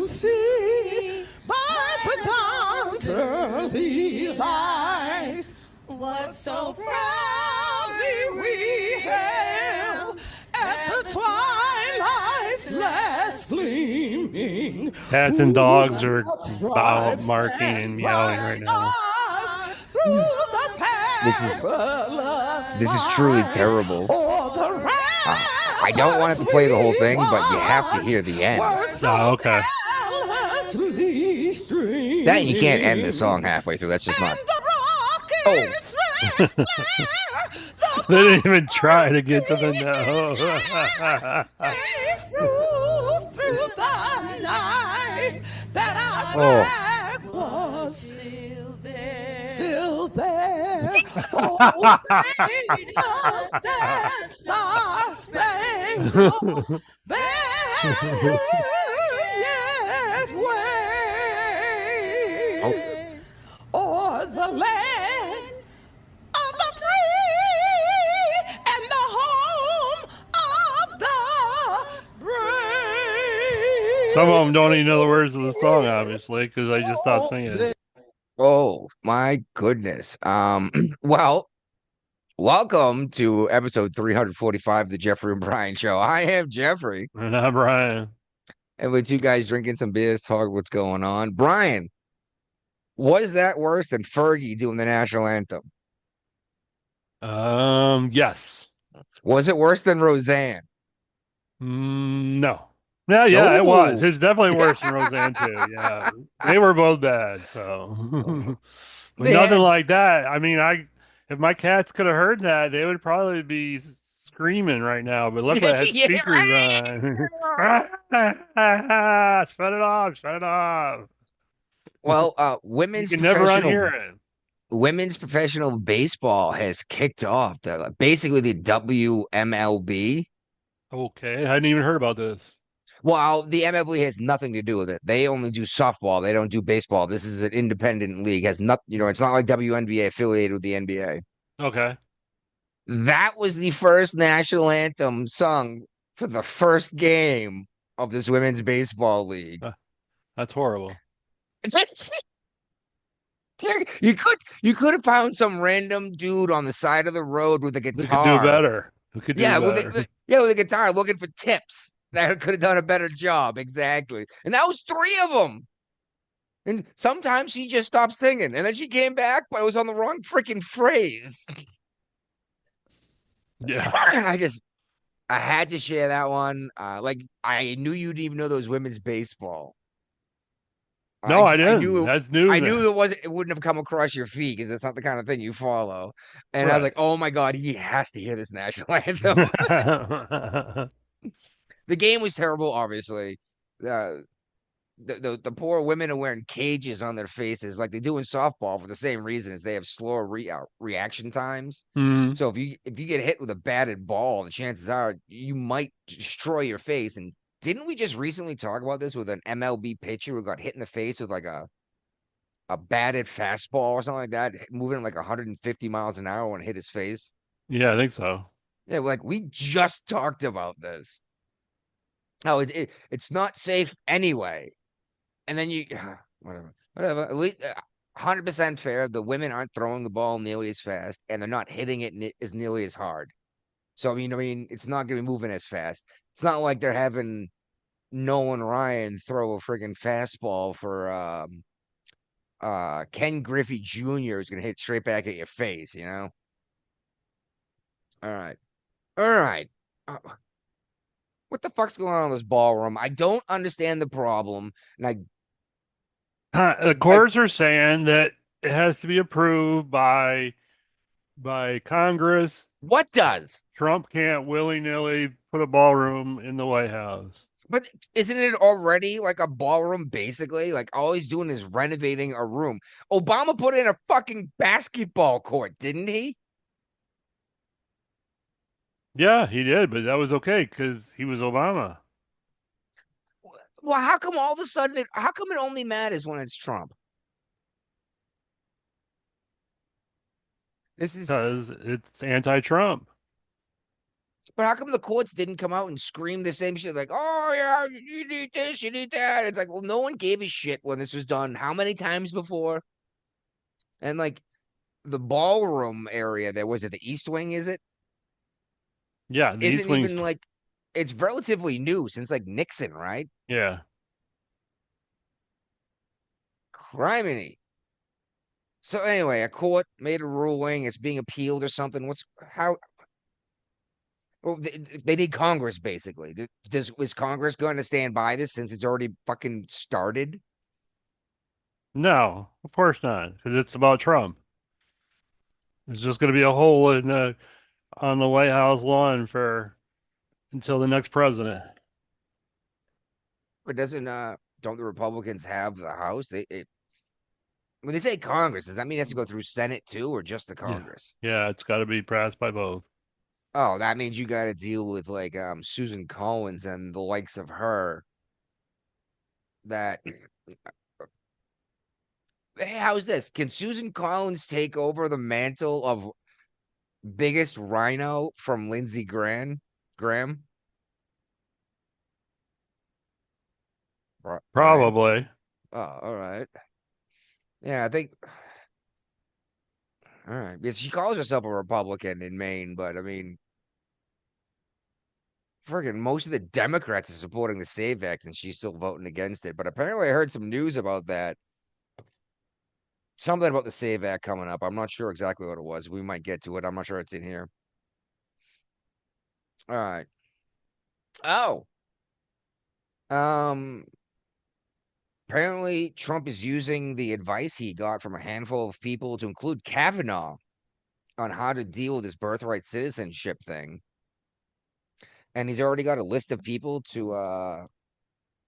to see by the dawn's early light what so proudly we hailed at the twilight's last gleaming. Cats and dogs are barking and meowing right now. This is truly terrible. I don't want to play the whole thing, but you have to hear the end. Oh, okay. That you can't end the song halfway through. That's just not. Oh. They didn't even try to get to the note. Oh. Still there. Oh, or the land of the free and the home of the brave. Some of them don't even know the words of the song, obviously, because I just stopped singing. Oh my goodness. Well, welcome to episode 345 of the Jeffrey and Brian Show. I am Jeffrey. And I'm Brian. And with you guys drinking some beers, talk what's going on. Brian, was that worse than Fergie doing the national anthem? Yes. Was it worse than Roseanne? No. Yeah, it was. It's definitely worse than Roseanne too. Yeah, they were both bad. So, but nothing like that. I mean, if my cats could have heard that, they would probably be screaming right now. But luckily, I had speakers on. Shut it off! Shut it off! Well, You can never unhear it. Women's professional baseball has kicked off. Basically, the WMLB. Okay, I hadn't even heard about this. Well, the MLB has nothing to do with it. They only do softball. They don't do baseball. This is an independent league. Has nothing, it's not like WNBA affiliated with the NBA. Okay. That was the first national anthem sung for the first game of this women's baseball league. That's horrible. You could have found some random dude on the side of the road with a guitar. Who could do better? Who could do better? With a guitar looking for tips. That could have done a better job. Exactly. And that was 3 of them. And sometimes she just stopped singing. And then she came back, but it was on the wrong freaking phrase. Yeah. I had to share that one. I knew you didn't even know there was women's baseball. No, I didn't. That's new. I knew it wouldn't have come across your feed because that's not the kind of thing you follow. And I was like, oh my God, he has to hear this national anthem. The game was terrible, obviously. The poor women are wearing cages on their faces like they do in softball for the same reason as they have slower reaction times. Mm-hmm. So if you get hit with a batted ball, the chances are you might destroy your face. And didn't we just recently talk about this with an MLB pitcher who got hit in the face with like a batted fastball or something like that, moving like 150 miles an hour when it hit his face? Yeah, I think so. Yeah, like we just talked about this. Oh, it's not safe anyway. And then whatever. At least 100% fair. The women aren't throwing the ball nearly as fast, and they're not hitting it as nearly as hard. So I mean, it's not going to be moving as fast. It's not like they're having Nolan Ryan throw a friggin' fastball for Ken Griffey Jr. is going to hit straight back at your face. All right. What the fuck's going on in this ballroom? I don't understand the problem, and the courts are saying that it has to be approved by Congress. What does? Trump can't willy-nilly put a ballroom in the White House. But isn't it already like a ballroom, basically? Like all he's doing is renovating a room. Obama put in a fucking basketball court, didn't he? Yeah, he did, but that was okay because he was Obama. Well, how come all of a sudden how come it only matters when it's Trump? This is because it's anti-Trump. But how come the courts didn't come out and scream the same shit? Like, oh, yeah, you need this, you need that. It's like, well, no one gave a shit when this was done. How many times before? And like the ballroom area there, was it the East Wing, is it? Yeah, the East Isn't Wing's. even like, it's relatively new since like Nixon, right? Yeah. Criminy. So anyway, a court made a ruling. It's being appealed or something. How? Well, they need Congress basically. Is Congress going to stand by this since it's already fucking started? No, of course not, because it's about Trump. It's just going to be a hole in on the White House lawn for until the next president. But don't the Republicans have the House? When they say Congress, does that mean it has to go through Senate too, or just the Yeah. Congress? Yeah, it's got to be passed by both. Oh, that means you got to deal with like Susan Collins and the likes of her. That Hey, how's this? Can Susan Collins take over the mantle of biggest rhino from Lindsey Graham? Right. Probably. Oh, all right. Yeah, I think. All right. Because she calls herself a Republican in Maine, but I mean, friggin' most of the Democrats are supporting the SAVE Act, and she's still voting against it. But apparently, I heard some news about that. Something about the SAVE Act coming up. I'm not sure exactly what it was. We might get to it. I'm not sure it's in here. All right. Oh, um, apparently Trump is using the advice he got from a handful of people to include Kavanaugh on how to deal with this birthright citizenship thing. And he's already got a list of people to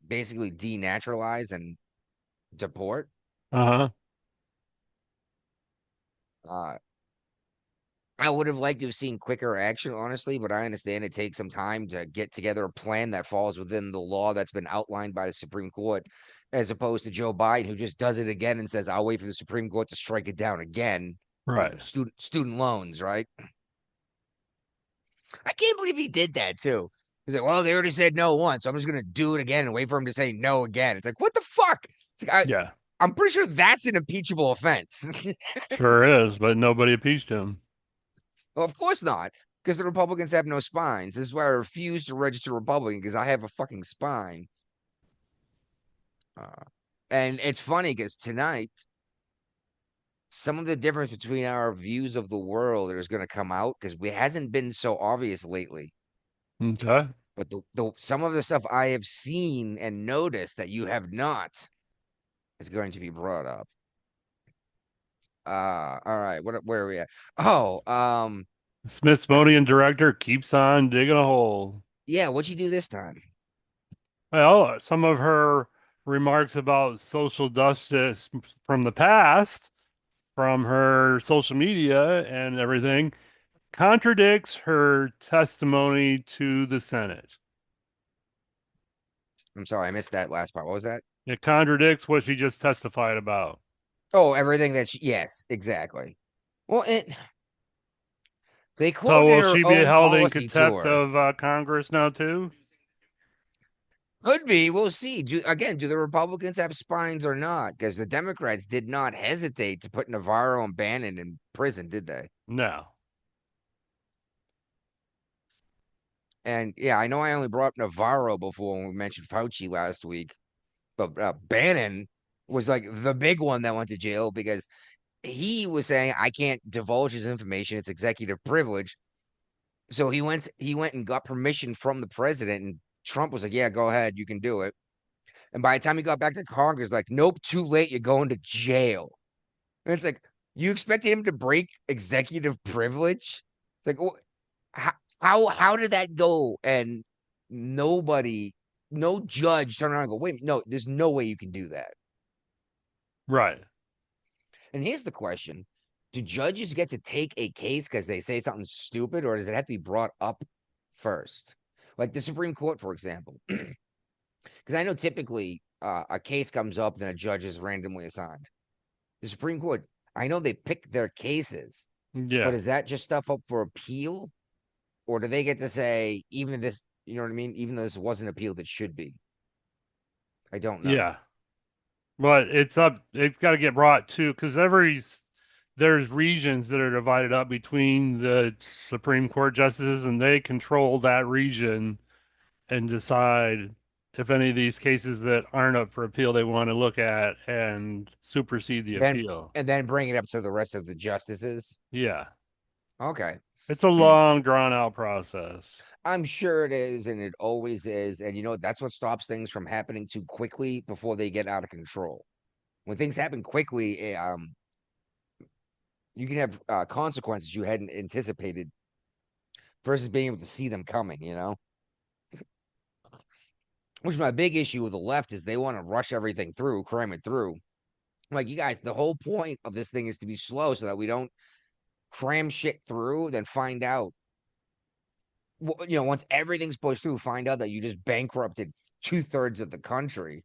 basically denaturalize and deport. Uh-huh. Uh, I would have liked to have seen quicker action, honestly, but I understand it takes some time to get together a plan that falls within the law that's been outlined by the Supreme Court, as opposed to Joe Biden, who just does it again and says, "I'll wait for the Supreme Court to strike it down again." Right. Student loans, right? I can't believe he did that too. He's like, "Well, they already said no once, so I'm just gonna do it again and wait for him to say no again." It's like, what the fuck? It's like, Yeah. I'm pretty sure that's an impeachable offense. Sure is, but nobody impeached him. Well, of course not, because the Republicans have no spines. This is why I refuse to register Republican, because I have a fucking spine. Uh, and it's funny because tonight, some of the difference between our views of the world is going to come out because it hasn't been so obvious lately. Okay. But some of the stuff I have seen and noticed that you have not is going to be brought up. All right. Where are we at? Oh, Smithsonian director keeps on digging a hole. yeah. What'd you do this time? Well, some of her remarks about social justice from the past, from her social media and everything, contradicts her testimony to the Senate. I'm sorry, I missed that last part. What was that? It contradicts what she just testified about. Oh, everything yes, exactly. Well, they So quoted will her she be own held in policy contempt tour. of Congress now too? Could be. We'll see. Do the Republicans have spines or not? Because the Democrats did not hesitate to put Navarro and Bannon in prison, did they? No. And yeah, I know I only brought up Navarro before when we mentioned Fauci last week, but Bannon was like the big one that went to jail because he was saying I can't divulge his information; it's executive privilege. So he went and got permission from the president, and Trump was like, "Yeah, go ahead, you can do it." And by the time he got back to Congress, like, "Nope, too late, you're going to jail." And it's like, you expected him to break executive privilege? It's like, how did that go? And nobody, no judge turned around and go, wait, no, there's no way you can do that. Right. And here's the question: do judges get to take a case because they say something stupid, or does it have to be brought up first? Like the Supreme Court, for example. Because I know typically a case comes up, then a judge is randomly assigned. The Supreme Court, I know they pick their cases, but Yeah. is that just stuff up for appeal? or do they get to say even this? You know what I mean? Even though this wasn't appealed, it should be. I don't know. Yeah. But it's got to get brought to, because there's regions that are divided up between the Supreme Court justices, and they control that region and decide if any of these cases that aren't up for appeal they want to look at and supersede the Then appeal. and then bring it up to the rest of the justices. Yeah. Okay. It's a long, drawn out process. I'm sure it is, and it always is. And that's what stops things from happening too quickly before they get out of control. When things happen quickly, you can have consequences you hadn't anticipated versus being able to see them coming. Which is my big issue with the left is they want to rush everything through, cram it through. Like, you guys, the whole point of this thing is to be slow so that we don't cram shit through, then find out. Once everything's pushed through, find out that you just bankrupted 2/3 of the country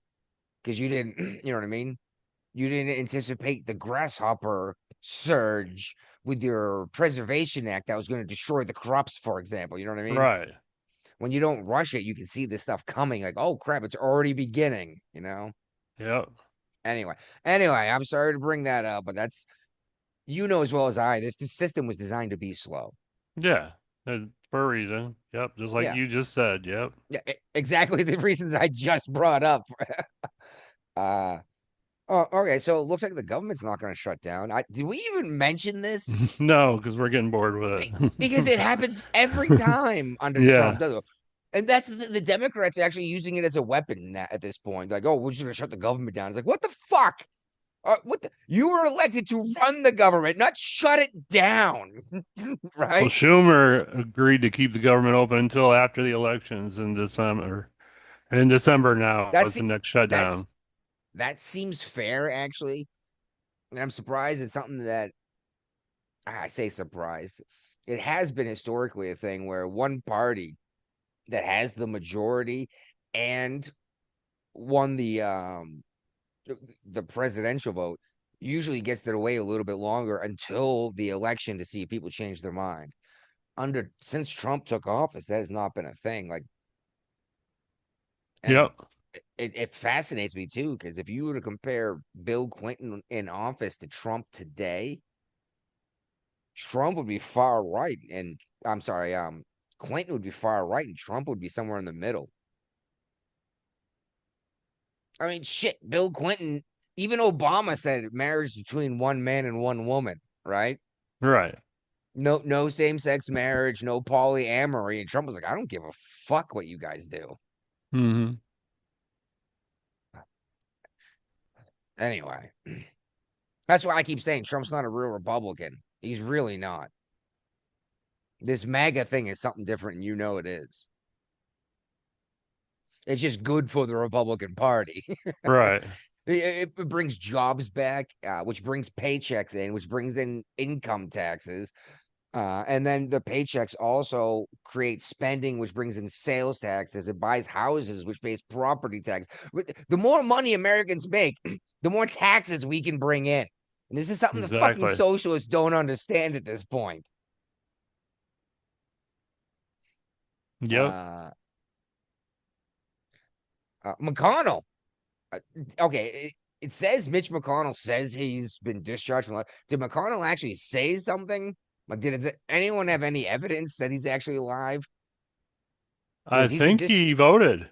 because you didn't, you know what I mean? You didn't anticipate the grasshopper surge with your preservation act that was going to destroy the crops, for example. You know what I mean? Right. When you don't rush it, you can see this stuff coming. Like, oh crap, it's already beginning. Yep. Anyway, I'm sorry to bring that up, but that's as well as I. This system was designed to be slow. Yeah. And for a reason. Yep. Just like Yeah, you just said. Yep. yeah, exactly the reasons I just brought up. uh Oh, okay. So it looks like the government's not going to shut down. Did we even mention this? No, because we're getting bored with Because it happens every it. time under Trump, Yeah. doesn't it? And that's the Democrats are actually using it as a weapon at this point. Like, oh, we're just going to shut the government down. It's like, what the fuck? You were elected to run the government, not shut it down, Well, right? Schumer agreed to keep the government open until after the elections in December. In December now is That's the next that's shutdown. that seems fair, actually. And I'm surprised it's something that I say surprised. It has been historically a thing where one party that has the majority and won the presidential vote usually gets their way a little bit longer until the election to see if people change their mind. Since Trump took office, that has not been a thing. Like, and Yep. it fascinates me too, because if you were to compare Bill Clinton in office to Trump today, Trump would be far right, and I'm sorry, Clinton would be far right, and Trump would be somewhere in the middle. I mean, shit, Bill Clinton, even Obama said marriage between one man and one woman, right? Right. No same-sex marriage, no polyamory. And Trump was like, I don't give a fuck what you guys do. Mm-hmm. Anyway, that's why I keep saying Trump's not a real Republican. He's really not. This MAGA thing is something different, and it is. It's just good for the Republican Party. Right. It brings jobs back, which brings paychecks in, which brings in income taxes. And then the paychecks also create spending, which brings in sales taxes. It buys houses, which pays property tax. The more money Americans make, the more taxes we can bring in. And this is something the fucking Exactly. socialists don't understand at this point. Yep. Uh, McConnell. Uh, okay, it says Mitch McConnell says he's been discharged from. Did McConnell actually say something? Like, anyone have any evidence that he's actually alive? I Because he's been think he voted.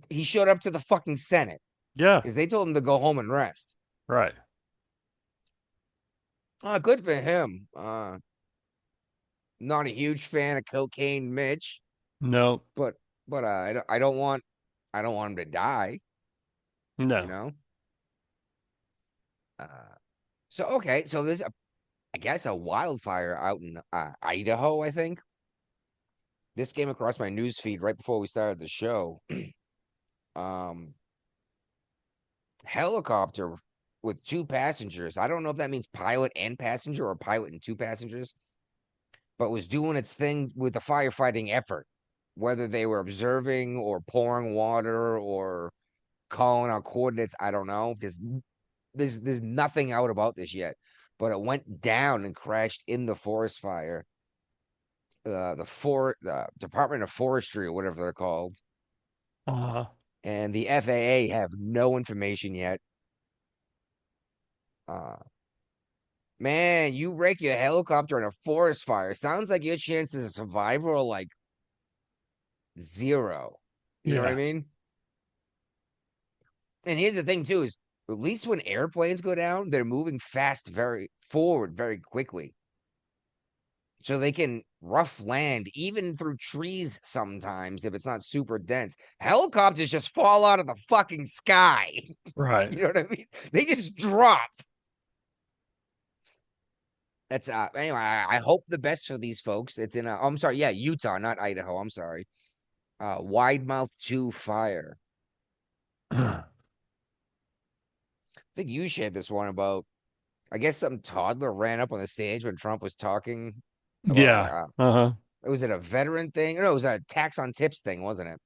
he showed up to the fucking Senate Yeah. because they told him to go home and rest. Right. Good for him. Not a huge fan of cocaine Mitch, No. but I don't want him to die. You No. know. Uh, so okay, so there's I guess a wildfire out in Idaho. I think this came across my news feed right before we started the show. um, Helicopter with two passengers. I don't know if that means pilot and passenger or pilot and two passengers, but was doing its thing with the firefighting effort, whether they were observing or pouring water or calling out coordinates. I don't know because there's nothing out about this yet, but it went down and crashed in the forest fire. the Department of Forestry or whatever they're called, Uh, and the FAA have no information yet. Uh, Man, you wreck your helicopter in a forest fire. Sounds like your chances of survival are like zero. You know what I yeah, mean? And here's the thing too is at least when airplanes go down, they're moving fast very forward very quickly. So they can rough land even through trees sometimes if it's not super dense. Helicopters just fall out of the fucking sky. right. You know what I mean? They just drop. That's anyway, I hope the best for these folks. It's in I'm sorry, yeah, Utah, not Idaho. I'm sorry. Wide Mouth 2 fire. I think you shared this one about I guess some toddler ran up on the stage when Trump was talking about Yeah. Uh-huh. was it a veteran thing? No, it was a tax on tips thing, wasn't it?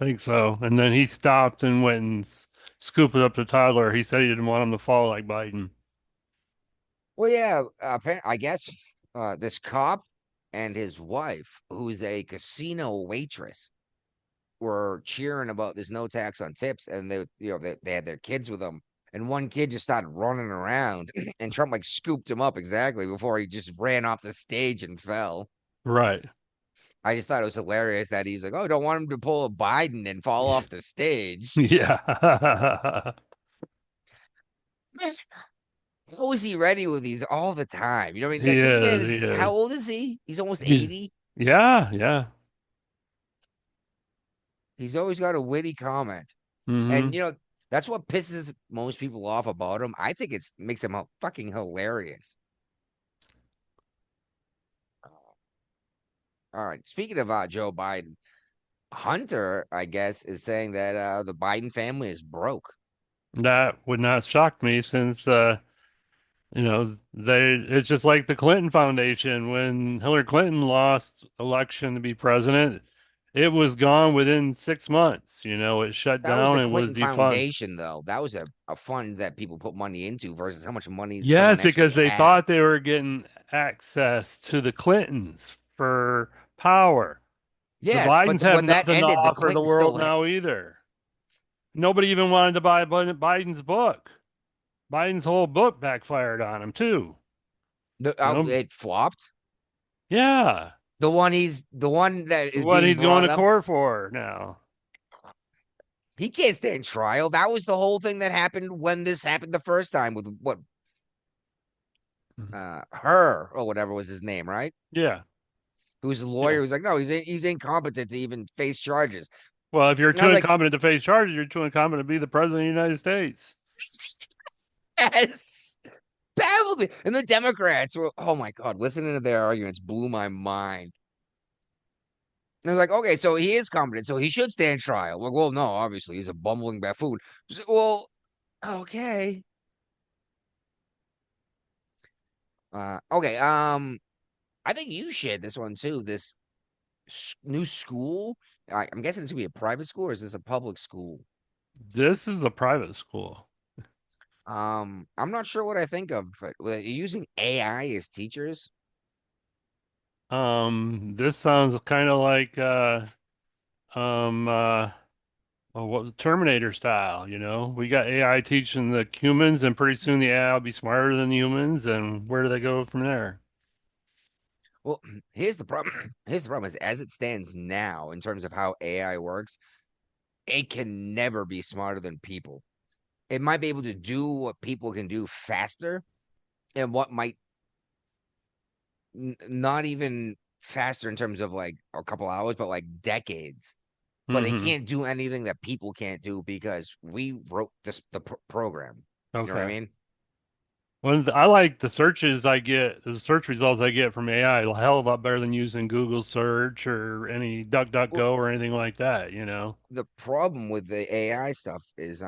I think so. And then he stopped and went and scooped up the toddler. He said he didn't want him to fall like Biden. Well, yeah, I guess this cop and his wife, who's a casino waitress, were cheering about this no tax on tips, and they had their kids with them, and one kid just started running around, and Trump like scooped him up exactly before he just ran off the stage and fell. Right. I just thought it was hilarious that he's like, "Oh, don't want him to pull a Biden and fall off the stage." Yeah. Man, how is he ready with these all the time? You know what I mean? He That this man is. is He is. how old is he? He's almost He's 80. yeah, yeah. He's always got a witty comment. And Hmm. that's what pisses most people off about him. I think it's makes him fucking hilarious. All right. Speaking of Joe Biden, Hunter, I guess, is saying that the Biden family is broke. That would not shock me since it's just like the Clinton Foundation when Hillary Clinton lost election to be president, it was gone within 6 months. It shut That was down the and was Clinton defunct. Foundation, though. That was a fund that people put money into versus how much money someone Yes, actually because they had. thought they were getting access to the Clintons for power. The Yes, Bidens but have when that nothing to ended, the offer the Clintons world still had. now either. Nobody even wanted to buy Biden's book. Biden's whole book backfired on him too. You know, It flopped. yeah, The one that is what being he's going brought to up. court for now. He can't stand trial. That was the whole thing that happened when this happened the first time with what her or whatever was his name, right? Yeah, Who's a yeah. lawyer who's like, no, he's incompetent to even face charges. Well, if you're And I too was like, incompetent to face charges, you're too incompetent to be the president of the United States. yes, baffled me. And the Democrats were, oh my god, listening to their arguments blew my mind. And I was like, okay, so he is competent, so he should stand trial. Well, no, obviously he's a bumbling buffoon. Well, okay, okay. I think you shared this one too. This new school. I'm guessing it's gonna be a private school, or is this a public school? This is a private school. I'm not sure what I think of it. You're using AI as teachers. This sounds kind of like um uh what Terminator style, We got AI teaching the humans, and pretty soon the AI will be smarter than the humans, and where do they go from there? Well, here's the problem. Here's the problem is as it stands now, in terms of how AI works, it can never be smarter than people. It might be able to do what people can do faster, and what might not even faster in terms of like a couple hours, but like decades. But it Hmm. can't do anything that people can't do because we wrote the program. You know what I Okay. mean? I like the search results I get from AI a hell of a lot better than using Google search or any Well, DuckDuckGo or anything like that. the problem with the AI stuff is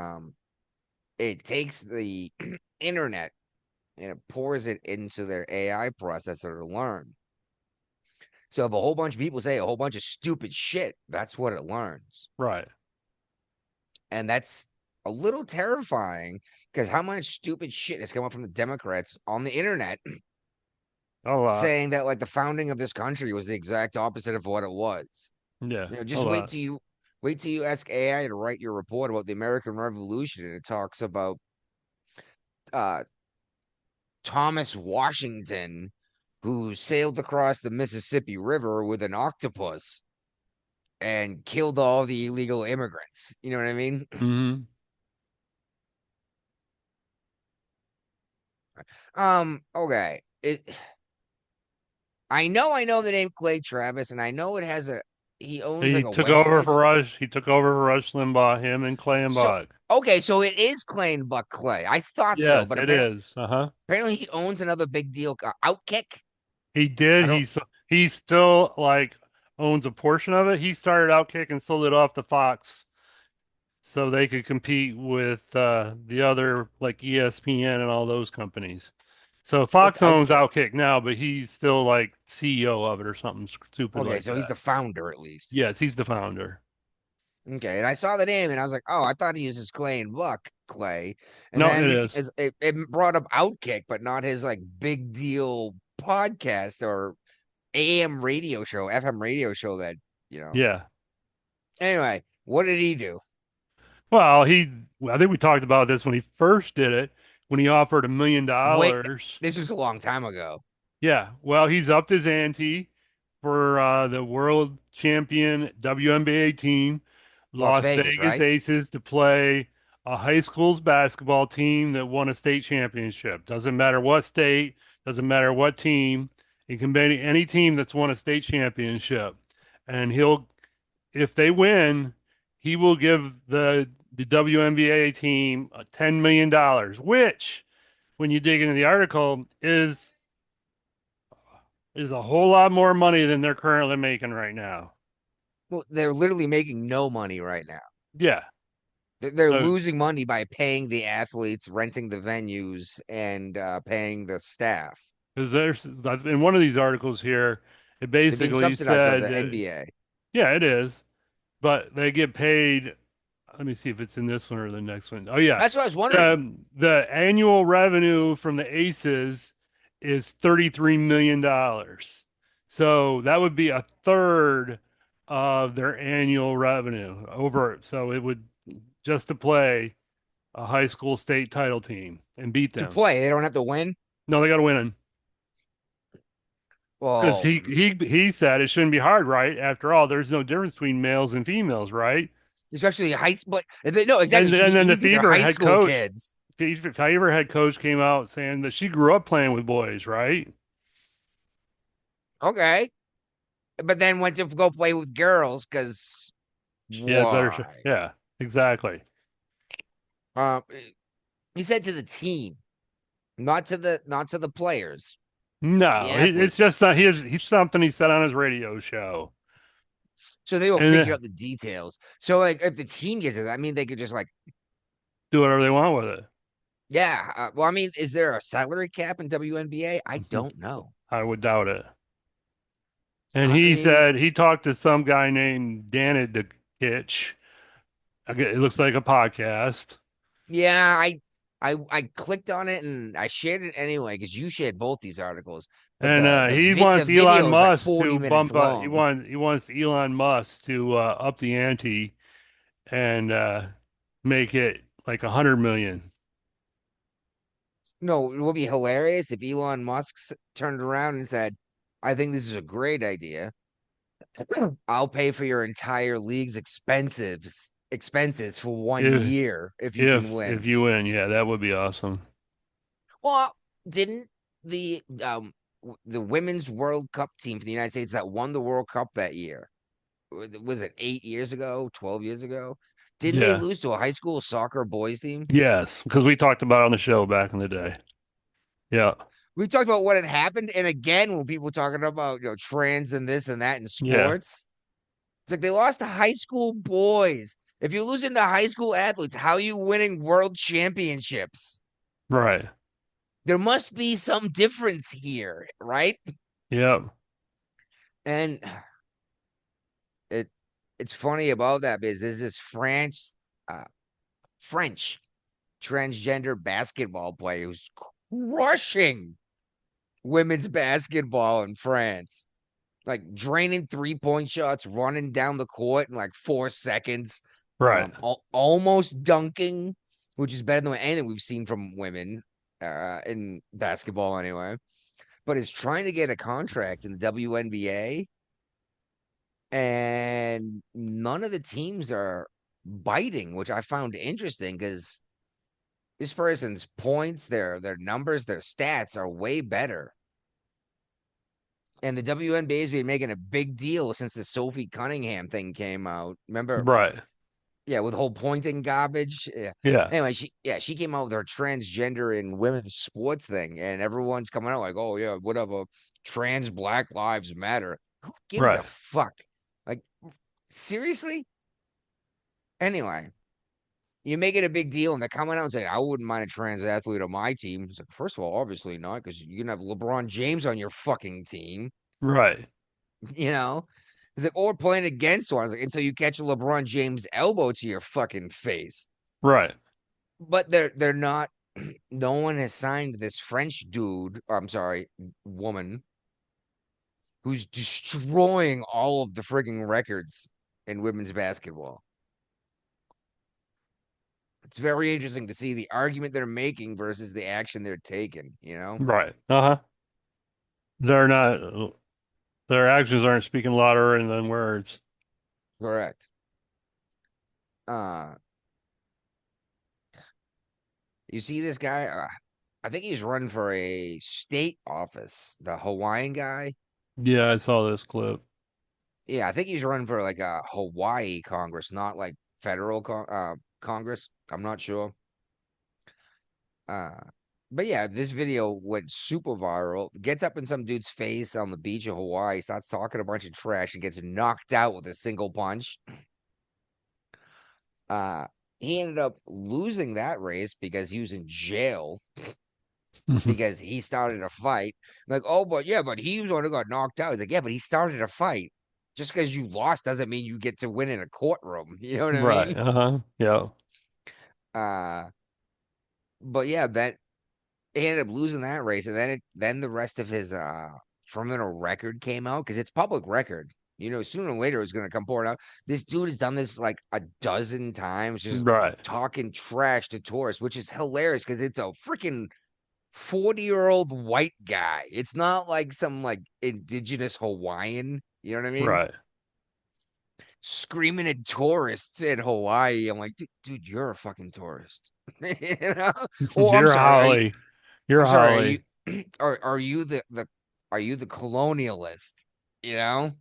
it takes the internet and it pours it into their AI processor to learn. So if a whole bunch of people say a whole bunch of stupid shit, that's what it learns. Right. And that's a little terrifying because how much stupid shit has come up from the Democrats on the internet A lot. saying that like the founding of this country was the exact opposite of what it was. Yeah, a Just lot. wait till you ask AI to write your report about the American Revolution, and it talks about uh Thomas Washington, who sailed across the Mississippi River with an octopus and killed all the illegal immigrants. You know what I mean? Hmm. Okay. I know the name Clay Travis, and I know it has a he owns like He a took over website. for Rush. He took over for Rush Limbaugh. Him and Clay and So Buck. okay, so it is Clay and Buck Clay. I thought so, Yes, but it is. apparently he owns another big deal, Outkick. He did. I don't. He still like owns a portion of it. He started Outkick and sold it off to Fox so they could compete with the other like ESPN and all those companies. So What's Fox owns Outkick? Outkick now, but he's still like CEO of it or something stupid Okay, like so he's that. the founder at least. Yes, he's the founder. Okay, and I saw the name and I was like, oh, I thought he uses Clay and Buck Clay, and No, it then is. it brought up Outkick, but not his like big deal podcast or AM radio show, FM radio show that you know. Yeah. Anyway, what did he do? Well, I think we talked about this when he first did it, when he offered Wait, $1 million. this was a long time ago. Yeah, well, he's upped his ante for the world champion WNBA team, Las Las Vegas, Vegas right? Aces, to play a high school's basketball team that won a state championship. Doesn't matter what state, doesn't matter what team. It can be any team that's won a state championship. And if they win, he will give the WNBA team $10 million, which, when you dig into the article, is a whole lot more money than they're currently making right now. Well, they're literally making no money right now. Yeah. They're So, losing money by paying the athletes, renting the venues, and paying the staff. because there's in one of these articles here, it They're being basically subsidized by said the that, NBA. yeah, it is, but they get paid. Let me see if it's in this one or the next one. Oh, yeah. That's what I was wondering. The annual revenue from the Aces is $33 million. So that would be a third of their annual revenue over. So it would just to play a high school state title team and beat To them. play, they don't have to win. No, they got to win because Well, he said it shouldn't be hard, right? After all, there's no difference between males and females, right? especially high school. No, exactly. And It should and be then the easy. They're Fever high head school coach, kids. Fever head coach came out saying that she grew up playing with boys, right? Okay. But then went to go play with girls because She has better. why? Yeah, exactly. Um, he said to the team, not to the players, the No, it's athletes. just he's something he said on his radio show, So they will and figure out the details. So like if the team gets it, I mean they could just like, do whatever they want with yeah. Well, I mean, is there a salary cap in WNBA? I it. don't know. I would doubt it. And I he mean, said he talked to some guy named Danny the Kitch. It looks like a podcast. yeah, I clicked on it and I shared it anyway because you shared both these articles. But And he the wants Elon video is like Musk 40 to minutes bump up. long. He wants Elon Musk to up the ante and make it like 100 million. No, it would be hilarious if Elon Musk turned around and said, "I think this is a great idea. I'll pay for your entire league's expenses for one If year if you can if win." you win, yeah, that would be awesome. Well, didn't the women's World Cup team for the United States that won the World Cup that year, was it 8 years ago, 12 years ago? Didn't they Yeah. lose to a high school soccer boys team? Yes, because we talked about it on the show back in the day. Yeah. We talked about what had happened, and again, when people talking about trans and this and that in Yeah. sports, it's like they lost to high school boys. If you're losing to high school athletes, how are you winning world championships? Right. There must be some difference here, right? Yep. And it it's funny about that because there's this French transgender basketball player who's crushing women's basketball in France. Like draining 3-point shots, running down the court in like 4 seconds, Right. almost dunking, which is better than anything we've seen from women in basketball anyway. But is trying to get a contract in the WNBA, and none of the teams are biting, which I found interesting because this person's points, their numbers, their stats are way better. And the WNBA has been making a big deal since the Sophie Cunningham thing came out. Remember? Right. Yeah, with the whole pointing garbage. Yeah. Yeah. Anyway, she came out with her transgender and women's sports thing, and everyone's coming out like, oh yeah, whatever. Trans Black Lives Matter. Who gives a Right. fuck? Like, seriously? Anyway, you make it a big deal, and they're coming out and saying, I wouldn't mind a trans athlete on my team. It's like, first of all, obviously not, because you can have LeBron James on your fucking team. Right. You know? It's like, or playing against one. Like, until you catch a LeBron James elbow to your fucking face. Right. But they're not. No one has signed this French dude, or I'm sorry, woman, who's destroying all of the frigging records in women's basketball. It's very interesting to see the argument they're making versus the action they're taking, you know? Right. Uh-huh. They're not their actions aren't speaking louder than words. Correct. Uh, you see this guy? I think he's running for a state office, the Hawaiian guy. Yeah, I saw this clip. Yeah, I think he's running for like a Hawaii Congress, not like federal Congress. I'm not sure. Uh, but yeah, this video went super viral. Gets up in some dude's face on the beach of Hawaii, starts talking a bunch of trash, and gets knocked out with a single punch. Uh, he ended up losing that race because he was in jail because he started a fight. Like, oh, but yeah, but he was the one who got knocked out. He's like, yeah, but he started a fight. Just because you lost doesn't mean you get to win in a courtroom. You know what I Right. mean? Uh-huh. Yeah. Uh, but yeah, that he ended up losing that race, and then the rest of his criminal record came out because it's public record. You know, sooner or later it's gonna come pouring out. This dude has done this like a dozen times, just Right. talking trash to tourists, which is hilarious because it's a freaking 40-year-old white guy. It's not like some like indigenous Hawaiian. You know what I mean? Right. Screaming at tourists in Hawaii. I'm like, dude, you're a fucking tourist. You know? Oh, I'm You're sorry. Holly. You're I'm sorry. Are Holly. you are you the are you the colonialist? You know?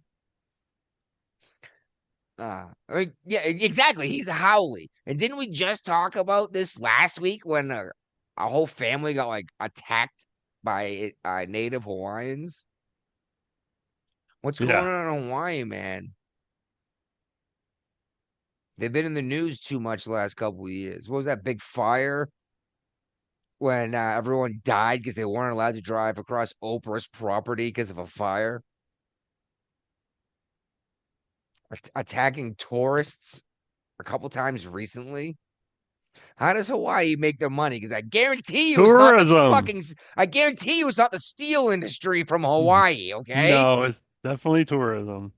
I mean, yeah, exactly. He's a Howley. And didn't we just talk about this last week when a whole family got like attacked by native Hawaiians? What's going Yeah. on in Hawaii, man? They've been in the news too much the last couple of years. What was that big fire when everyone died because they weren't allowed to drive across Oprah's property because of a fire? Attacking tourists a couple times recently. How does Hawaii make their money? Because I guarantee you it's not the Tourism. fucking. I guarantee you it's not the steel industry from Hawaii. Okay. No, it's definitely tourism.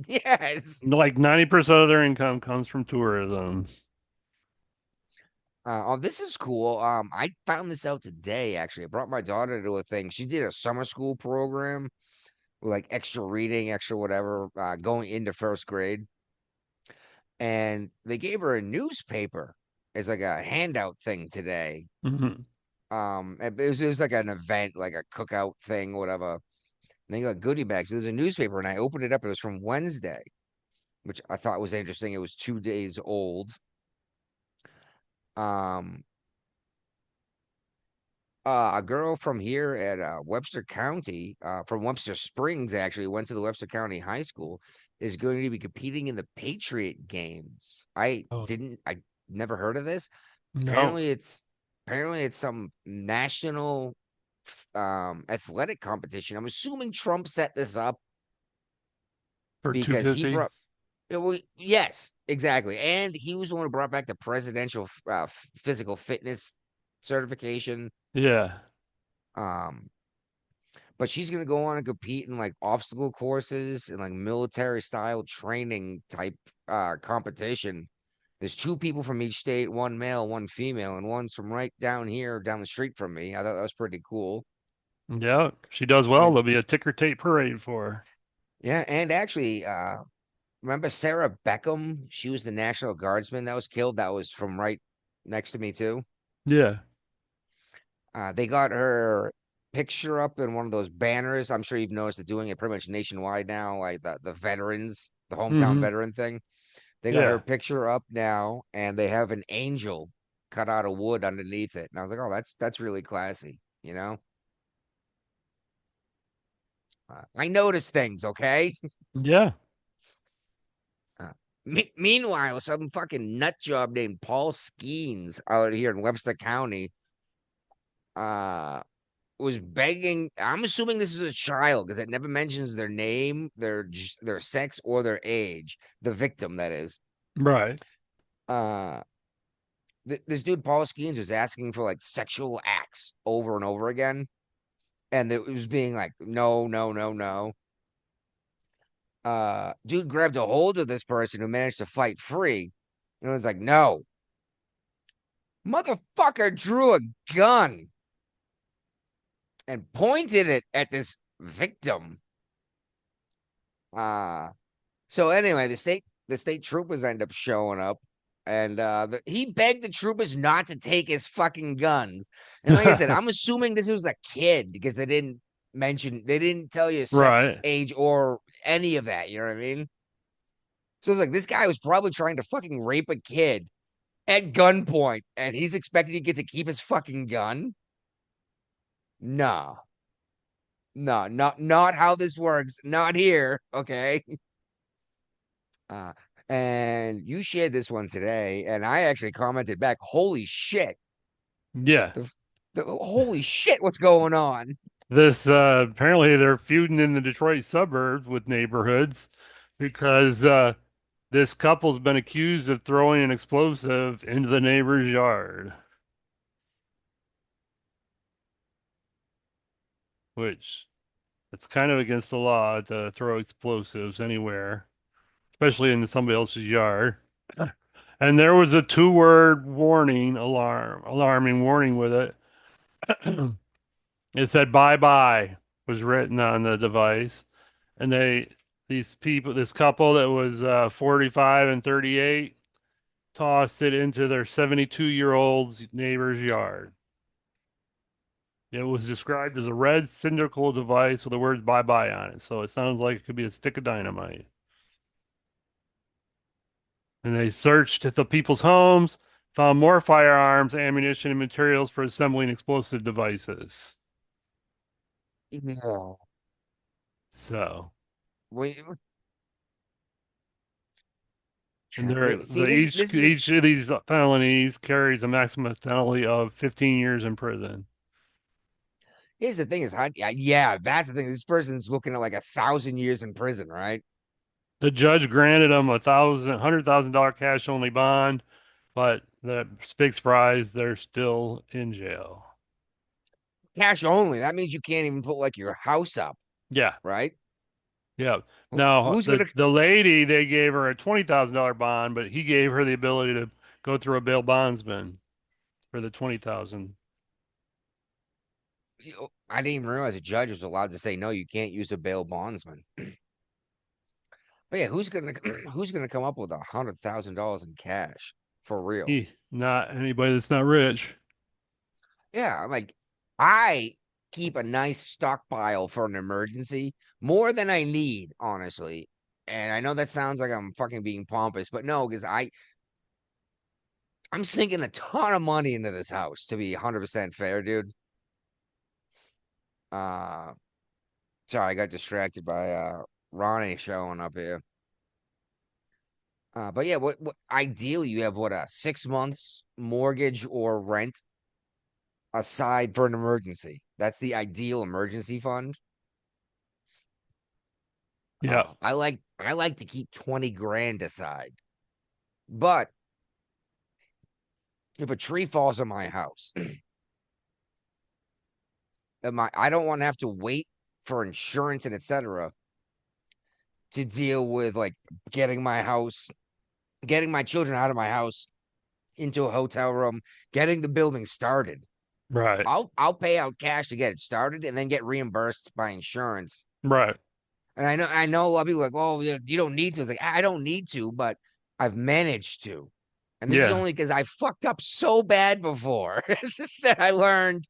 Yes. Like 90% of their income comes from tourism. Oh, this is cool. I found this out today. Actually, I brought my daughter to a thing. She did a summer school program with like extra reading, extra whatever, going into first grade, and they gave her a newspaper as like a handout thing today. Hmm. It was like an event, like a cookout thing, whatever. And they got goodie bags. There's a newspaper, and I opened it up. It was from Wednesday, which I thought was interesting. It was 2 days old. Um, a girl from here at Webster County, from Webster Springs, actually went to the Webster County High School, is going to be competing in the Patriot Games. Oh, I never heard of this. no. Apparently, it's some national athletic competition. I'm assuming Trump set this up For because he 250? brought. Well, yes, exactly, and he was the one who brought back the presidential physical fitness certification. Yeah. Um, but she's gonna go on and compete in like obstacle courses and like military style training type competition. There's two people from each state, one male, one female, and one's from right down here, down the street from me. I thought that was pretty cool. Yeah, she does well. And There'll be a ticker tape parade for her. yeah, and actually, remember Sarah Beckham? She was the National Guardsman that was killed. That was from right next to me too. Yeah. They got her picture up in one of those banners. I'm sure you've noticed they're doing it pretty much nationwide now, like the veterans, the hometown Hmm. veteran thing. They got her Yeah. picture up now, and they have an angel cut out of wood underneath it. And I was like, oh, that's really classy, you know. I notice things, okay. Yeah. Meanwhile, some fucking nut job named Paul Skeens out here in Webster County, uh, was begging. I'm assuming this is a child because it never mentions their name, their sex, or their age. The victim, that is. Right. Uh, this dude Paul Skeens was asking for like sexual acts over and over again, and it was being like, no, no, no, no. Dude grabbed a hold of this person who managed to fight free, and it was like, no, motherfucker drew a gun and pointed it at this victim. Uh so anyway, the state troopers end up showing up, and he begged the troopers not to take his fucking guns. And like I said, I'm assuming this was a kid because they didn't tell you sex, Right. age, or any of that. You know what I mean? So it's like this guy was probably trying to fucking rape a kid at gunpoint, and he's expected to get to keep his fucking gun. No, no, not how this works. Not here. Okay. Uh, and you shared this one today, and I actually commented back, "Holy shit! Yeah. The, holy shit! What's going on?" This apparently they're feuding in the Detroit suburbs with neighborhoods because this couple's been accused of throwing an explosive into the neighbor's yard, which it's kind of against the law to throw explosives anywhere, especially into somebody else's yard. And there was a two-word alarming warning with it. It said "bye bye" was written on the device, and this couple that was 45 and 38, tossed it into their 72-year-old's neighbor's yard. It was described as a red cylindrical device with the words "bye bye" on it, so it sounds like it could be a stick of dynamite. And they searched the people's homes, found more firearms, ammunition, and materials for assembling explosive devices. Yeah. So, Wait, and they're see, the this is each of these felonies carries a maximum penalty of 15 years in prison. here's the thing: is how, yeah, that's the thing. This person's looking at like 1,000 years in prison, right? The judge granted them $100,000 cash only bond, but the big surprise, they're still in jail. Cash only. That means you can't even put like your house up, Yeah, right? yeah. Now Who's gonna? the lady, they gave her a $20,000 bond, but he gave her the ability to go through a bail bondsman for the 20,000. I didn't even realize a judge was allowed to say no. You can't use a bail bondsman. But yeah, who's gonna who's gonna come up with $100,000 in cash for real? He, not anybody that's not rich. Yeah, I'm like, I keep a nice stockpile for an emergency, more than I need, honestly. And I know that sounds like I'm fucking being pompous, but no, because I'm sinking a ton of money into this house to be 100% fair, dude. Uh, sorry, I got distracted by Ronnie showing up here. But yeah, what ideally you have what a 6 months mortgage or rent aside for an emergency. That's the ideal emergency fund. Yeah. I like to keep 20 grand aside. But if a tree falls on my house, I don't want to have to wait for insurance and etc. to deal with like getting my house, getting my children out of my house into a hotel room, getting the building started. Right. I'll pay out cash to get it started and then get reimbursed by insurance. Right. And I know a lot of people are like, oh, you don't need to. It's like I don't need to, but I've managed to. And this is Yeah. only because I fucked up so bad before that I learned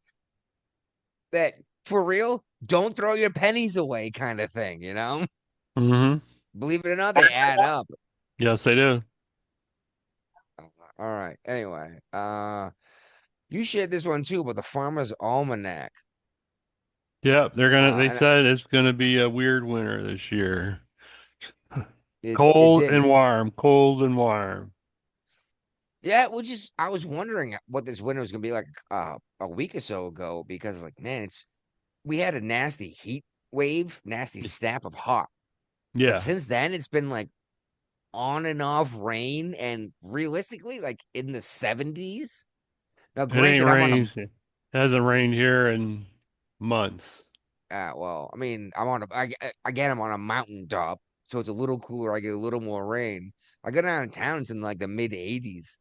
that for real, don't throw your pennies away kind of thing, you know? Mm-hmm. Believe it or not, they add up. Yes, they do. All right. Anyway, you shared this one too about the Farmer's Almanac. Yeah, they And said it's gonna be a weird winter this year. it Cold and didn't. warm, cold and warm. Yeah, I was wondering what this winter was gonna be like a week or so ago because like, man, we had a nasty heat wave, nasty snap of hot. But Yeah. since then it's been like on and off rain and realistically like in the 70s. Now It ain't granted I'm on a rained. It hasn't rained here in months. well, I mean, again I'm on a mountain top, so it's a little cooler, I get a little more rain. I go down town, it's in like the mid 80s.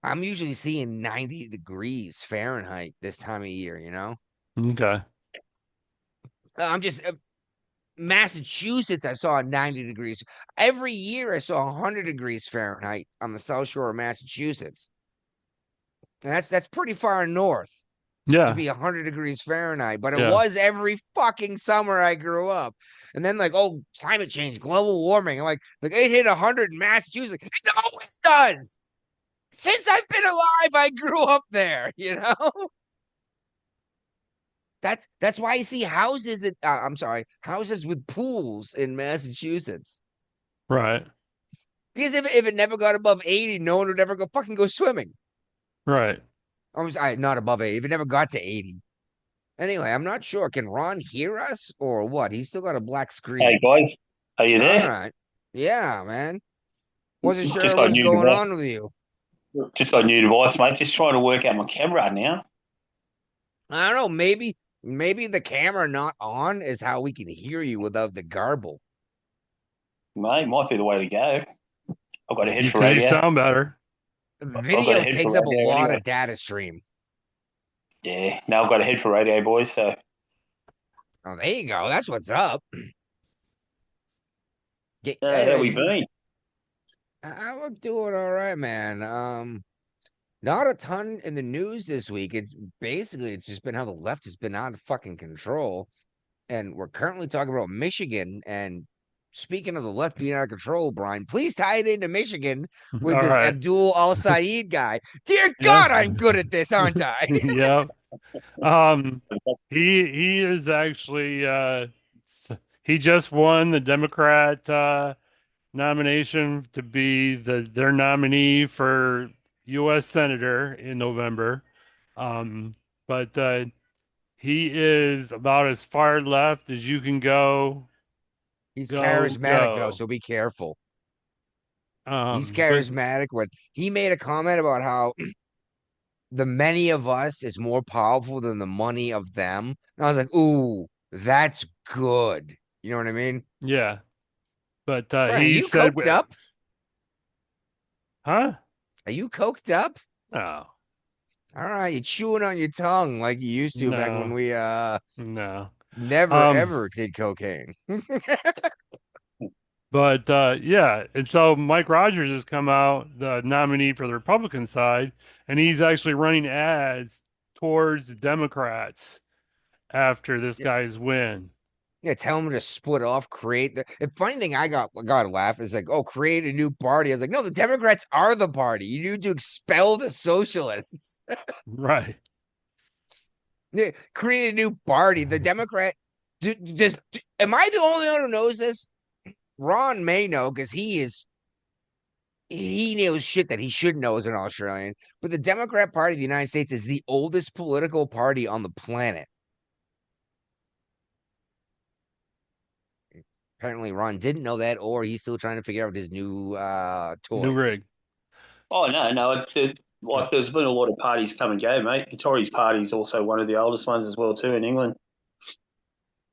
I'm usually seeing 90 degrees Fahrenheit this time of year, you know? Okay. I'm just Massachusetts, I saw 90 degrees. Every year I saw 100 degrees Fahrenheit on the South Shore of Massachusetts. And that's pretty far north to Yeah. be 100 degrees Fahrenheit, but it Yeah. was every fucking summer I grew up. And then like, oh, climate change, global warming. I'm like it hit 100 in Massachusetts. It always does. Since I've been alive, I grew up there, you know? That's why you see houses I'm sorry, houses with pools in Massachusetts. Right. Because if it never got above 80, no one would ever go swimming. Right. I'm sorry, not above 80. If it never got to 80. Anyway, I'm not sure. Can Ron hear us or what? He's still got a black Hey screen. guys, are you All there? right. Yeah, man. Wasn't Just sure got a what's new going device. on with you. Just got a new device, mate. Just trying to work out my camera now. I don't know. Maybe the camera not on is how we can hear you without the garble. Mate, might be the way to go. I've got a head for Because you radio. sound better. I've got a Video head for takes up a radio lot anyway. of data stream. Yeah, now I've got a head for radio, boys. So Oh, there you go. That's what's up. how we Anyway, been? I'm doing all right, man. Not a ton in the news this week. It's just been how the left has been out of fucking control. And we're currently talking about Michigan. And speaking of the left being out of control, Brian, please tie it into Michigan with All this right. Abdul Al Saeed guy. Dear Yeah. God, I'm good at this, aren't I? Yeah. Um, he is actually he just won the Democrat nomination to be their nominee for U.S. Senator in November. Um, but he is about as far left as you can go, He's go, charismatic, though, go. so be careful. He's But charismatic. When he made a comment about how the many of us is more powerful than the money of them. And I was like, ooh, that's good. You know what I mean? yeah, but Brian, he you said, coked up? huh? Are you coked up? No, All right, you're chewing on your tongue like you used to back when no, we no. never Um, ever did cocaine. But yeah, and so Mike Rogers has come out, the nominee for the Republican side, and he's actually running ads towards Democrats after this Yeah, guy's win. yeah, tell him to split off, create the funny thing I got to laugh is like, oh, create a new party. I was like, no, the Democrats are the party. You need to expel the socialists. Right. Yeah, create a new party. The Democrat am I the only one who knows this? Ron may know because he knows shit that he should know as an Australian. But the Democrat Party of the United States is the oldest political party on the planet. Apparently, Ron didn't know that, or he's still trying to figure out his new New toys. rig. Oh no, Uh, like there's been a lot of parties come and go, mate. The Tories party is also one of the oldest ones as well too in England.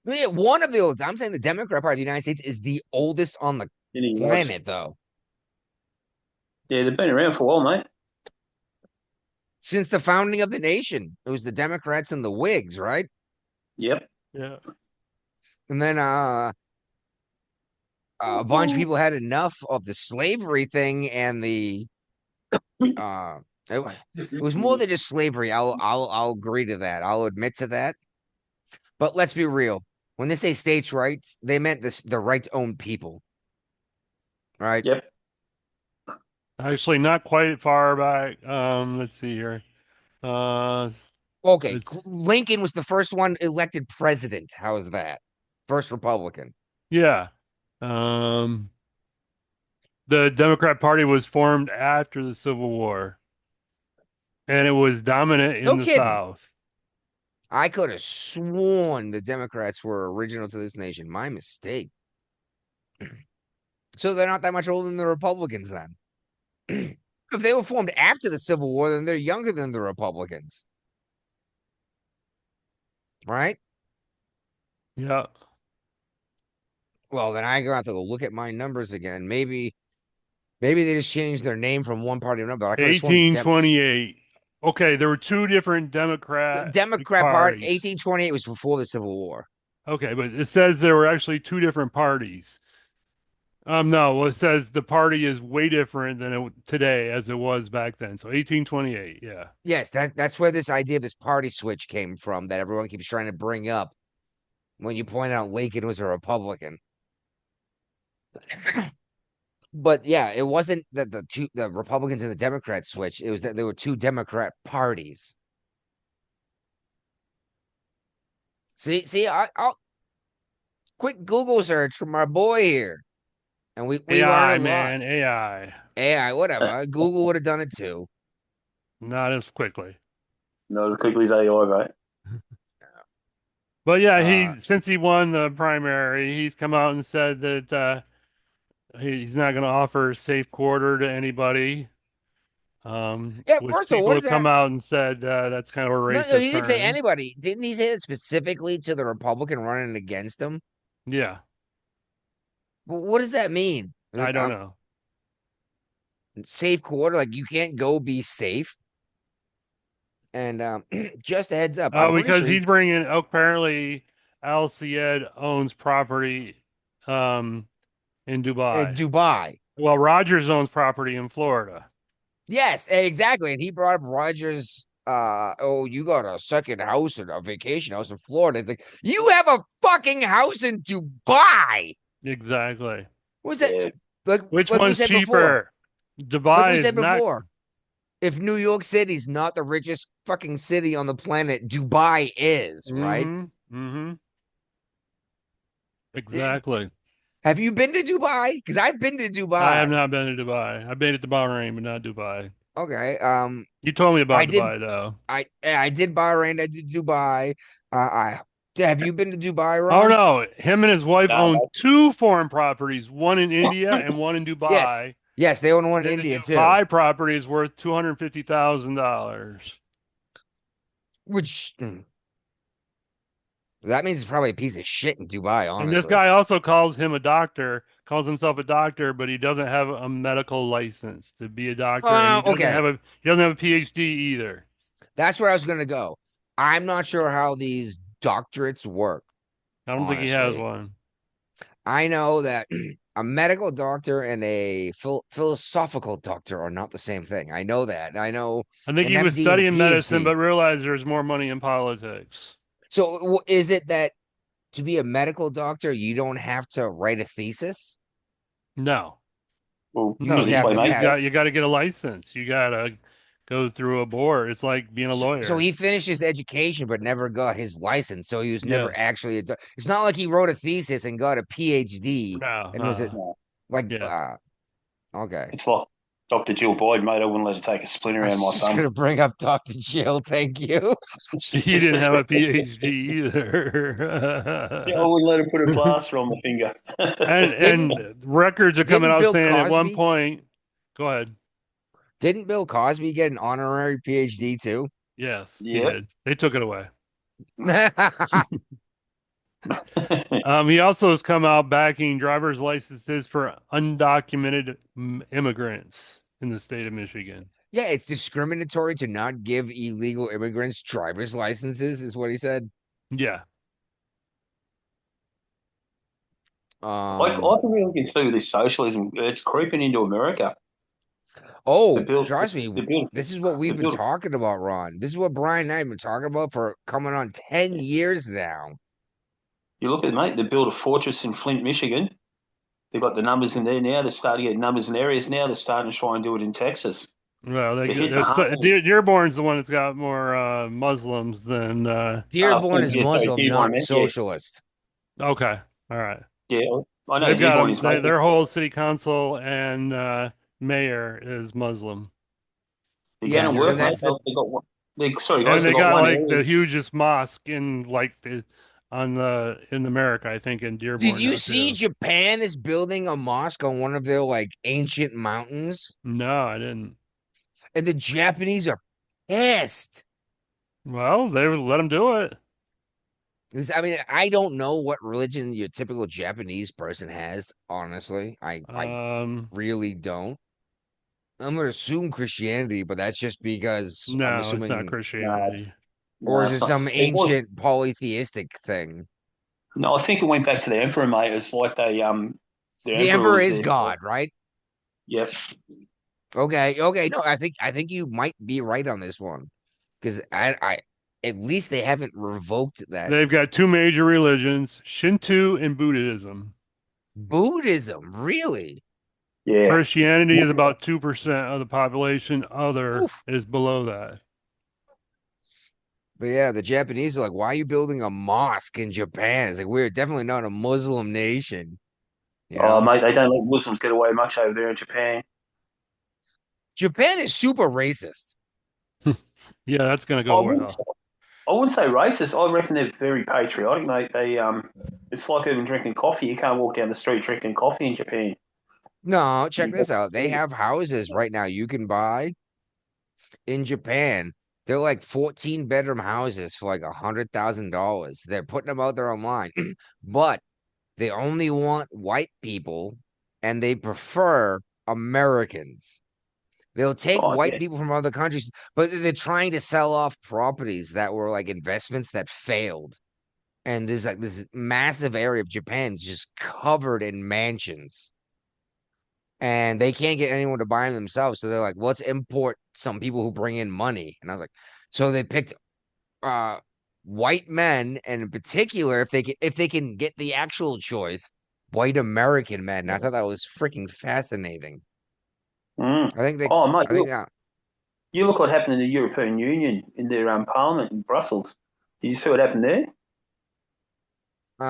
Yeah, one of the oldest. I'm saying the Democrat Party of the United States is the oldest on the It is. planet, though. Yeah, they've been around for a while, mate. Since the founding of the nation, it was the Democrats and the Whigs, right? Yep. Yeah. And then a bunch of people had enough of the slavery thing and the uh it was more than just slavery. I'll agree to that. I'll admit to that. But let's be real. When they say states' rights, they meant the right to own people. Right? Yep. Actually, not quite far back. Let's see here. Okay. It's Lincoln was the first one elected president. How is that? First Republican. yeah. Um, the Democrat Party was formed after the Civil War, and it was dominant in No the kidding. South. I could have sworn the Democrats were original to this nation. My mistake. So they're not that much older than the Republicans then. If they were formed after the Civil War, then they're younger than the Republicans. Right? Yeah. Well, then I go have to go look at my numbers again. Maybe they just changed their name from one party to another. I could have sworn 1828. Okay, there were two different the Democratic Democrat Party, parties. 1828 was before the Civil War. Okay, but it says there were actually two different parties. No, well, it says the party is way different than today as it was back then. So 1828, yeah. Yes, that's where this idea of this party switch came from that everyone keeps trying to bring up when you point out Lincoln was a Republican. But yeah, it wasn't that the Republicans and the Democrats switched. It was that there were two Democrat parties. See, I'll quick Google search from our boy here, and we AI, learned a lot. man, AI. AI, whatever. Google would have done it too. Not as quickly. Not as quickly as AI, mate. But yeah, Uh, since he won the primary, he's come out and said that he's not going to offer a safe quarter to anybody. Yeah, Which first of all, people what is have come that? out and said that's kind of a No, racist he didn't say term. anybody. Didn't he say it specifically to the Republican running against him? Yeah, What does that mean? I don't know. Safe quarter, like you can't go be safe. And just a heads up, I'm Oh, pretty because sure he's bringing. Apparently, Al Sayed owns property in Dubai. Dubai. Well, Rogers owns property in Florida. Yes, exactly. And he brought up Rogers. Oh, you got a second house and a vacation house in Florida. It's like you have a fucking house in Dubai. Exactly. What's that? Yeah. Which Like we one's said before. cheaper? Dubai is not. If New York City's not the richest fucking city on the planet, Dubai is, right? Mm-hmm. Mm-hmm. Exactly. Have you been to Dubai? Because I've been to I have Dubai. not been to Dubai. I've been at the Bahrain, but not Dubai. Okay. You told me I about did. Dubai, though. I did Bahrain. I did Dubai. I have you been to Dubai, Oh Ron? no, him and his wife No, own mate. two foreign properties, one in India and one in Yes. Dubai. Yes, they own one in And the India too. Dubai property is worth $250,000. Which that means it's probably a piece of shit in Dubai, And this honestly. guy also calls himself a doctor, but he doesn't have a medical license to be a doctor, and Okay. he doesn't have a PhD either. That's where I was gonna go. I'm not sure how these doctorates work, I don't think he has honestly. one. I know that a medical doctor and a philosophical doctor are not the same thing. I know that. I know I think an he was MD and studying medicine, PhD. but realized there's more money in politics. So is it that to be a medical doctor, you don't have to write a thesis? No, Well, You no, put it just this have way, to mate. pass. you got to get a license. You got to go through a board. It's like being a lawyer. So he finished his education but never got his license. So he was never Yes. actually it's not like he wrote a thesis and got a PhD No, and was it No. like yeah. okay. It's like Dr. Jill Boyd, mate. I wouldn't let her take a splinter I out of my was just thumb. gonna bring up Dr. Jill, thank you. She didn't have a PhD Yeah, I either. wouldn't let her put a plaster on my finger. and records are coming Didn't out Bill saying at one Cosby point, go ahead. didn't Bill Cosby get an honorary PhD too? Yes, he Yep. did. They took it away. He also has come out backing driver's licenses for undocumented immigrants in the state of Michigan. Yeah, it's discriminatory to not give illegal immigrants driver's licenses, is what he said. Yeah. I can really see with this socialism. It's creeping into America. The Oh, build, trust me, the build, this is what the we've been build. talking about, Ron. This is what Brian and I have been talking about for coming on 10 years now. You look at it, mate. They built a fortress in Flint, Michigan. They've got the numbers in there now. They're starting to get numbers in areas now. They're starting to try and do it in Texas. Well, They're hitting hard. Dearborn's the one that's got more Muslims than. Dearborn is Yeah, sorry, Muslim, Dearborn, not man. Yeah, socialist. Okay. All right. yeah. I know They've got Dearborn them. is, mate. Their whole city council and mayor is Muslim. They're going Yes, to and work, mate. that's the They got one. Sorry, And guys. They they got got one like area. the hugest mosque in in America, I think, in Did Dearborn you now see too. Japan is building a mosque on one of their like ancient mountains? No, I didn't. And the Japanese are pissed. Well, they would let them do it. Because, I mean, I don't know what religion your typical Japanese person has, honestly. I Um, really don't. I'm gonna assume Christianity, but that's just because I'm no, it's not assuming, No, Christianity. or no, is it it's not. some It was, ancient polytheistic thing? no, I think it went back to the emperor, mate. It's like the The emperor emperor was is there. God, right? Yep. Okay. No, I think you might be right on this one. Because I at least they haven't revoked that. They've got two major religions, Shinto and Buddhism. Buddhism, really? Yeah. Christianity is about 2% of the population. Other Oof. is below that. But yeah, the Japanese are like, why are you building a mosque in Japan? It's like we're definitely not a Muslim nation, you Oh, know? mate, they don't let Muslims get away much over there in Japan. Japan is super racist. Yeah, that's gonna I go wouldn't, well. I wouldn't say racist. I reckon they're very patriotic, mate. It's like even drinking coffee. You can't walk down the street drinking coffee in Japan. No, check You this walk out. They through. have houses right now you can buy in Japan. They're like 14-bedroom houses for like $100,000. They're putting them out there online, but they only want white people and they prefer Americans. They'll take Oh white yeah. people from other countries, but they're trying to sell off properties that were like investments that failed. And there's like this massive area of Japan just covered in mansions. And they can't get anyone to buy them themselves. So they're like, let's import some people who bring in money. And I was like, so they picked uh white men, and in particular, if they can get the actual choice, white American men. And I thought that was freaking fascinating. Mm. I think they Oh mate, I think that you look what happened in the European Union in their Parliament in Brussels. Did you see what happened there?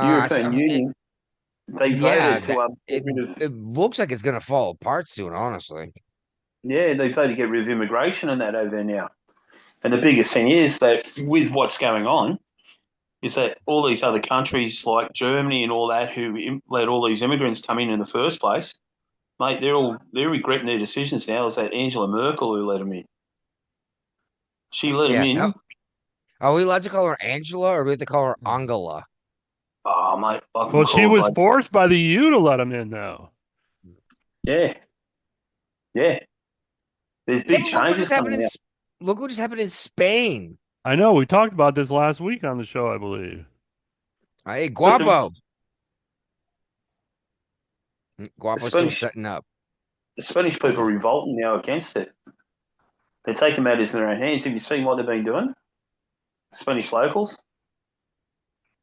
European so Union. They yeah, voted that to it get rid of. it looks like it's gonna fall apart soon, honestly. Yeah, they voted to get rid of immigration and that over there now. And the biggest thing is that with what's going on, is that all these other countries like Germany and all that who let all these immigrants come in the first place, mate, they're regretting their decisions now. Is that Angela Merkel who let them in? She let them Yeah. in. Are we allowed to call her Angela or do we have to call her Angela? Oh, mate, I can Well, she call was blood. forced by the EU to let them in, though. Yeah, yeah. There's Yeah, big but look what just changes happened coming out. look what just happened in Spain. I know. We talked about this last week on the show, I believe. Hey, But Guapo. the Guapo's still Spanish, setting up. the Spanish people are revolting now against it. They're taking matters in their own hands. Have you seen what they've been doing? Spanish locals.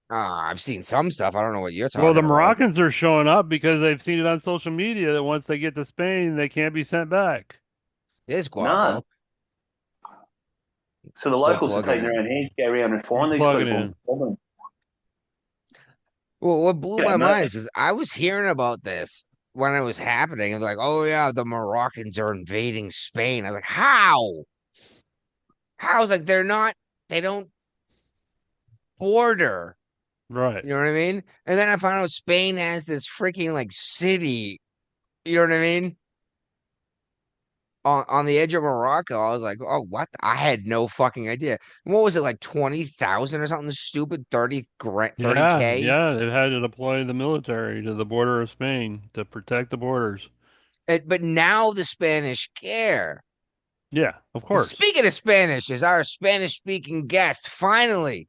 I've seen some stuff. I don't know what you're Well, the talking about. Moroccans are showing up because they've seen it on social media that once they get to Spain, they can't be sent back. There's No. Guapo. So the Still locals are plugging taking their in. own hands, go around and He's find these plugging people. in. Well, what blew Yeah, my mate. mind is I was hearing about this when it was happening. And like, oh yeah, the Moroccans are invading Spain. I was like, how? How? I was like, they don't border. Right. You know what I mean? And then I found out Spain has this freaking like city, you know what I mean? on the edge of Morocco. I was like, oh, what? I had no fucking idea. What was it, like 20,000 or something stupid? 30 Yeah, K? yeah, it had to deploy the military to the border of Spain to protect the borders. But now the Spanish care. Yeah, of And course. speaking of Spanish, is our Spanish speaking guest finally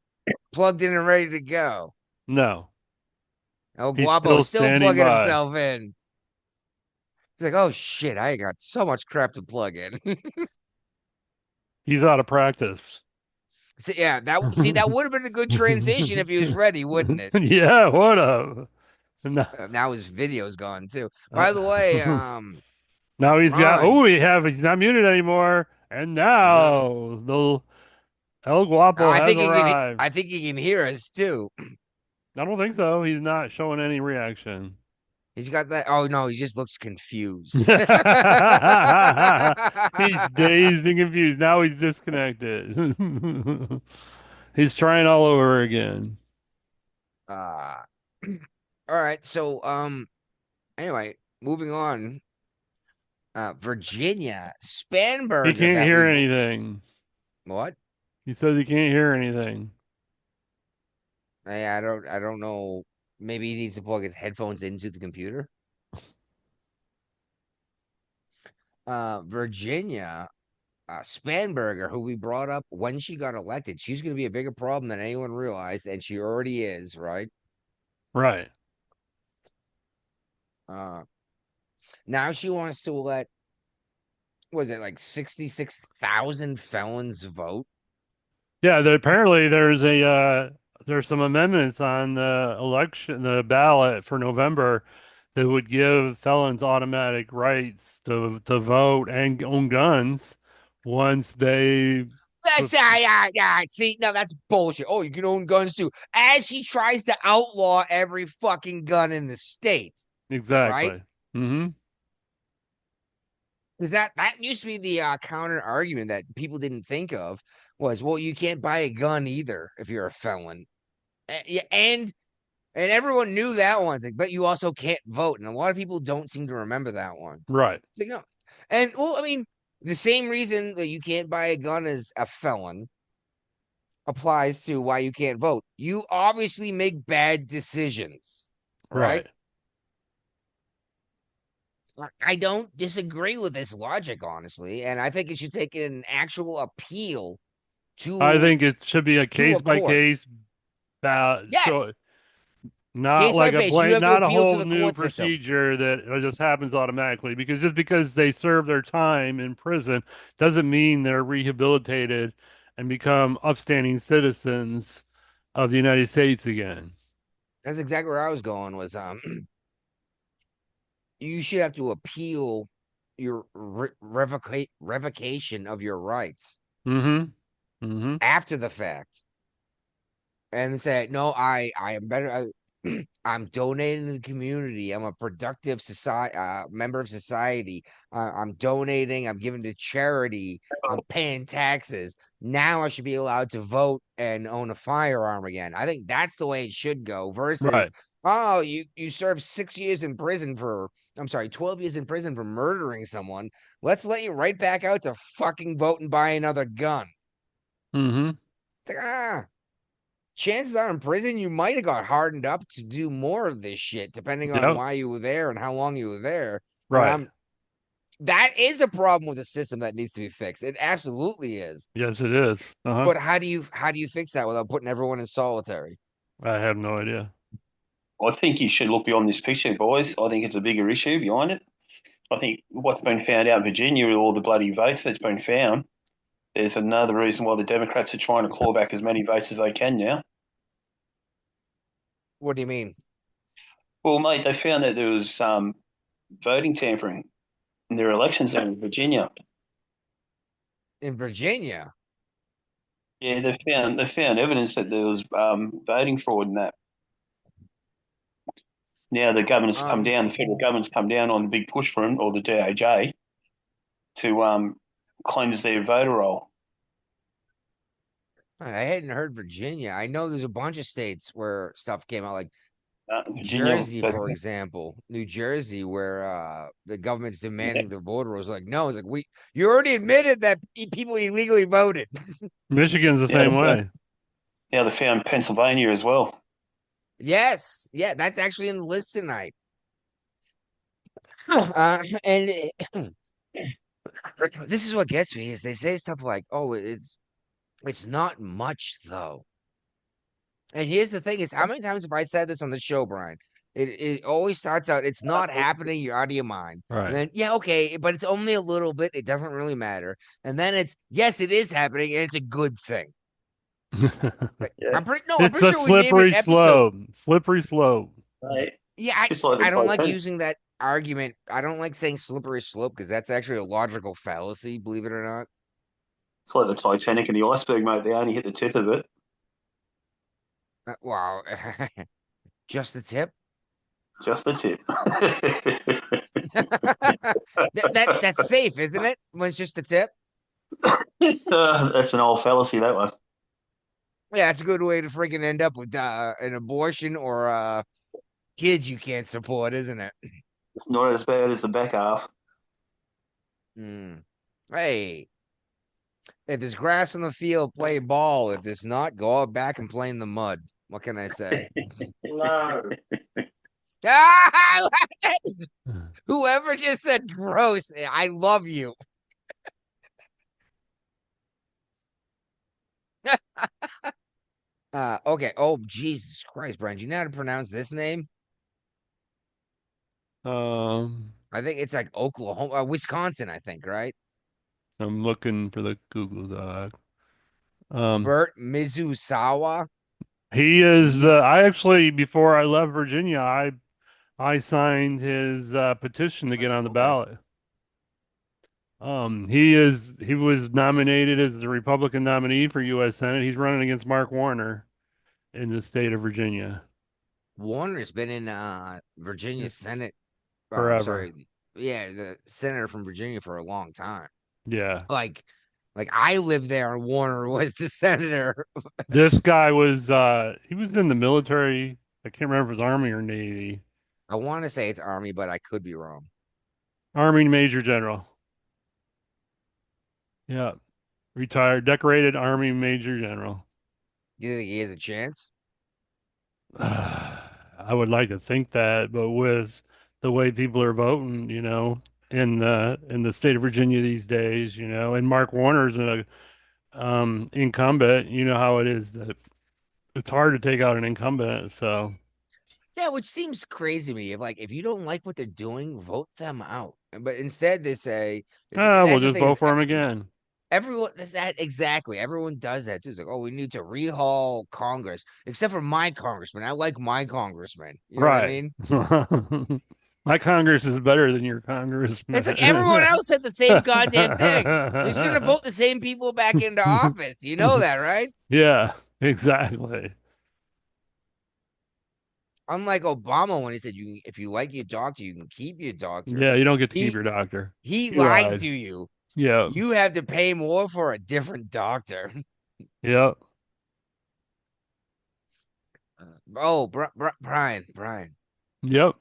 plugged in and ready to go? No, El he's Guapo still still standing plugging by. himself in. He's like, oh shit, I got so much crap to plug in. He's out of practice. So, yeah, that would have been a good transition if he was ready, wouldn't it? Yeah, what up? No. Now his video's gone too. By the way, Now Ron, he's not muted anymore. And he's not. now the El Guapo I has think he can. arrived. I think he can hear us too. I don't think so. He's not showing any reaction. He's got that. Oh no, he just looks confused. He's dazed and confused. Now he's disconnected. He's trying all over again. uh, all right. So, anyway, moving on. Virginia He Spanberger can't that hear anything. what? He says he can't hear anything. I don't know. Maybe he needs to plug his headphones into the computer. Virginia Spanberger, who we brought up when she got elected, she's going to be a bigger problem than anyone realized, and she already is, right? Right. Uh, Now she wants to let, was it like 66,000 felons vote? Yeah, apparently there's some amendments on the ballot for November that would give felons automatic rights to vote and own guns once they That's yeah. See, no, that's bullshit. Oh, you can own guns too. As she tries to outlaw every fucking gun in the state, right? exactly. Mm-hmm. Because that used to be the counter argument that people didn't think of was, well, you can't buy a gun either if you're a felon. Yeah, and everyone knew that one thing, but you also can't vote, and a lot of people don't seem to remember that one. Right. Like, no, and well, I mean, the same reason that you can't buy a gun as a felon applies to why you can't vote. You obviously make bad decisions, right? Right. I don't disagree with this logic, honestly, and I think it should take an actual appeal I to think it should be a a case by court. case ballot. So Yes, not case by like case, you have to not a appeal to whole the new court system. procedure that just happens automatically because just because they serve their time in prison doesn't mean they're rehabilitated and become upstanding citizens of the United States again. That's exactly where I was going. Was you should have to appeal your revocation of your rights Mm-hmm. Mm-hmm. after the fact and say, no, I am better. I'm donating to the community. I'm a productive society member of society. I'm donating. I'm giving to charity. I'm paying taxes. Now I should be allowed to vote and own a firearm again. I think that's the way it should go. Versus, Right. oh, you served 6 years in prison for. I'm sorry, 12 years in prison for murdering someone. Let's let you right back out to fucking vote and buy another gun. Mm-hmm. It's like, chances are in prison you might have got hardened up to do more of this shit, depending on Yep. why you were there and how long you were there. And Right. that is a problem with the system that needs to be fixed. It absolutely is. Yes, it is. Uh-huh. But how do you fix that without putting everyone in solitary? I have no idea. I think you should look beyond this picture, boys. I think it's a bigger issue behind it. I think what's been found out in Virginia with all the bloody votes that's been found, there's another reason why the Democrats are trying to claw back as many votes as they can now. What do you mean? Well, mate, they found that there was voting tampering in their elections in Virginia. In Virginia? Yeah, they found evidence that there was voting fraud in that. Now the government's come Um, down, the federal government's come down on the big push for them, or the DOJ, to cleanse their voter roll. I hadn't heard Virginia. I know there's a bunch of states where stuff came out like Virginia, Jersey, for example, New Jersey, where the government's demanding the voter rolls. Like, no, it's like you already admitted that people illegally voted. Michigan's the yeah, same way. yeah, they found Pennsylvania as well. Yes, yeah, that's actually in the list tonight. And this is what gets me is they say stuff like, "Oh, it's not much though." And here's the thing: is how many times have I said this on the show, Brian? It always starts out, "It's not happening. You're out of your mind." And Right. then, yeah, okay, but it's only a little bit. It doesn't really matter. And then it's, yes, it is happening, and it's a good thing. Like, Yeah. I'm pretty It's a sure we named an slippery episode. slope. Slippery slope. Right. Yeah, Just like the I don't like Titanic. using that argument. I don't like saying slippery slope because that's actually a logical fallacy, believe it or not. It's like the Titanic and the iceberg, mate. They only hit the tip of it. Wow, just the tip. Just the tip. That's safe, isn't it? When it's just the tip. That's an old fallacy, that one. Yeah, it's a good way to freaking end up with an abortion or kids you can't support, isn't it? It's not as bad as the back half. Hey, if there's grass in the field, play ball. If there's not, go out back and play in the mud. What can I say? No. Whoever just said gross, I love you. Okay. Oh, Jesus Christ, Brian. Do you know how to pronounce this name? I think it's like Oklahoma, Wisconsin, I think, right? I'm looking for the Google Doc. Bert Mizusawa. He is He's I actually before I left Virginia, I signed his petition to get on the okay. ballot. He was nominated as the Republican nominee for U.S. Senate. He's running against Mark Warner in the state of Virginia Warner's been in Virginia Senate. I'm forever. sorry. Yeah, the senator from Virginia for a long time. Yeah. Like I lived there and Warner was the senator. This guy was he was in the military. I can't remember if it was Army or Navy. I want to say it's Army, but I could be wrong. Army Major General. Yeah. Retired, decorated Army Major General. You think he has a chance? I would like to think that, but with the way people are voting, in the state of Virginia these days, and Mark Warner's a incumbent, you know how it is that it's hard to take out an incumbent. So, Yeah, which seems crazy to me. If you don't like what they're doing, vote them out. But instead they say we'll that's the just thing vote is for him again. everyone that exactly everyone does that too. It's like, oh, we need to rehaul Congress, except for my congressman. I like my congressman. You know what I Right. mean? My Congress is better than your congressman. It's like everyone else said the same goddamn thing. They're just gonna vote the same people back into office. You know that, right? Yeah, exactly. Unlike Obama when he said if you like your doctor, you can keep your doctor. Yeah, you don't get to keep He your doctor. he You lied lied. to you. Yeah. You have to pay more for a different doctor. Yep. Oh, Brian, Yep.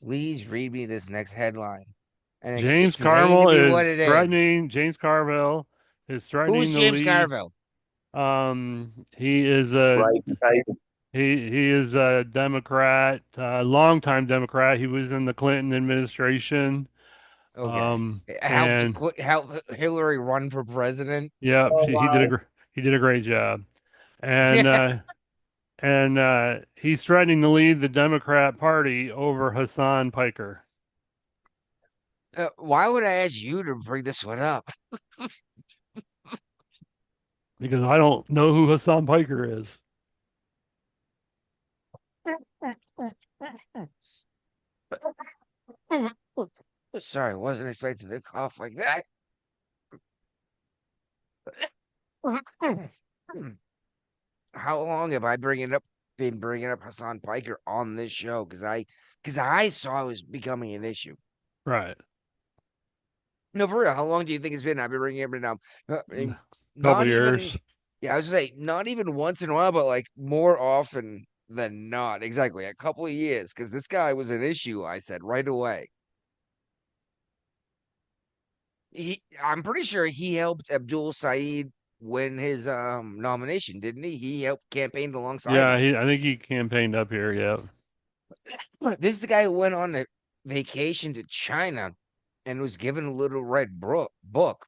please read me this next headline and James explain to Carville me what is it is. threatening. James Carville is threatening Who's to James leave. Carville? He is a Right. he is a Democrat, longtime Democrat. He was in the Clinton administration. Okay, And help Hillary run for president. yeah, Oh, wow. he did a great job. And Yeah. he's threatening to leave the Democrat Party over Hassan Piker Why would I ask you to bring this one up? because I don't know who Hassan Piker is. Sorry, wasn't expecting to cough like that. How long have I been bringing up Hassan Piker on this show? Because I saw it was becoming an issue. Right. No, for real. How long do you think it's been? I've been bringing it up Couple not even. years. Yeah, I was say not even once in a while, but like more often than not. Exactly. A couple of years, because this guy was an issue, I said right away. I'm pretty sure he helped Abdul Saeed win his nomination, didn't he? He helped campaign alongside Yeah, him. I think he campaigned up here. Yeah. This is the guy who went on a vacation to China and was given a little red book.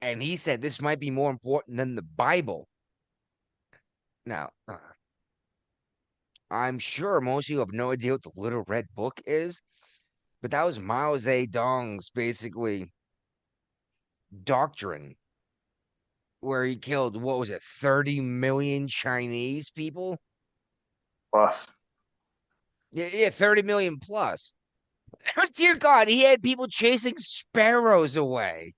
And he said this might be more important than the Bible. Now, I'm sure most of you have no idea what the little red book is, but that was Mao Zedong's basically doctrine, where he killed, what was it, 30 million Chinese people? Plus, Yeah, 30 million plus. Dear God, he had people chasing sparrows away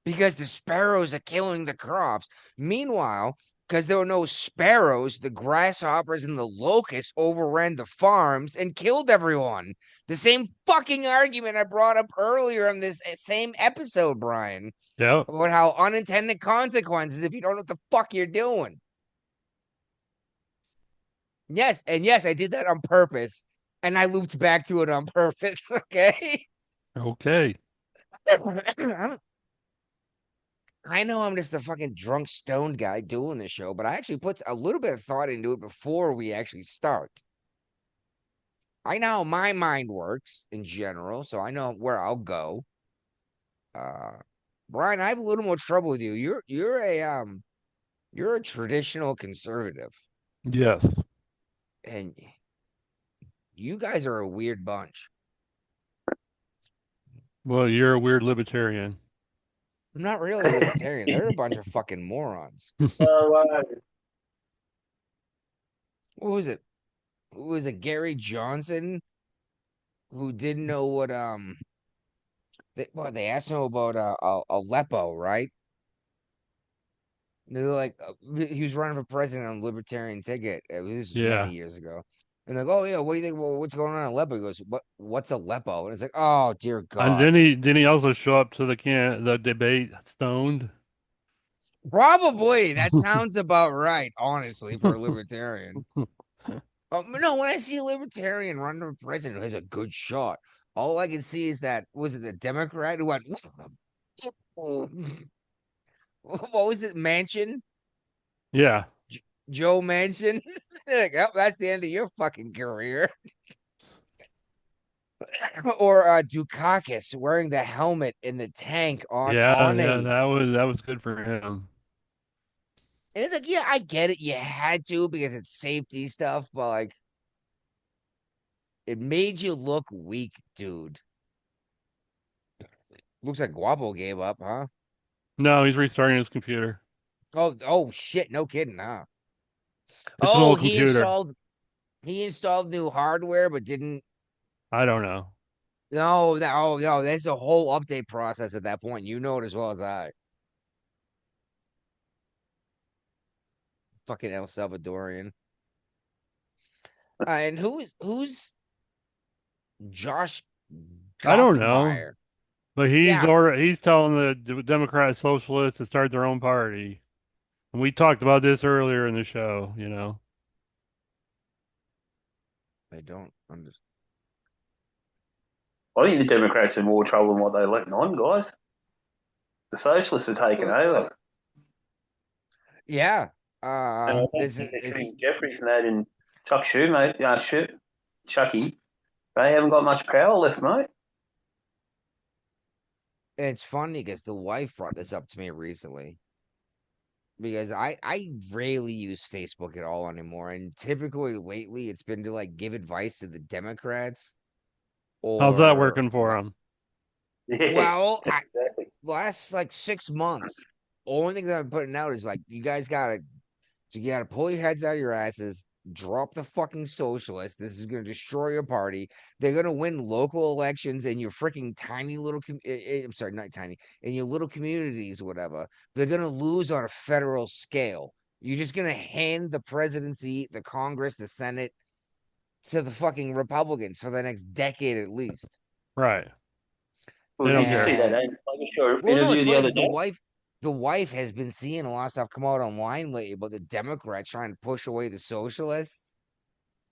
because the sparrows are killing the crops. Meanwhile, because there were no sparrows, the grasshoppers and the locusts overran the farms and killed everyone. The same fucking argument I brought up earlier in this same episode, Brian, Yeah. about how unintended consequences if you don't know what the fuck you're doing. Yes, and yes, I did that on purpose, and I looped back to it on purpose, okay? Okay. I know I'm just a fucking drunk, stoned guy doing the show, but I actually put a little bit of thought into it before we actually start. I know how my mind works in general, so I know where I'll go. Uh, Brian, I have a little more trouble with you. You're a traditional conservative, Yes. and you guys are a weird bunch. Well, you're a weird libertarian. I'm not really a libertarian. They're a bunch of fucking morons. What was it? Who was it? Gary Johnson, who didn't know what they asked him about Aleppo, right? They're like, he was running for president on a libertarian ticket. This was many Yeah. years ago. And like, oh yeah, what do you think? Well, what's going on in Aleppo? He goes, what's Aleppo? And it's like, oh dear And God, didn't he also show up to the debate stoned? probably that sounds about right, honestly, for a libertarian. No, when I see a libertarian running for president who has a good shot, all I can see is that was it the Democrat who went, what was it, Manchin? Yeah. Joe Manchin? Like, oh, that's the end of your fucking career. Or Dukakis wearing the helmet in the tank Yeah, on yeah, a. that was good for him. And it's like, yeah, I get it. You had to because it's safety stuff, but like, it made you look weak, dude. Looks like Guapo gave up, huh? No, he's restarting his computer. Oh shit, no kidding, huh? It's an Oh, old computer. he installed new hardware, but didn't. I don't know. No, no, that's a whole update process at that point. You know it as well as I. Fucking El Salvadorian. And who's Josh I don't know. Goffmeyer? But Yeah, he's telling the Democrat Socialists to start their own party. And we talked about this earlier in the show, you know. I don't understand. I think the Democrats are in more trouble than what they're letting on, guys. The socialists are taking over. Yeah, And I this think is it's between Jeffries and that and Chuck Schumer, mate, Chucky, they haven't got much power left, mate. it's funny because the wife brought this up to me recently because I rarely use Facebook at all anymore, and typically lately it's been to like give advice to the Democrats How's that or working for him? Yeah, well, exactly. last like 6 months, only thing that I'm putting out is like you gotta pull your heads out of your asses, drop the fucking socialists. This is gonna destroy your party. They're gonna win local elections in your freaking tiny little. I'm sorry, not tiny, in your little communities, whatever. They're gonna lose on a federal scale. You're just gonna hand the presidency, the Congress, the Senate to the fucking Republicans for the next decade at least. Right. They Well, don't did you see care. that? And Like your well, no, it's interview the funny other because day? the wife has been seeing a lot of stuff come out online lately about the Democrats trying to push away the socialists.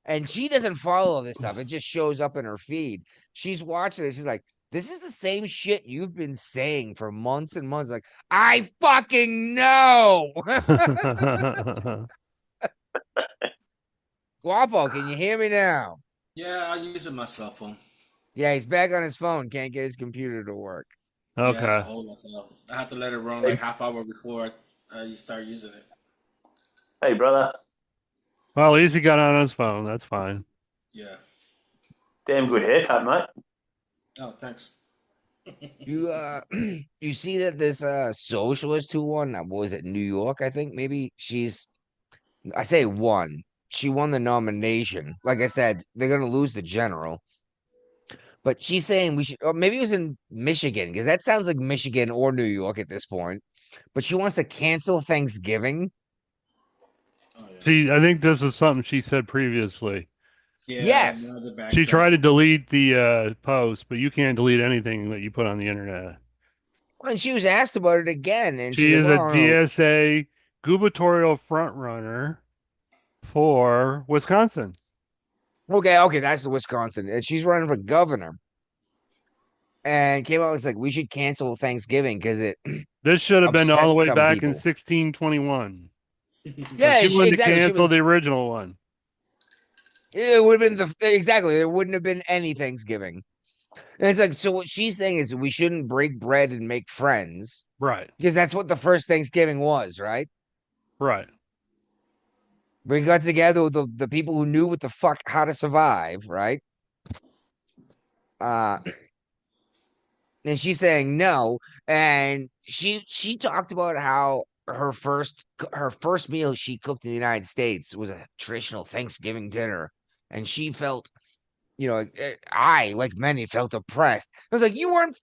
And she doesn't follow this stuff. It just shows up in her feed. She's watching it. She's like, this is the same shit you've been saying for months and months. Like, I fucking know. Guapo, can you hear me now? Yeah, I use it my cell phone. Yeah, he's back on his phone. Can't get his computer to work. Yeah, it's Okay. old myself. I have to let it run like half hour before you start using it. Hey, brother. Well, at least he got on his phone. That's fine. Yeah. Damn good haircut, mate. Oh, thanks. You you see that this socialist who won, what was it, New York, I think maybe I say won. She won the nomination. Like I said, they're gonna lose the general. But she's saying we should, or maybe it was in Michigan, because that sounds like Michigan or New York at this point. But she wants to cancel Thanksgiving. Oh yeah. I think this is something she said previously. Yeah. Yes. now they're back She to- tried to delete the post, but you can't delete anything that you put on the internet. And she was asked about it again, and She she's is like, a "Well, DSA gubernatorial frontrunner for Wisconsin. okay, that's the Wisconsin, and she's running for governor." And came out and was like, "We should cancel Thanksgiving because it This should have been all the upsets way some back in people." 1621. Yeah, She wouldn't exactly. She cancel was, the original one. it would have been exactly. There wouldn't have been any Thanksgiving. And it's like, so what she's saying is we shouldn't break bread and make friends Right. because that's what the first Thanksgiving was, right? Right. We got together with the people who knew what the fuck how to survive, right? And she's saying no, and she talked about how her first meal she cooked in the United States was a traditional Thanksgiving dinner, and she felt, I like many felt oppressed. I was like, you weren't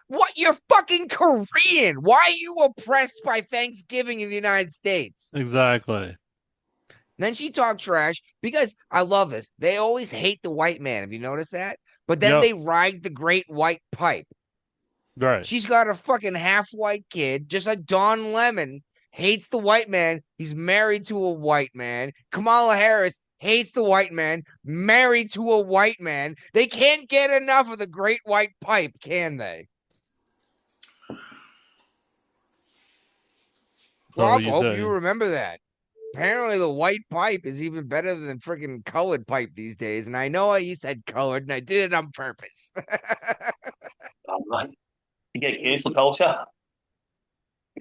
what? You're fucking Korean. Why are you oppressed by Thanksgiving in the United States? Exactly. Then she talked trash because I love this. They always hate the white man. Have you noticed that? But then Yep. they ride the great white pipe. Right. She's got a fucking half white kid, just like Don Lemon hates the white man. He's married to a white man. Kamala Harris hates the white man, married to a white man. They can't get enough of the great white pipe, can they? So Well, what I do you hope say? you remember that. Apparently, the white pipe is even better than freaking colored pipe these days. And I know you said colored, and I did it on purpose. Mate. You get cancel culture.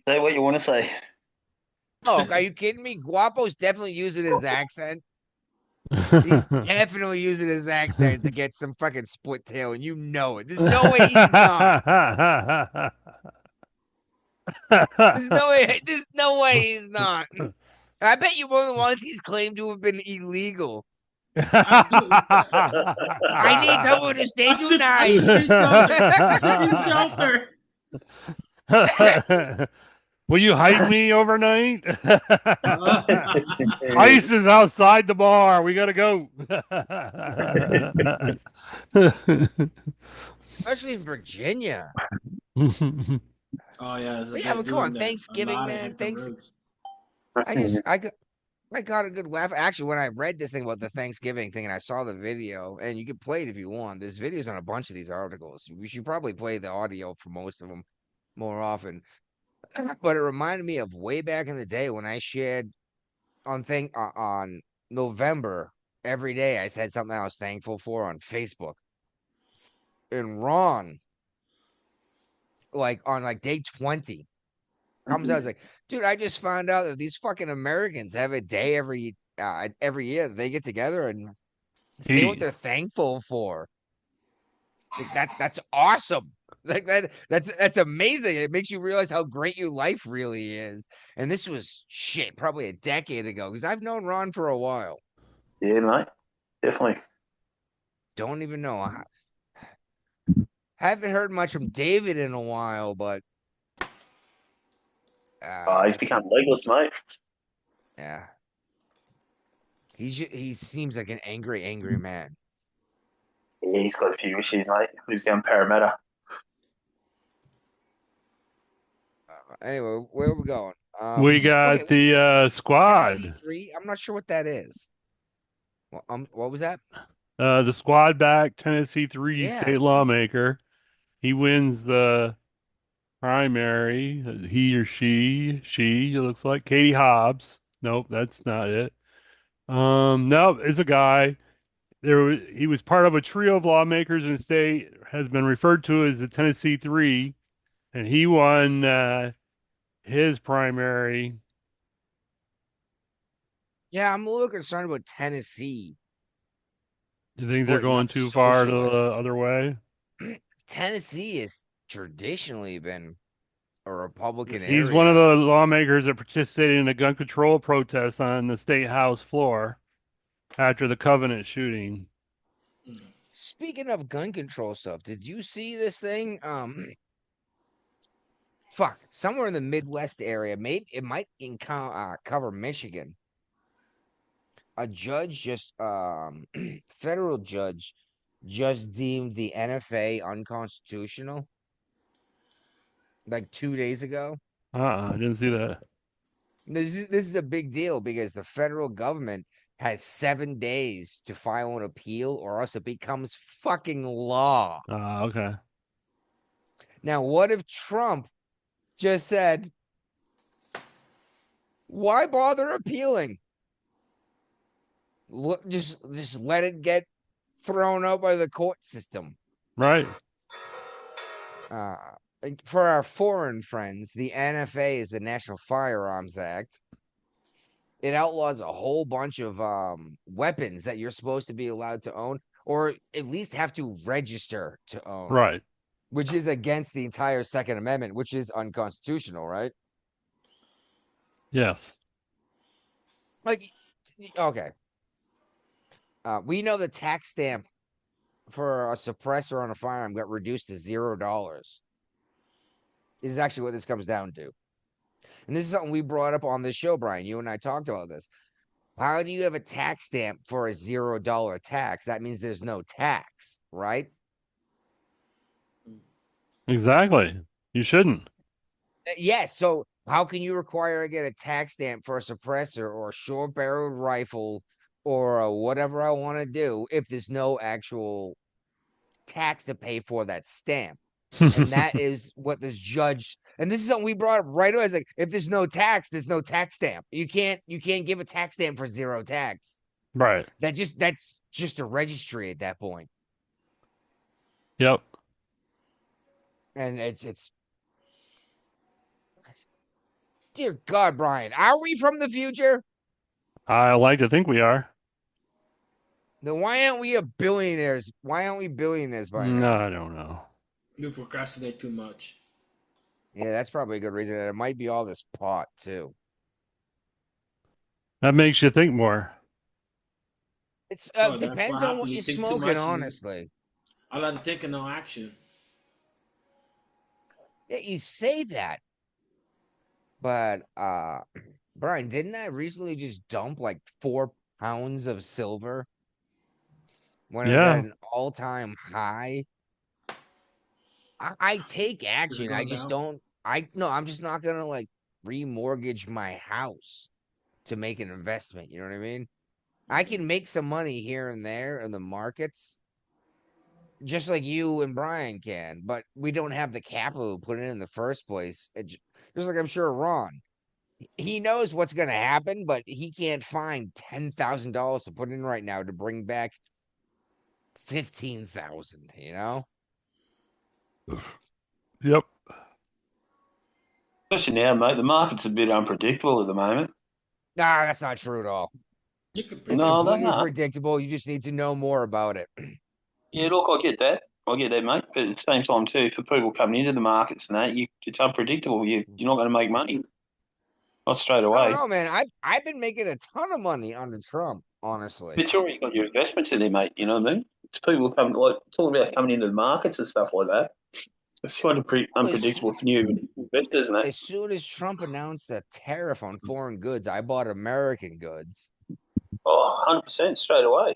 Say what you want to say. Oh, are you kidding me? Guapo's definitely using his accent. He's definitely using his accent to get some fucking split tail, and you know it. There's no way he's not. There's no way he's not. I bet you more than once he's claimed to have been illegal. I need someone to stay tonight. Will you hide me overnight? Ice is outside the bar. We gotta go. Especially in Virginia. Oh yeah, But yeah, but come on, Thanksgiving, man. I got a good laugh. Actually, when I read this thing about the Thanksgiving thing and I saw the video, and you can play it if you want. There's videos on a bunch of these articles. We should probably play the audio for most of them more often. But it reminded me of way back in the day when I shared on November every day. I said something I was thankful for on Facebook. And Ron, on day 20, comes out, like, dude, I just found out that these fucking Americans have a day every year that they get together and say what they're thankful for. Like, that's awesome. Like that's amazing. It makes you realize how great your life really is. And this was probably a decade ago, because I've known Ron for a while. Yeah, mate. Definitely. Don't even know. I haven't heard much from David in a while, but He's become legalist, mate. yeah. He seems like an angry man. Yeah, he's got a few issues, mate. Lives down Parramatta. Anyway, where are we going? We got the squad. C3? I'm not sure what that is. What was that? The squad back Tennessee 3 Yeah. state lawmaker. He wins the primary. He or she, it looks like Katie Hobbs. Nope, that's not it. No, it's a guy. He was part of a trio of lawmakers in the state, has been referred to as the Tennessee Three, and he won his primary. Yeah, I'm a little concerned about Tennessee You think they're putting going up too far to the socialists. other way? Tennessee has traditionally been a Republican He's one of area. the lawmakers that participated in the gun control protests on the state house floor after the Covenant shooting. Speaking of gun control stuff, did you see this thing? Fuck, somewhere in the Midwest area, maybe it might cover Michigan. A judge just, federal judge just deemed the NFA unconstitutional like 2 days ago. I didn't see that. This is a big deal because the federal government has 7 days to file an appeal or else it becomes fucking law. Okay. Now, what if Trump just said, why bother appealing? Just let it get thrown out by the court system. Right. For our foreign friends, the NFA is the National Firearms Act. It outlaws a whole bunch of weapons that you're supposed to be allowed to own, or at least have to register to own. Right. Which is against the entire Second Amendment, which is unconstitutional, right? Yes. Like, okay. We know the tax stamp for a suppressor on a firearm got reduced to $0. Is actually what this comes down to. And this is something we brought up on this show, Brian. You and I talked about this. How do you have a tax stamp for a $0 tax? That means there's no tax, right? Exactly. You shouldn't. Yes. So how can you require I get a tax stamp for a suppressor or a short-barreled rifle or whatever I want to do if there's no actual tax to pay for that stamp? And that is what this judge, and this is something we brought up right away. It's like, if there's no tax stamp. You can't give a tax stamp for zero tax. Right. That's just a registry at that point. Yep. And it's dear God, Brian, are we from the future? I like to think we are. Then why aren't we billionaires? Why aren't we billionaires by No, now? I don't know. You procrastinate too much. Yeah, that's probably a good reason. And it might be all this pot too. That makes you think more. It's Oh, that's depends what on happens. what You you're think too smoking, much. honestly. A lot of thinking, no action. Yeah, you say that. But Brian, didn't I recently just dump like 4 pounds of silver when it was at Yeah. an all-time high? I take It's action. I going just down. don't. I'm just not gonna like remortgage my house to make an investment. You know what I mean? I can make some money here and there in the markets, just like you and Brian can, but we don't have the capital to put it in the first place. Just like I'm sure Ron. He knows what's going to happen, but he can't find $10,000 to put in right now to bring back 15,000. You know? Yep. Especially now, mate, the market's a bit unpredictable at the moment. Nah, that's not true at all. You can It's predict. No, they're completely not. predictable. You just need to know more about it. Yeah, look, I get that. I get that, mate. But at the same time, too, for people coming into the markets and that, it's unpredictable. You're not going to make money. Not straight I don't away. know, man. I've been making a ton of money under Trump, honestly. But you already got your investments in there, mate. You know what I mean? It's people coming, like, talking about coming into the markets and stuff like that. It's kind of unpredictable for new investors and that. As soon as Trump announced a tariff on foreign goods, I bought American goods. Oh, 100% straight away.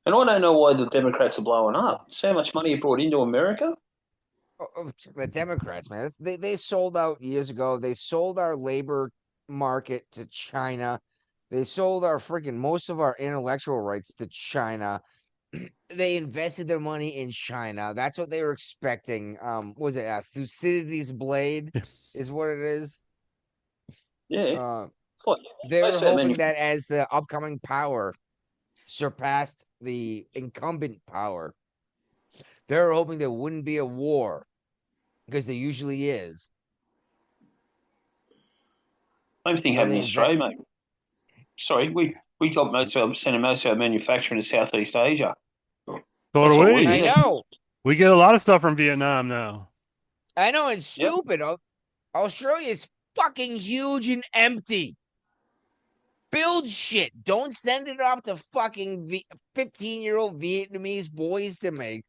And I don't know why the Democrats are blowing up. See how much money you brought into America? The Democrats, man, they sold out years ago. They sold our labor market to China. They sold our freaking most of our intellectual rights to China. They invested their money in China. That's what they were expecting. Was it Thucydides' blade? Is what it is. Yeah. It's like They were most of that hoping that as the upcoming power surpassed the incumbent power, they were hoping there wouldn't be a war because there usually is. same thing So happened they in Australia, mate. Sorry, we got most of our manufacturing to Southeast Asia. So That's do what we. I know. We get a lot of stuff from Vietnam now. I know it's Yep. stupid. Australia is fucking huge and empty. Build shit. Don't send it off to fucking 15-year-old Vietnamese boys to make.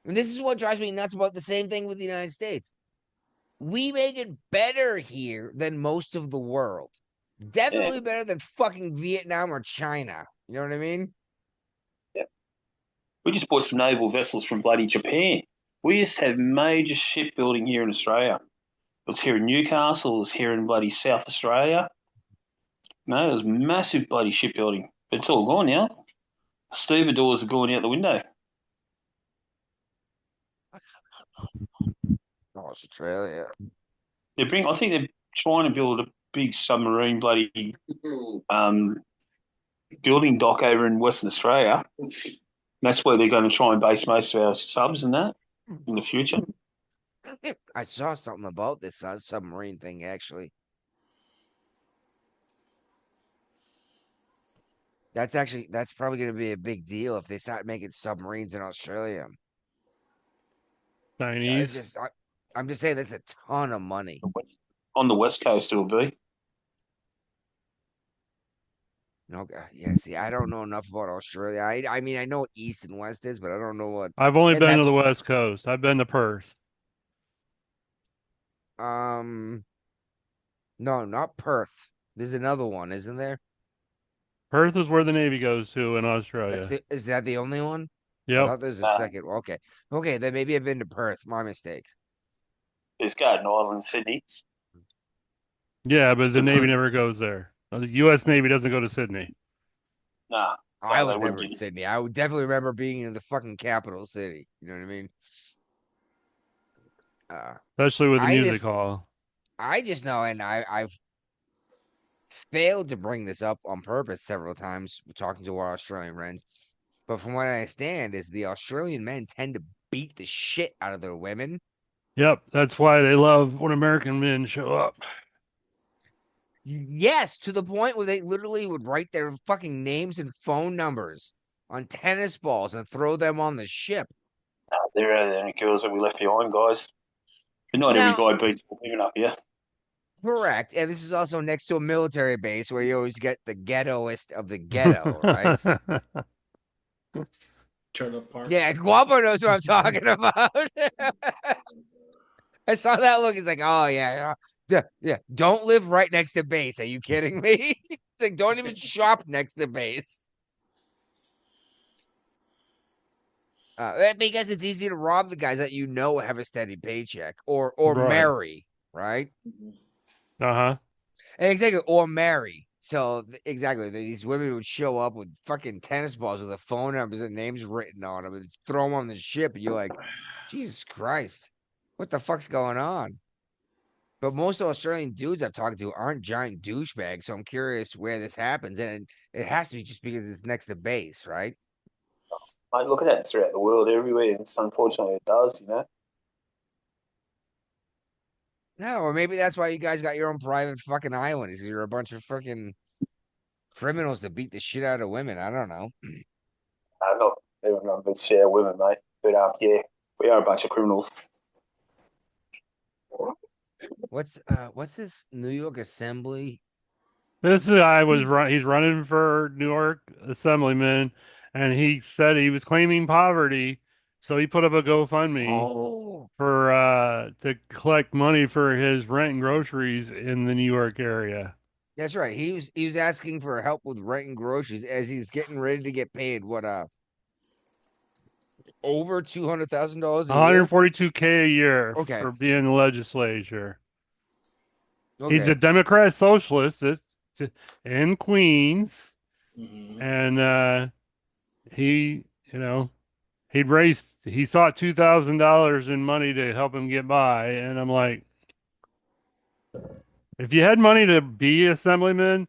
And this is what drives me nuts about the same thing with the United States. We make it better here than most of the world. Definitely better than fucking Vietnam or China. You know what I mean? We just bought some naval vessels from bloody Japan. We used to have major shipbuilding here in Australia. It was here in Newcastle, it was here in bloody South Australia. No, it was massive bloody shipbuilding. But it's all gone now. Stevedores are going out the window. Australia. I think they're trying to build a big submarine bloody building dock over in Western Australia. And that's where they're going to try and base most of our subs and that in the future. I saw something about this submarine thing, actually. That's probably going to be a big deal if they start making submarines in Australia. Chinese. I'm just saying that's a ton of money. On the West Coast, it'll be. Okay, yeah. See, I don't know enough about Australia. I mean, I know what East and West is, but I don't know what. I've only And been to that's the West Coast. I've been to Perth. no, not Perth. There's another one, isn't there? Perth is where the Navy goes to in Australia. Is that the only one? I Yep. thought there's a second. Okay. Then maybe I've been to Perth. My mistake. There's Garden Island, Sydney. Yeah, but the Navy never goes there. The U.S. Navy doesn't go to Sydney. Nah. I was they never wouldn't in get Sydney. I would definitely remember being in the fucking capital city. You know what I mean? Especially with the I music just, hall. I just know, and I've failed to bring this up on purpose several times talking to our Australian friends. But from what I understand, is the Australian men tend to beat the shit out of their women. Yep, that's why they love when American men show up. Yes, to the point where they literally would write their fucking names and phone numbers on tennis balls and throw them on the ship. There are the girls that we left behind, guys. But not Now, every guy beats the women up here. correct. And this is also next to a military base where you always get the ghettoist of the ghetto, right? Trailer park. Yeah, Guapo knows what I'm talking about. I saw that look. He's like, oh, yeah. Don't live right next to base. Are you kidding me? It's like, don't even shop next to base. Because it's easy to rob the guys that you know have a steady paycheck or Right. marry, right? Uh-huh. Exactly, or marry. So exactly, these women would show up with fucking tennis balls with their phone numbers and names written on them and throw them on the ship. And you're like, Jesus Christ, what the fuck's going on? But most Australian dudes I've talked to aren't giant douchebags. So I'm curious where this happens. And it has to be just because it's next to base, right? Mate, look at that throughout the world, everywhere. It's unfortunately it does, you know. No, or maybe that's why you guys got your own private fucking island. Is you're a bunch of freaking criminals that beat the shit out of women. I don't know. Not everyone beats share women, mate. But yeah, we are a bunch of criminals. What's this New York Assembly? This guy he's running for New York Assemblyman, and he said he was claiming poverty, so he put up a GoFundMe for to collect money for his rent and groceries in the New York area. That's right. He was asking for help with rent and groceries as he's getting ready to get paid over $200,000 a year. $142K a year Okay. for being in the legislature. Okay. He's a Democrat socialist. It's in Queens, Mhm. and he, he sought $2,000 in money to help him get by, and I'm like, if you had money to be assemblyman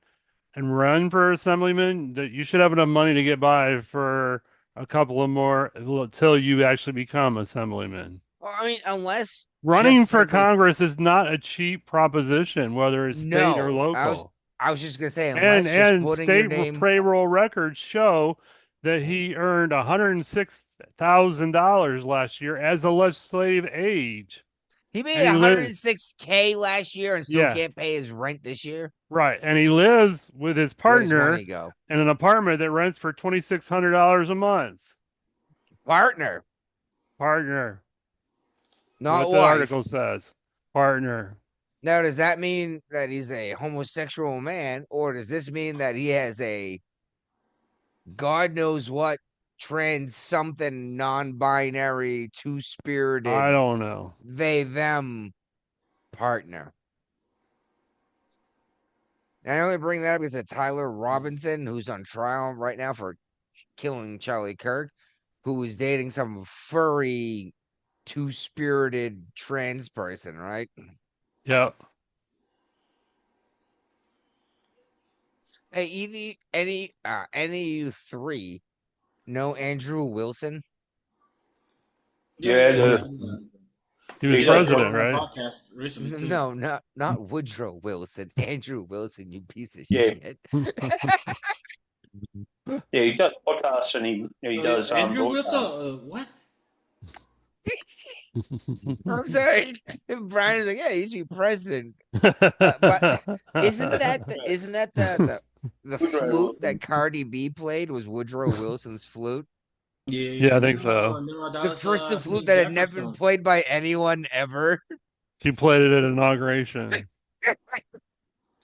and run for assemblyman, that you should have enough money to get by for a couple of more till you actually become assemblyman. Well, I mean, unless Running just for simply Congress is not a cheap proposition, whether it's state or no. local. I was just gonna say, And unless just and putting your state name. payroll records show that he earned $106,000 last year as a legislative age. He made And he lives, 106K last year and still yeah, can't pay his rent this year. right. And he lives with his Where'd his money partner go? in an apartment that rents for $2,600 a month. Partner, Partner. not What that wife. article says. Partner. Now, does that mean that he's a homosexual man, or does this mean that he has a God knows what trans something non-binary, I two-spirited don't know. they them partner? And I only bring that up because of Tyler Robinson, who's on trial right now for killing Charlie Kirk, who was dating some furry, two-spirited trans person, right? Yep. Hey, any of you three know Andrew Wilson? Yeah, He was He does president, On a right? podcast recently too. No, not Woodrow Wilson. Andrew Wilson, you piece of Yeah. shit. Yeah, he does podcasts and he Oh, does Andrew broadcasts. Wilson. What? I'm sorry. Brian's like, yeah, he used to be president. But isn't that the flute that Cardi B played was Woodrow Wilson's flute? Yeah, I think so. No, that The was first flute Jimmy that had never been Jefferson. played by anyone ever. He played it at inauguration. I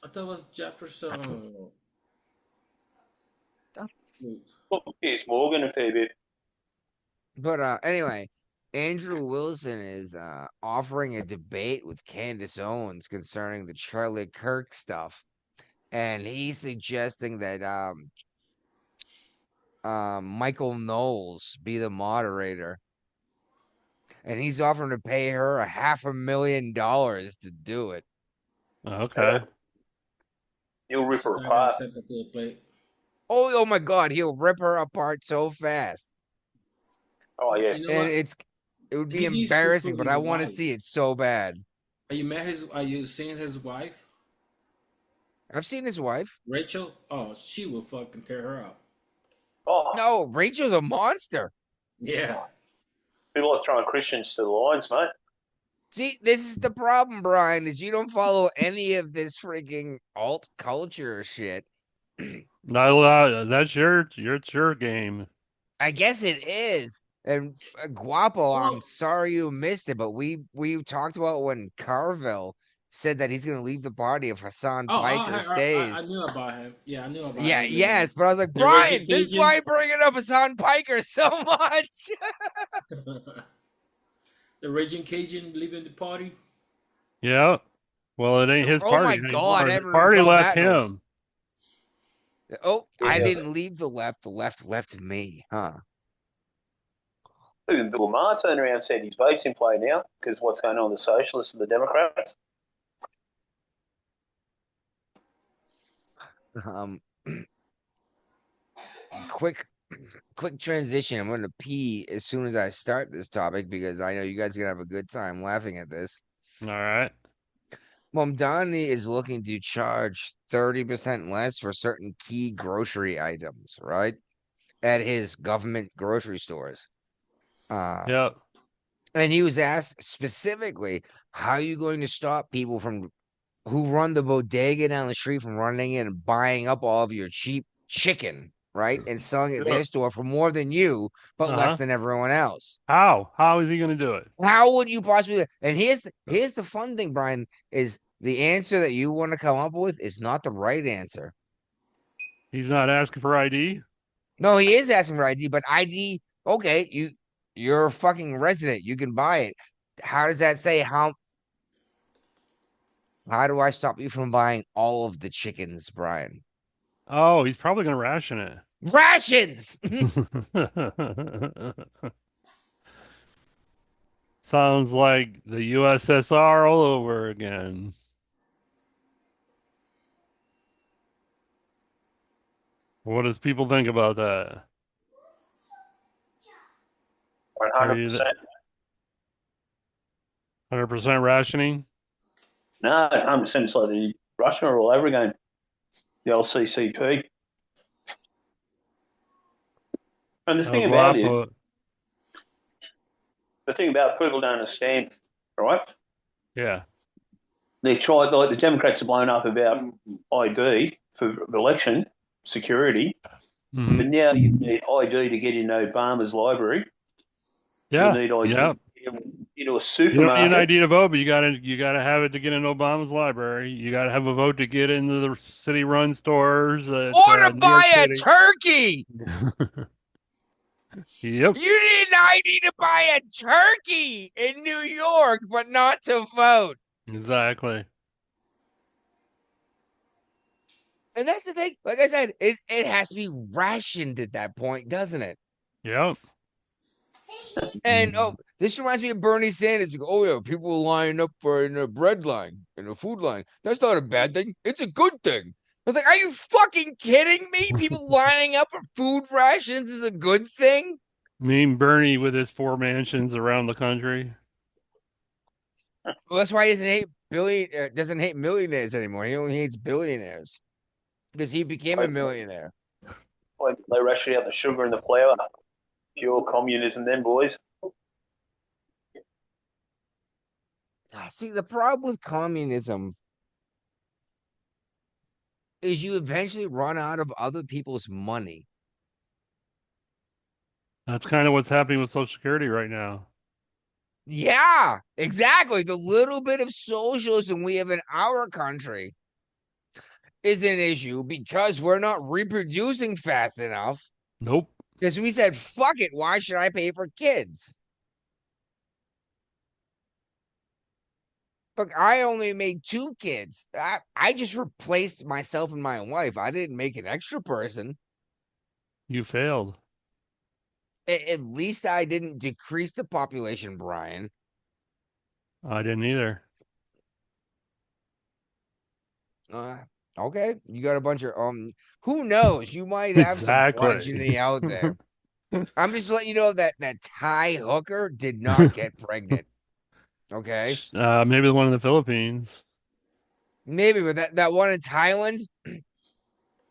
thought it was Jefferson. Piers Morgan a fair bit. But anyway, Andrew Wilson is offering a debate with Candace Owens concerning the Charlie Kirk stuff. And he's suggesting that Michael Knowles be the moderator. And he's offering to pay her $500,000 to do it. Okay. He'll rip her Not gonna apart. accept it to the plate. Oh my God, he'll rip her apart so fast. Oh yeah. You know And what? it would be He needs to embarrassing, put but his I want to wife. see it so bad. Are you seeing his wife? I've seen his wife. Rachel? Oh, she will fucking tear her up. Oh, No, Rachel's a monster. Yeah. people are throwing Christians to the lions, mate. See, this is the problem, Brian, is you don't follow any of this freaking alt culture shit. Not allowed. That's your game. I guess it is. And Guapo, I'm Well- sorry you missed it, but we talked about when Carville said that he's going to leave the party if Hassan Oh, Piker I stays. knew about him. Yeah, I knew about Yeah, him. yes, but I was like, The Brian, Raging this is Cajun? why I'm bringing up Hassan Piker so much. The Raging Cajun leaving the party. Yeah. Well, it ain't his Oh party my God, I anymore. haven't The party recalled left that in a- him. Oh, I Yeah. didn't leave the left left me, huh? Even Bill Maher turned around and said his vote's in play now because what's going on with the socialists and the Democrats. Quick transition. I'm going to pee as soon as I start this topic because I know you guys are going to have a good time laughing at this. All right. Mamdani is looking to charge 30% less for certain key grocery items, right? At his government grocery stores. Yep. And he was asked specifically, how are you going to stop people from who run the bodega down the street from running in and buying up all of your cheap chicken, right? And selling it at their store for more than you, but less than everyone else. How? How is he going to do it? How would you possibly? And here's the fun thing, Brian, is the answer that you want to come up with is not the right answer. He's not asking for ID? No, he is asking for ID, but ID, okay, you're a fucking resident. You can buy it. How does that say how? How do I stop you from buying all of the chickens, Brian? Oh, he's probably going to ration it. Rations! Sounds like the USSR all over again. What does people think about that? Are you 100%. 100% rationing? No, 100%. It's like the Russian all over again. The old CCP. And Oh, guapo. the thing about people don't understand, right? Yeah. They tried, like the Democrats are blown up about ID for election security, Hmm. but now you need ID to get in Obama's library. You'll Yeah. need ID Yeah. into a You don't need an supermarket. ID to vote, but you gotta have it to get in Obama's library. You gotta have a vote to get into the city-run stores at Or to New York buy a City. turkey! Yep. You need an ID to buy a turkey in New York, but not to vote. Exactly. And that's the thing. Like I said, it has to be rationed at that point, doesn't it? Yep. And this reminds me of Bernie Sanders. You go, oh yeah, people are lining up for in a bread line, in a food line. That's not a bad thing. It's a good thing. I was like, are you fucking kidding me? People lining up for food rations is a good thing? Mean Bernie with his 4 mansions around the country. Well, that's why he doesn't hate millionaires anymore. He only hates billionaires because he became a millionaire. They ration out the sugar and the flour. Pure communism, then, boys. See, the problem with communism is you eventually run out of other people's money. That's kind of what's happening with Social Security right now. Yeah, exactly. The little bit of socialism we have in our country is an issue because we're not reproducing fast enough. Nope. Because we said, fuck it, why should I pay for kids? Look, I only made 2 kids. I just replaced myself and my wife. I didn't make an extra person. You failed. At least I didn't decrease the population, Brian. I didn't either. Okay, you got a bunch of who knows? You might have some Exactly. progeny out there. I'm just letting you know that Thai hooker did not get pregnant. Okay, Maybe the one in the Philippines. maybe, but that one in Thailand,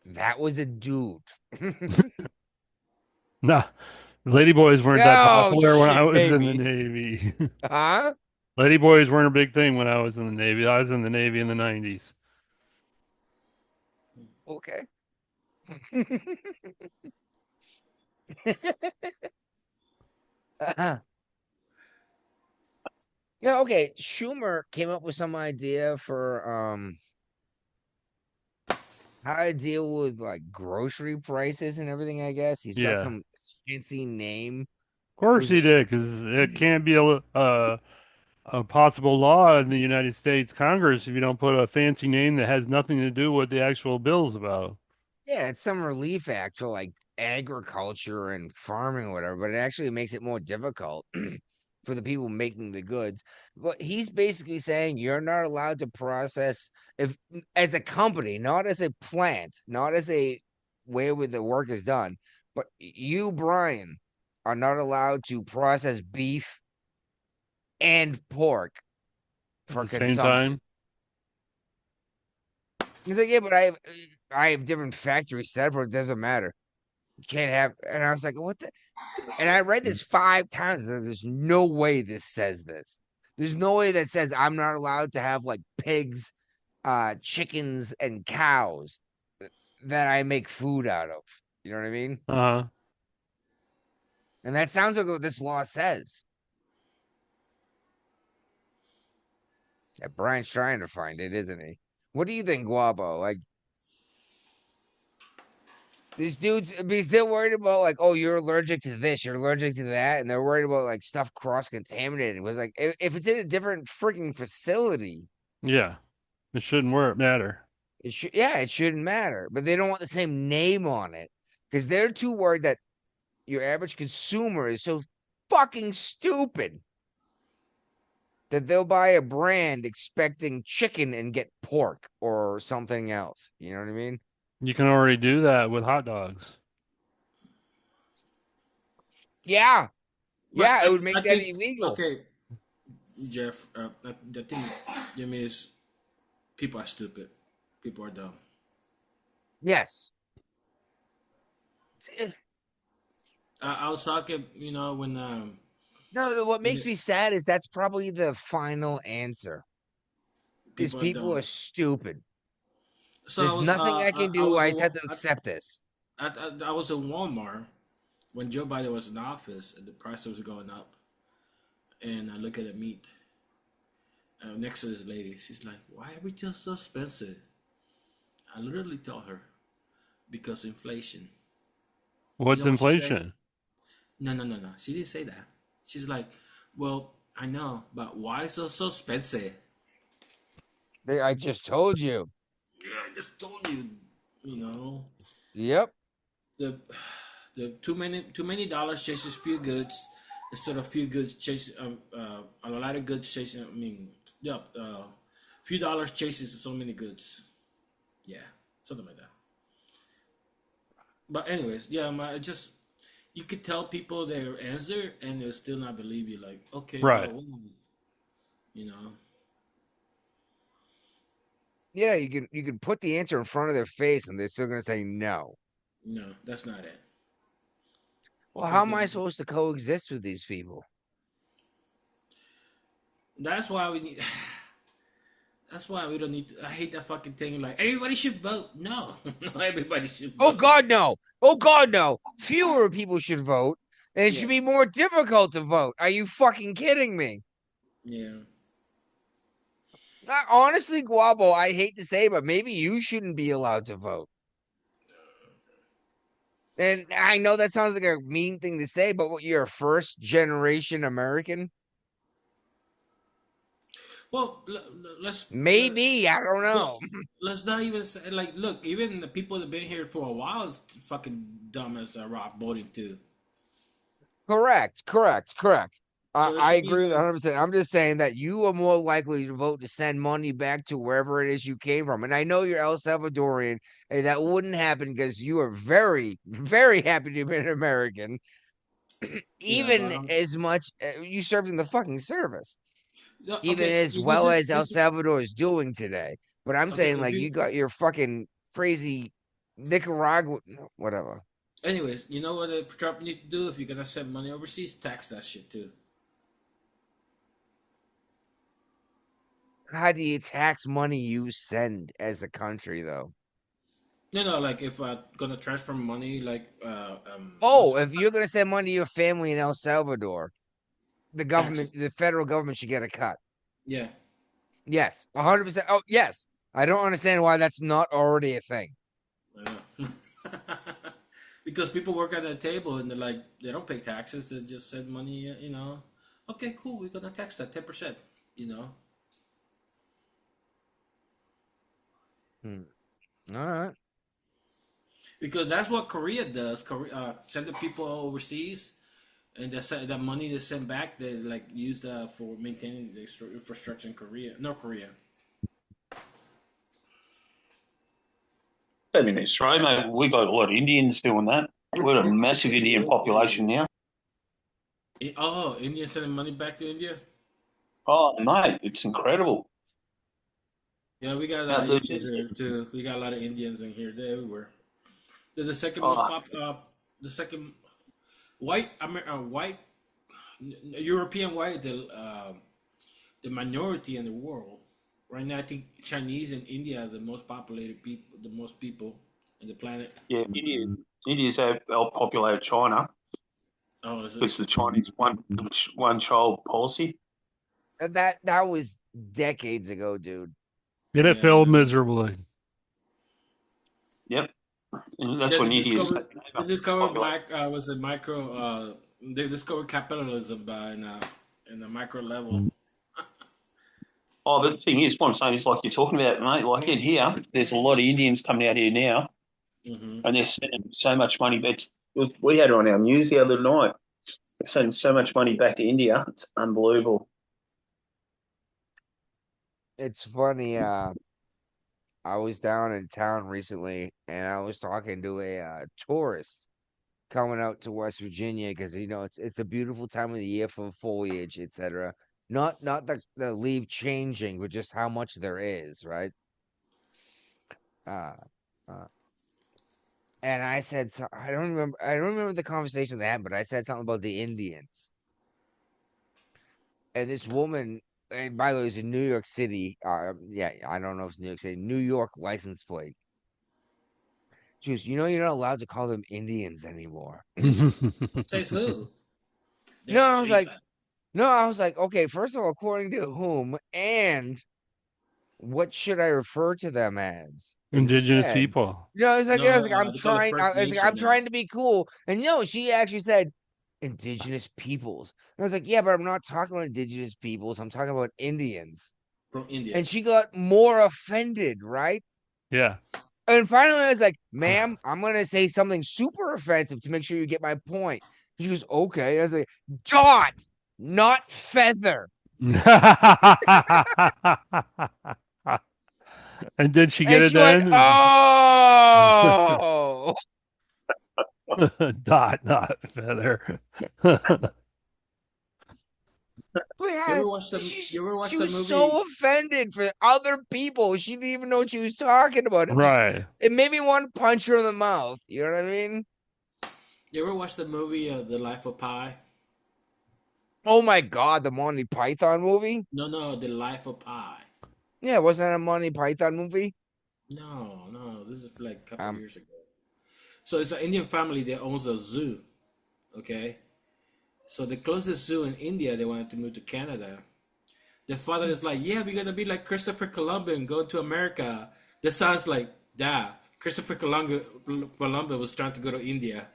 that was a dude. Nah, ladyboys weren't that Oh popular when I shit, was in the maybe. Navy. Huh? Ladyboys weren't a big thing when I was in the Navy. I was in the Navy in the 90s. Okay. Yeah, okay. Schumer came up with some idea for how to deal with like grocery prices and everything, I guess. He's got Yeah, some fancy name. of course Was he it did, because it can't be a possible law in the United States Congress if you don't put a fancy name that has nothing to do with the actual bill's about. yeah, it's some relief act for like agriculture and farming or whatever, but it actually makes it more difficult for the people making the goods. But he's basically saying you're not allowed to process if as a company, not as a plant, not as a way where the work is done, but you, Brian, are not allowed to process beef and pork At for the same consumption. time, He's like, yeah, but I have different factories set up, it doesn't matter. You can't have, and I was like, what the? And I read this 5 times. And there's no way this says this. There's no way that says I'm not allowed to have like pigs, chickens, and cows that I make food out of. You know what I mean? uh, And that sounds like what this law says. Yeah, Brian's trying to find it, isn't he? What do you think, Guabo? Like, these dudes be still worried about like, oh, you're allergic to this, you're allergic to that, and they're worried about like stuff cross contaminated. It was like if it's in a different freaking facility. yeah, It shouldn't matter. It shouldn't matter, but they don't want the same name on it because they're too worried that your average consumer is so fucking stupid that they'll buy a brand expecting chicken and get pork or something else. You know what I mean? You can already do that with hot dogs. Yeah. But Yeah, it would make I that think, illegal. okay, Jeff, the thing, Jimmy, is people are stupid. People are dumb. Yes. I was talking, when No, what makes me sad is that's probably the final answer. Is people are people dumb. are stupid. So There's nothing I can do. I just have to I, accept this. I was in Walmart when Joe Biden was in office and the price was going up. And I look at the meat next to this lady. She's like, "Why everything so expensive?" I literally told her, "Because inflation." What's What she said? inflation? No. She didn't say that. She's like, "Well, I know, but why is it so expensive?" I just told you. Yeah, I just told you. You know, Yep. the the too many dollars chases few goods instead of few goods chasing a lot of goods chasing. I mean, yeah, few dollars chases so many goods. Yeah, something like that. But anyways, yeah, you could tell people their answer and they'll still not believe you. Like, okay, Right. but you know, Yeah, you can put the answer in front of their face and they're still gonna say no. no, that's not it. Well, how Because am I supposed to coexist with these people? that's why we need. That's why we don't need to. I hate that fucking thing. Like everybody should vote. No, no, everybody should vote. Oh God, no! Oh God, no! Fewer people should vote, and it should be Yes. more difficult to vote. Are you fucking kidding me? Yeah. Honestly, Guabo, I hate to say, but maybe you shouldn't be allowed to vote. And I know that sounds like a mean thing to say, but what, you're a first generation American? Well, let's Maybe, I don't know. let's not even say like. Look, even the people that been here for a while is fucking dumb as a rock voting too. Correct. So it I should be agree with like, 100%. I'm just saying that you are more likely to vote to send money back to wherever it is you came from. And I know you're El Salvadorian, and that wouldn't happen because you are very, very happy to be an American, yeah, but even as much you served in the fucking service, yeah, even okay. as well as El Salvador is doing today. But I'm Okay, saying, if like, you, you got your fucking crazy Nicaragua, whatever. anyways, you know what Trump need to do if you're gonna send money overseas? Tax that shit too. How do you tax money you send as a country, though? No, like if gonna transfer money, like Oh, if you're gonna send money to your family in El Salvador, the tax government, it. the federal government should get a cut. Yeah. Yes, 100%. Oh, yes. I don't understand why that's not already a thing. I know. Because people work at that table and they're like, they don't pay taxes. They just send money. Okay, cool. We're gonna tax that 10%. You know. All right. Because that's what Korea does. Korea send the people overseas, and that money they send back, they like use for maintaining the infrastructure in Korea, North Korea. I mean, Australia, mate, we got a lot of Indians doing that. We've got a massive Indian population now. Oh, India sending money back to India. Oh, mate, it's incredible. Yeah, we got Now, issues here too. We got a lot of Indians in here. They're everywhere. They're the second most oh, the second white European white, the minority in the world. Right now, I think Chinese and India are the most populated people, the most people in the planet. yeah, India's outpopulated China Oh, is it? because the Chinese one child policy. That was decades ago, dude. And it Yeah, failed miserably. Yep, and that's yeah. when India's They discovered populated. was a micro. They discovered capitalism by in a micro level. Oh, but the thing is, what I'm saying is, like you're talking about, mate, like in here, there's a lot of Indians coming out here now, Mm-hmm. and they're sending so much money back. We had it on our news the other night. They're sending so much money back to India. It's unbelievable. It's funny. I was down in town recently, and I was talking to a tourist coming out to West Virginia because it's the beautiful time of the year for foliage, etc. Not the leaf changing, but just how much there is, right? Uh, uh, and I said, so, I don't remember the conversation they had, but I said something about the Indians. And this woman, and by the way, it's in New York City. Yeah, I don't know if it's New York City, New York license plate. She goes, you're not allowed to call them Indians anymore. Says who? No, That I was says like, no, I was like, okay, first of all, according to whom, and what should I refer to them as Indigenous instead? people. no, I was like, no. They call it First I'm Nation now. trying to be cool, and she actually said indigenous peoples. And I was like, yeah, but I'm not talking about indigenous peoples. I'm talking about Indians. From India. And she got more offended, right? Yeah. And finally, I was like, ma'am, I'm going to say something super offensive to make sure you get my point. She goes, okay. I was like, dot, not feather. And did she get And it she went, then? oh. Dot, not feather. But You yeah, ever watch the she, You ever watch she the was movie? so offended for other people. She didn't even know what she was talking about. Right. It made me want to punch her in the mouth. You know what I mean? You ever watch the movie The Life of Pi? Oh my God, the Monty Python movie? No, no, The Life of Pi. Yeah, wasn't that a Monty Python movie? No, no, this is like a couple Um, years ago. So it's an Indian family that owns a zoo. Okay, so the closest zoo in India, they wanted to move to Canada. The father is like, "Yeah, we're gonna be like Christopher Columbus and go to America." The son's like, "Dad, Columbus was trying to go to India."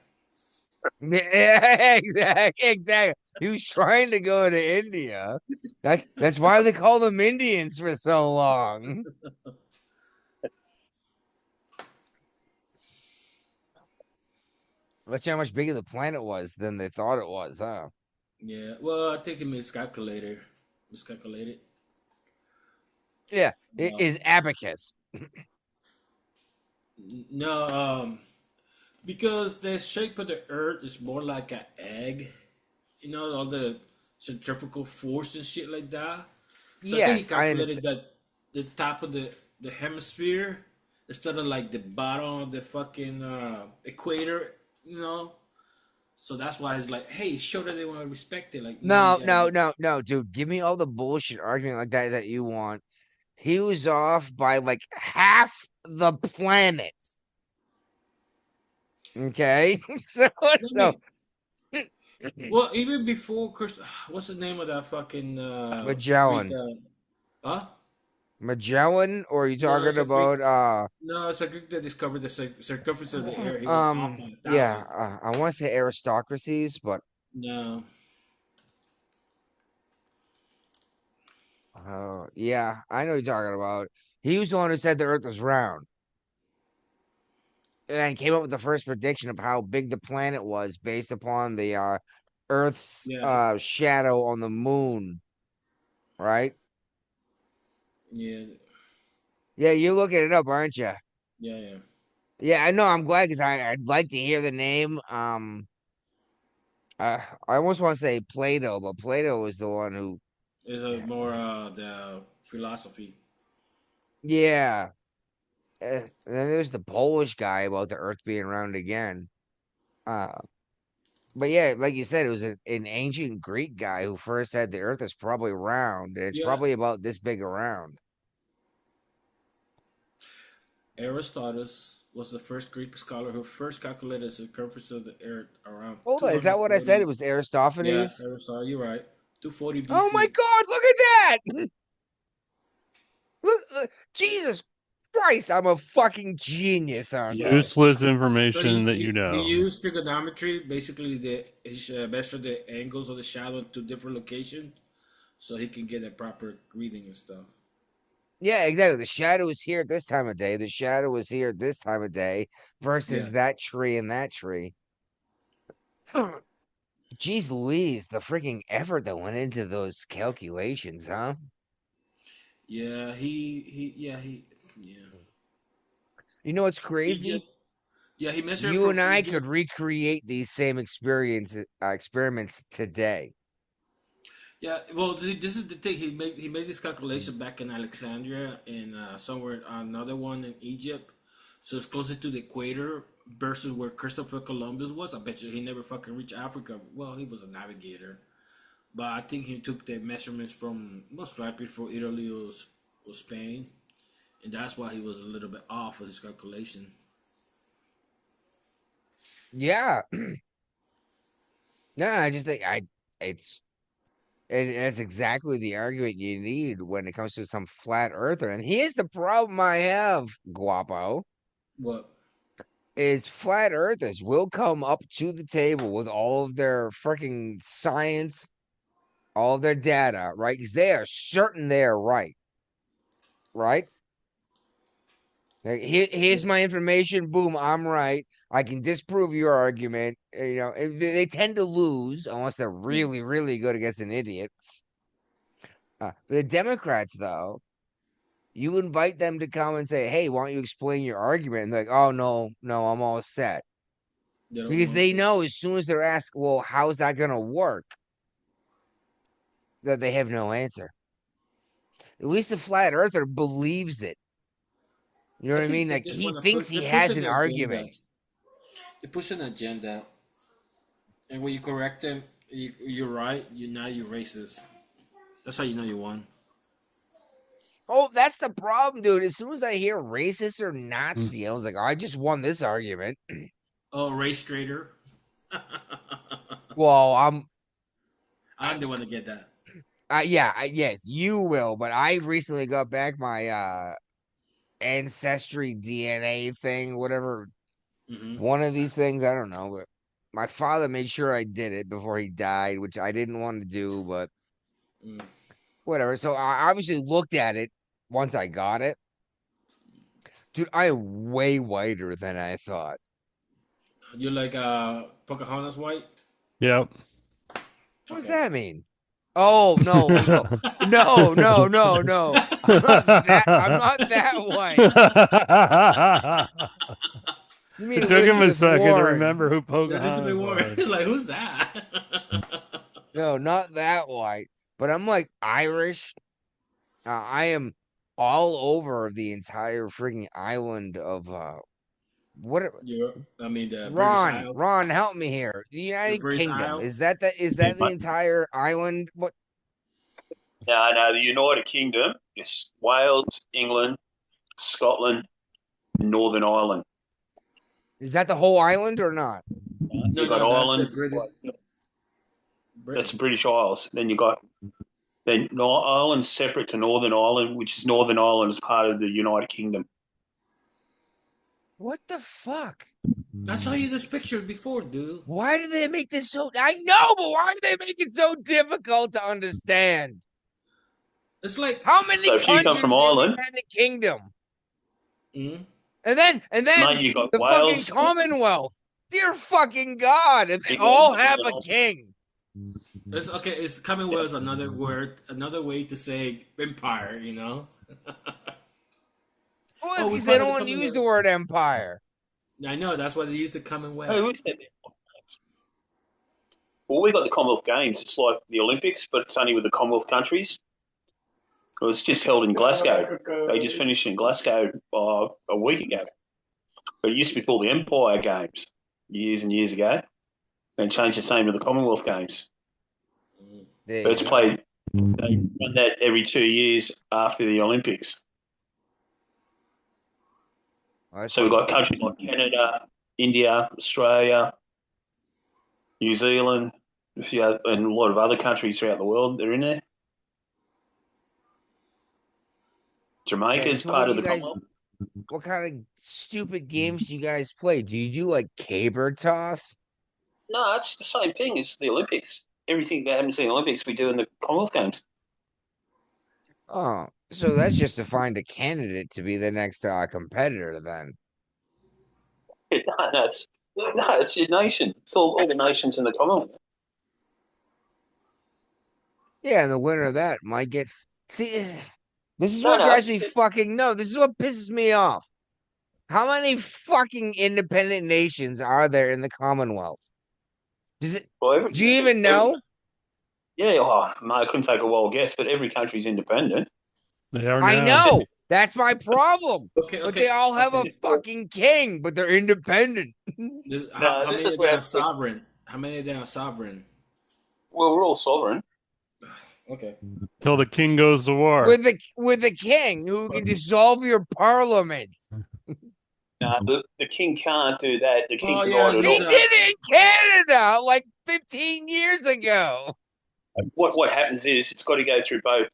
yeah, exactly. He was trying to go to India. That's why they call them Indians for so long. Let's see how much bigger the planet was than they thought it was, huh? Yeah, well, I think he miscalculated. Yeah, it Uh, is abacus. no, because the shape of the Earth is more like an egg. You know, all the centrifugal force and shit like that. So I think he Yes, I calculated understand. that the top of the hemisphere instead of like the bottom of the fucking equator, you know. So that's why it's like, hey, show that they want to respect it. Like, no, you No, gotta. no, no, no, dude. Give me all the bullshit argument like that you want. He was off by like half the planet. Okay, so I so mean, well, even before Chris, what's the name of that fucking Greek? Magellan, Huh? Magellan, or are you No, talking it's a Greek. about No, it's a Greek that discovered the circumference of the air. He was off by a yeah, thousand. I want to say aristocracies, but No, yeah, I know what you're talking about. He was the one who said the Earth was round, and then came up with the first prediction of how big the planet was based upon the Earth's yeah, shadow on the moon, right? yeah, Yeah, you're looking it up, aren't you? yeah, yeah. Yeah, I know. I'm glad because I'd like to hear the name. I almost want to say Plato, but Plato was the one who, It's a more the philosophy. yeah. And then there's the Polish guy about the Earth being round again. Uh, but yeah, like you said, it was an ancient Greek guy who first said the Earth is probably round, and it's Yeah, probably about this big around. Aristotle was the first Greek scholar who first calculated the circumference of the earth around Hold on, is that what I said? It 240. was Yeah, Aristophanes. Aristotle, you're right. 240 Oh my BC. God! Look at that! Look, Jesus Christ! I'm a fucking genius, aren't Yeah. I? Useless So information that you he know. used trigonometry, basically he measured the angles of the shadow to different locations, so he can get a proper reading and stuff. Yeah, exactly. The shadow is here at this time of day. The shadow is here at this time of day Yeah. versus that tree and that tree. Jeez Louise, the freaking effort that went into those calculations, huh? Yeah. Yeah. You know what's crazy? Egypt. Yeah, he measured You from and I Egypt. could recreate these same experiments today. Yeah, well, this is the thing. He made this calculation back in Alexandria and somewhere another one in Egypt. So it's closer to the equator versus where Christopher Columbus was. I bet you he never fucking reached Africa. Well, he was a navigator, but I think he took the measurements from most likely for Italy or Spain, and that's why he was a little bit off with his calculation. Yeah. No, I just think it's that's exactly the argument you need when it comes to some flat earther. And here's the problem I have, Guapo, What? is flat earthers will come up to the table with all of their freaking science, all of their data, right? Because they are certain they are right, right? Like, here's my information. Boom, I'm right. I can disprove your argument. You know, they tend to lose unless they're Yeah. really, really good against an idiot. The Democrats, though, you invite them to come and say, "Hey, why don't you explain your argument?" And they're like, "Oh no, no, I'm all set," They don't because want they to. know as soon as they're asked, "Well, how's that gonna work?" that they have no answer. At least the flat earther believes it. You know I what I think mean? they Like just he want to thinks push. he They push has an an agenda. argument. They push an agenda, and when you correct them, you're right. You racist. That's how you know you won. Oh, that's the problem, dude. As soon as I hear racist or Nazi, I was like, oh, I just won this argument. Oh, race traitor. Well, I'm the one to get that. yeah, yes, you will. But I recently got back my ancestry DNA thing, whatever. Hmm. One of these things, I don't know, but my father made sure I did it before he died, which I didn't want to do, but Mm. whatever. So I obviously looked at it once I got it. Dude, I am way whiter than I thought. You're like Pocahontas white. Yep. What does Okay. that mean? Oh no, no, no, no, no, no. I'm not that white. You mean It took him a Elizabeth second to Warren? remember who Yeah, this is me Pocahontas war. was. Like, who's that? No, not that white. But I'm like Irish. I am all over the entire freaking island of what I mean, the British Ron, Isle. Ron, help me here. The The United British Kingdom. Isle. Is that the entire island? What No, the United Kingdom is Wales, England, Scotland, Northern Ireland. is that the whole island or not? No, You got no, that's the Ireland. British. That's the Britain. British Isles. Then Ireland's separate to Northern Ireland, which is Northern Ireland is part of the United Kingdom. What the fuck? I saw you this picture before, dude. Why do they make this so I know, but why do they make it so difficult to understand? It's like, How many So if you come countries from in the Ireland, United Kingdom? mm, And then mate, you got the fucking Wales. Commonwealth. Dear fucking God. And they You got all have a king. it's okay. It's Commonwealth is another word, another way to say empire. Well, Oh, we because they part of don't the want to use the Commonwealth. word empire. I know that's why they use the Hey, Commonwealth. who's that? Well, we got the Commonwealth Games. It's like the Olympics, but it's only with the Commonwealth countries. It was just held in Glasgow. They just finished in Glasgow a week ago. But it used to be called the Empire Games years and years ago, and changed the name to the Commonwealth Games. There But you it's go. played. They run that every 2 years after the Olympics. Well, that's So we've like got countries like Canada, India, Australia, New Zealand, and a lot of other countries throughout the world. They're in there. okay. Jamaica's So what part do of you the guys? Commonwealth. What kind of stupid games do you guys play? Do you do like caber toss? No, it's the same thing as the Olympics. Everything that happens in the Olympics, we do in the Commonwealth Games. Oh, So that's just to find a candidate to be the next competitor, then. It's your nation. It's all the nations in the Commonwealth. Yeah, and the winner of that might get. See, this is No, what no. drives me fucking no. This is what pisses me off. How many fucking independent nations are there in the Commonwealth? Does it? Well, Do you even know? Yeah, no, I couldn't take a wild guess, but every country's independent. They are I now. know. That's my problem. Okay, But okay, they all have a okay. fucking king, but they're independent. How This many is of them where are sovereign? How many of them are sovereign? well, we're all sovereign. Okay. Till the king goes to war. With a king who can dissolve your parliament. No, the king can't do that. The king Oh, can yeah, write it He he's off. did it in Canada like 15 years ago. What happens is it's got to go through both,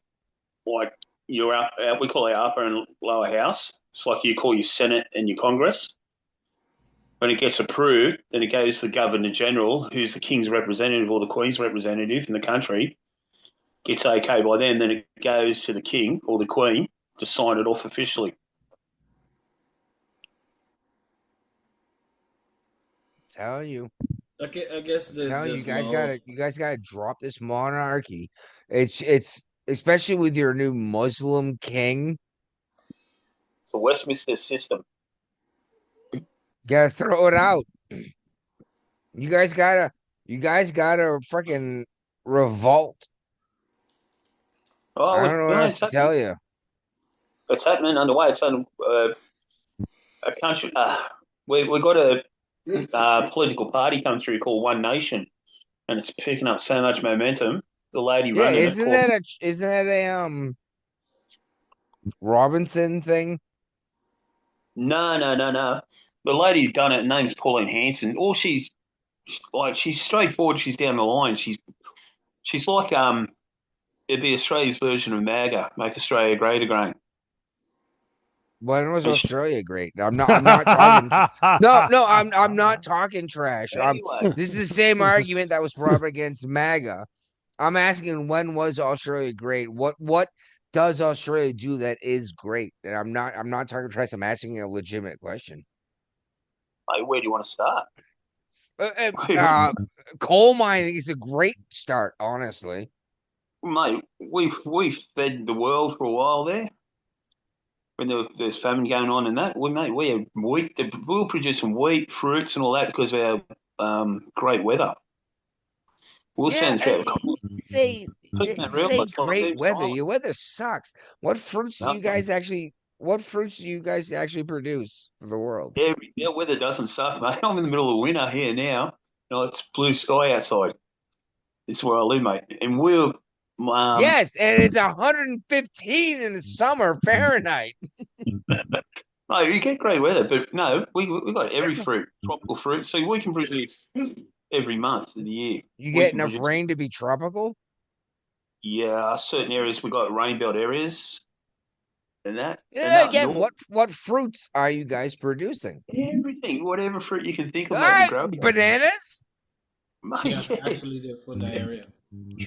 like your we call it upper and lower house. It's like you call your Senate and your Congress. When it gets approved, then it goes to the Governor General, who's the King's representative or the Queen's representative in the country. Gets okay by then it goes to the King or the Queen to sign it off officially. Tell you. Okay, I guess Tell you there's guys laws. gotta drop this monarchy. It's especially with your new Muslim king. It's the Westminster system. Gotta throw it out. You guys gotta freaking revolt. I don't know what else to tell you. It's happening underway. It's on a country. We got a political party come through called One Nation, and it's picking up so much momentum. The lady Yeah, running it called isn't that a Robinson thing? no. The lady who done it, her name's Pauline Hanson. All she's straightforward. She's down the line. She's like it'd be Australia's version of MAGA, Make Australia Great Again. When was And she, Australia great? I'm not talking. No, I'm not talking trash. anyway, This is the same argument that was brought up against MAGA. I'm asking when was Australia great? What does Australia do that is great? And I'm not talking trash. I'm asking a legitimate question. like, where do you want to start? Coal mining is a great start, honestly. Mate, we fed the world for a while there. When there's famine going on and that, we had wheat. We were producing wheat, fruits, and all that because of our great weather. We'll Yeah, send throughout the continent. say Keeping it real, say it's not great deep weather. silent. Your weather sucks. What fruits do you No, guys actually? What fruits do you guys actually produce for the world? yeah, weather doesn't suck, mate. I'm in the middle of winter here now. It's blue sky outside. It's where I live, mate. And Yes, and it's 115 in the summer Fahrenheit. no, you get great weather, but no, we got every fruit, tropical fruit. So we can produce every month of the year. You We get can enough produce. rain to be tropical? Yeah, certain areas we got rain belt areas and that, and Yeah, up again, north, what fruits are you guys producing? everything, whatever fruit you can think of, All mate, we right, grow it. bananas? Yeah, Mate, yeah, actually, they're from that area.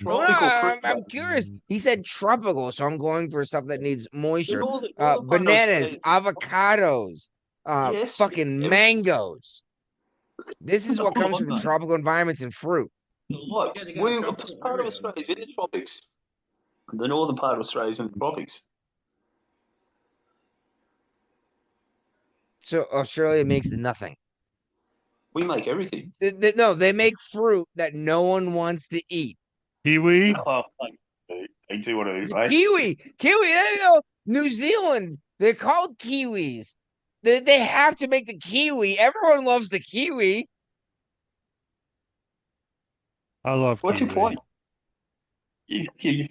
Well, tropical fruit, I'm curious. He said tropical, so I'm going for stuff that needs moisture. northern part of Bananas, Australia. avocados, Yes, fucking every, mangoes. This is a what comes lot, from mate, tropical environments and fruit. a lot. Yeah, they got a We tropical part of area. Australia is in the tropics. The northern part of Australia is in the tropics. So Australia makes nothing. We make everything. No, they make fruit that no one wants to eat. Kiwi. Oh, they do what I do, mate. Kiwi, there you go. New Zealand, they're called kiwis. They have to make the kiwi. Everyone loves the kiwi. I love What's your kiwi. point?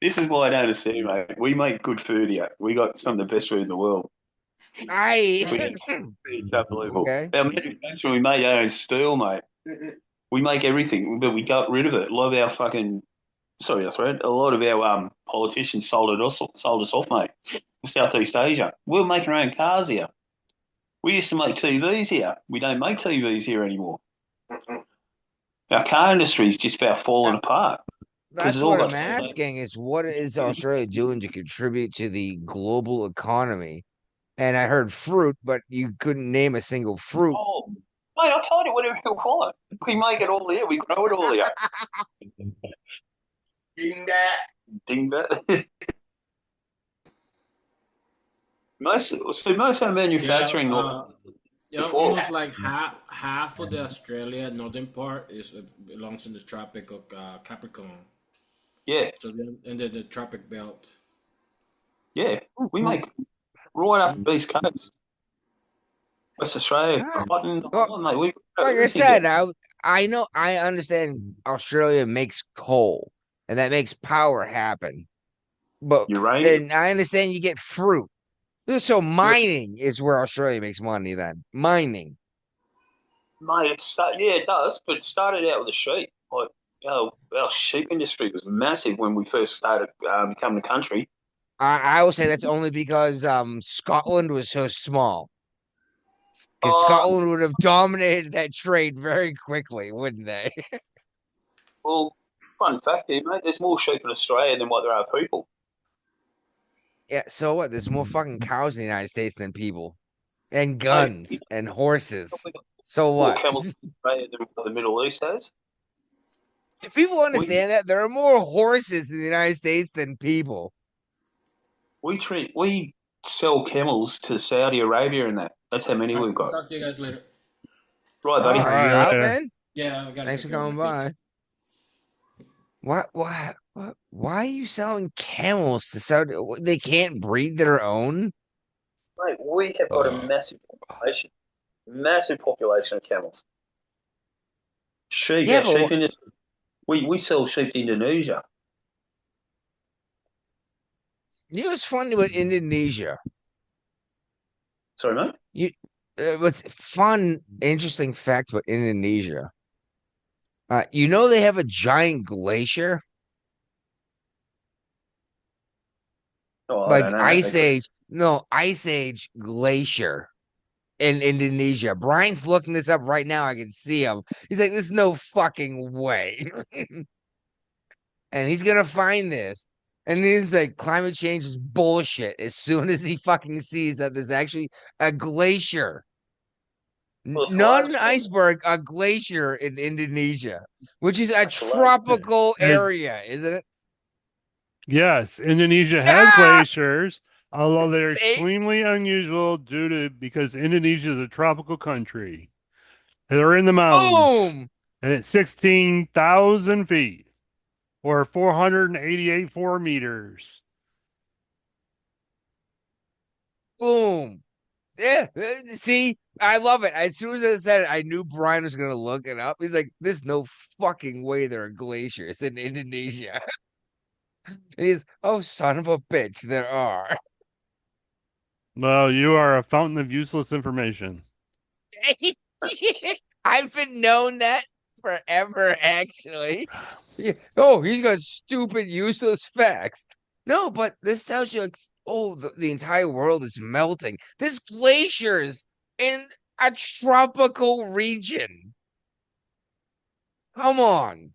This is why I don't understand, mate. We make good food here. We got some of the best food in the world. It's unbelievable. Okay. Our manufacturing, we made our own steel, mate. We make everything, but we got rid of it. A lot of our fucking, sorry, that's right. A lot of our politicians sold us off, mate. In Southeast Asia. We were making our own cars here. We used to make TVs here. We don't make TVs here anymore. Our car industry is just about falling apart. because That's it's all what I'm got. asking is what is Australia doing to contribute to the global economy? And I heard fruit, but you couldn't name a single fruit. Oh, mate, I told you whatever you want. We make it all here. We grow it all here. Ding that. Ding that. most of our manufacturing before almost like half of the Australia northern part is belongs in the Tropic of Capricorn. yeah, So then, and then the tropic belt. yeah, we make right up the East Coast, West Australia, Ah, cotton, well, mate. We grow like I everything said, here. I know I understand Australia makes coal and that makes power happen. But Uranium. and I understand you get fruit. So Yeah, mining is where Australia makes money then. Mining. mate. It does, but it started out with the sheep. Like our sheep industry was massive when we first started becoming the country. I will say that's only because Scotland was so small. Because Uh, Scotland would have dominated that trade very quickly, wouldn't they? well, fun fact here, mate. There's more sheep in Australia than what there are people. Yeah, so what? There's more fucking cows in the United States than people. And Mate, guns and horses. we got So more what? camels in Australia than what the Middle East has. Do people We understand that? There are more horses in the United States than people. we sell camels to Saudi Arabia and that. That's how many All right, we've got. talk to you guys later. Right, Oh, buddy. All are you right, out, later. man? Yeah, I gotta Thanks take for care of coming my pizza. by. Why are you selling camels to Saudi? They can't breed their own? Mate, we have got a massive population of camels. Sheep, Yeah, our but sheep industry. We sell sheep to Indonesia. you know what's funny about Indonesia? Sorry, mate. You, what's fun, interesting fact about Indonesia? You know they have a giant glacier, Oh, I like don't know that. Ice Age. No, Ice Age glacier in Indonesia. Brian's looking this up right now. I can see him. He's like, "There's no fucking way," and he's gonna find this. And he's like, "Climate change is bullshit." As soon as he fucking sees that there's actually a glacier. Well, it's the Not an largest one. iceberg, a glacier in Indonesia, which is a That's the largest. tropical And area, isn't it? yes, Indonesia has Ah! glaciers, although they're They, extremely unusual because Indonesia is a tropical country. They're in the mountains, boom, and it's 16,000 feet or 488 meters. boom. Yeah, see, I love it. As soon as I said it, I knew Brian was gonna look it up. He's like, "There's no fucking way there are glaciers in Indonesia." And he's, "Oh, son of a bitch, there are." Well, you are a fountain of useless information. I've been known that forever, actually. Yeah. Oh, he's got stupid, useless facts. No, but this tells you, like, oh, the entire world is melting. There's glaciers in a tropical region. Come on.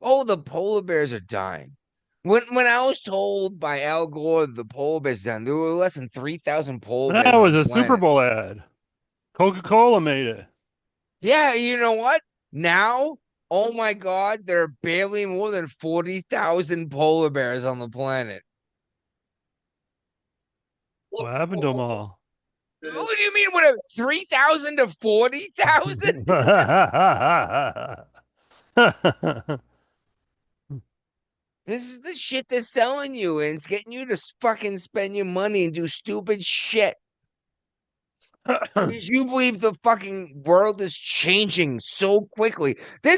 Oh, the polar bears are dying. When I was told by Al Gore that the polar bears dying, there were less than 3,000 polar That bears on was the a Super planet. Bowl ad. Coca-Cola made it. Yeah, you know what? Now, oh my God, there are barely more than 40,000 polar bears on the planet. What happened to them all? What do you mean? What, 3,000 to 40,000? This is the shit they're selling you, and it's getting you to fucking spend your money and do stupid shit. Because you believe the fucking world is changing so quickly. There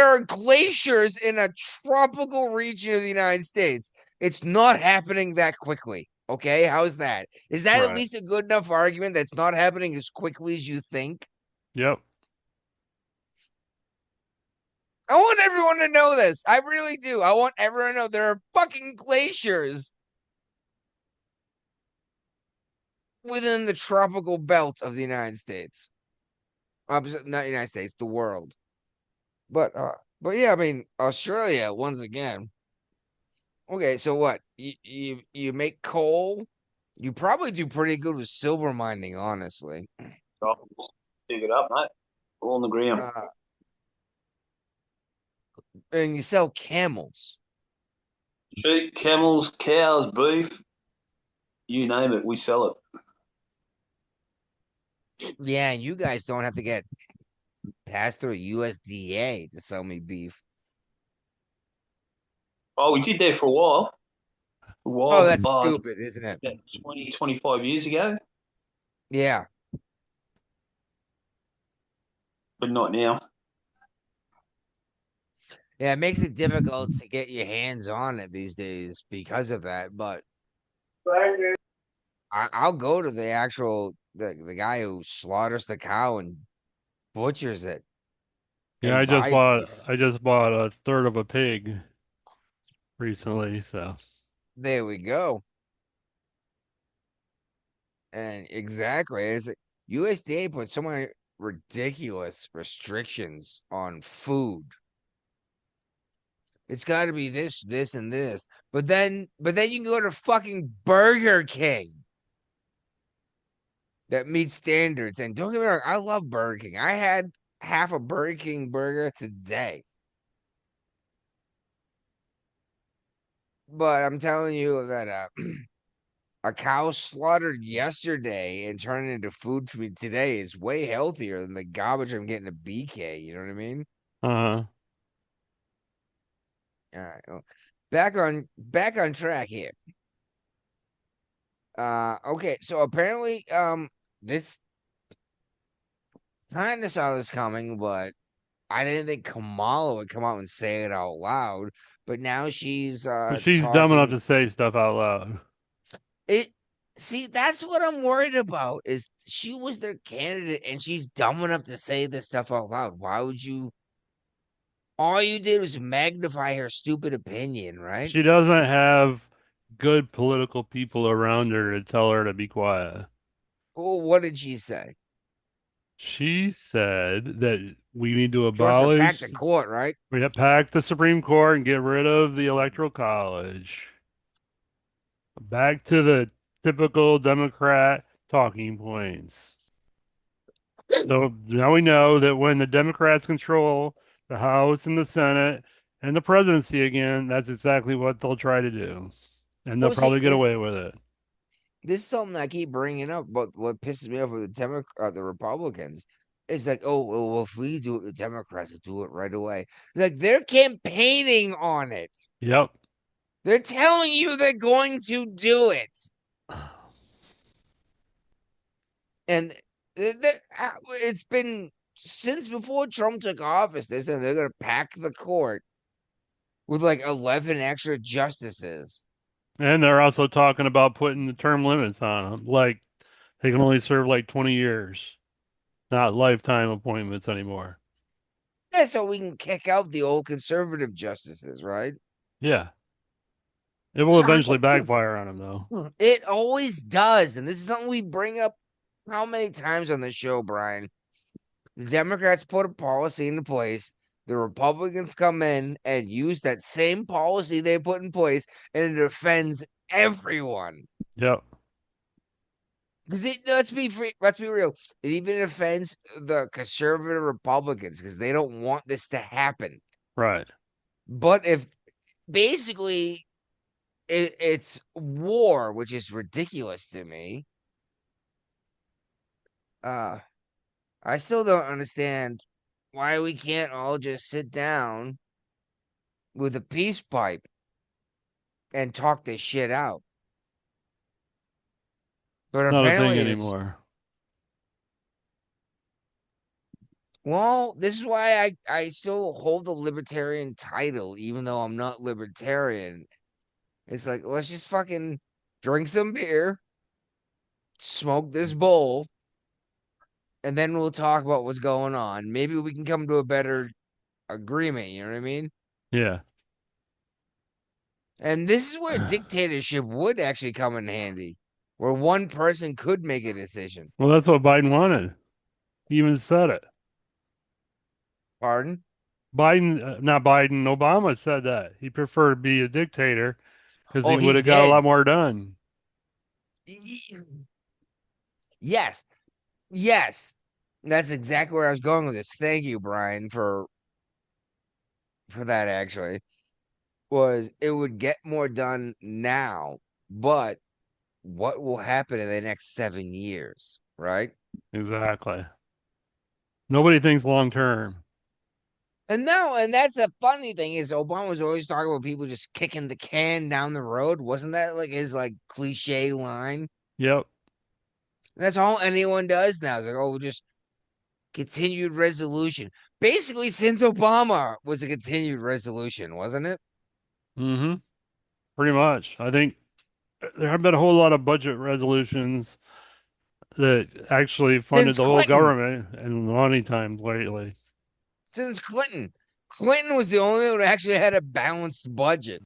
are glaciers in a tropical region of the United States. It's not happening that quickly. Okay, how's that? Is that at Right. least a good enough argument that's not happening as quickly as you think? Yep. I want everyone to know this. I really do. I want everyone to know there are fucking glaciers within the tropical belt of the United States. Not United States, the world. But But yeah, I mean, Australia once again. Okay, so what? You make coal. You probably do pretty good with silver mining, honestly. Oh, dig it up, mate. All on the ground. Uh, and you sell camels. Sheep, camels, cows, beef, you name it, we sell it. Yeah, and you guys don't have to get passed through USDA to sell me beef. Oh, we did there for a while. A Oh, while, that's stupid, isn't it? 20, 25 years ago, Yeah. but not now. Yeah, it makes it difficult to get your hands on it these days because of that. But I'll go to the actual the guy who slaughters the cow and butchers it Yeah, and buy beef. I just bought a third of a pig recently, so There we go. And exactly, it's like USDA put so many ridiculous restrictions on food. It's got to be this, this, and this. But then you can go to fucking Burger King that meets standards. And don't get me wrong, I love Burger King. I had half a Burger King burger today. But I'm telling you that a cow slaughtered yesterday and turned into food for me today is way healthier than the garbage I'm getting at BK. You know what I mean? uh-huh. All right. Well, back on track here. Okay. So apparently, this kind of saw this coming, but I didn't think Kamala would come out and say it out loud. But now she's But she's dumb enough talking to say stuff out loud. it. See, that's what I'm worried about. Is she was their candidate and she's dumb enough to say this stuff out loud? Why would you? All you did was magnify her stupid opinion, right? She doesn't have good political people around her to tell her to be quiet. Well, what did she say? She said that we need to She wants to pack abolish, the court, right? we have to pack the Supreme Court and get rid of the Electoral College. Back to the typical Democrat talking points. So now we know that when the Democrats control the House and the Senate and the presidency again, that's exactly what they'll try to do. And they'll Well, see, probably get away with it. this is something I keep bringing up, but what pisses me off with the Republicans is like, oh, well, if we do it, the Democrats will do it right away. Like they're campaigning on it. Yep. They're telling you they're going to do it, and it's been since before Trump took office. They said they're going to pack the court with like 11 extra justices. And they're also talking about putting the term limits on them. Like they can only serve like 20 years, not lifetime appointments anymore. Yeah, so we can kick out the old conservative justices, right? Yeah. It will eventually backfire on them, though. It always does. And this is something we bring up how many times on the show, Brian? The Democrats put a policy into place. The Republicans come in and use that same policy they put in place, and it offends everyone. Yep. Because let's be real. It even offends the conservative Republicans because they don't want this to happen. Right. But if basically it's war, which is ridiculous to me. I still don't understand why we can't all just sit down with a peace pipe and talk this shit out. But Not a thing apparently anymore. well, this is why I still hold the libertarian title, even though I'm not libertarian. It's like, let's just fucking drink some beer, smoke this bowl, and then we'll talk about what's going on. Maybe we can come to a better agreement. You know what I mean? Yeah. And this is where dictatorship would actually come in handy, where one person could make a decision. Well, that's what Biden wanted. He even said it. Pardon? Not Biden, Obama said that. He preferred to be a dictator because he Oh, would he have got a did. lot more done. Yes. Yes. That's exactly where I was going with this. Thank you, Brian, for that actually. Was it would get more done now, but what will happen in the next 7 years, right? Exactly. Nobody thinks long term. And no, and that's the funny thing is Obama was always talking about people just kicking the can down the road. Wasn't that like his like cliche line? Yep. That's all anyone does now. It's like, oh, just continued resolution. Basically, since Obama was a continued resolution, wasn't it? Mm-hmm. Pretty much. I think there have been a whole lot of budget resolutions that actually funded Since the whole Clinton. government and money times lately. Since Clinton. Clinton was the only one who actually had a balanced budget.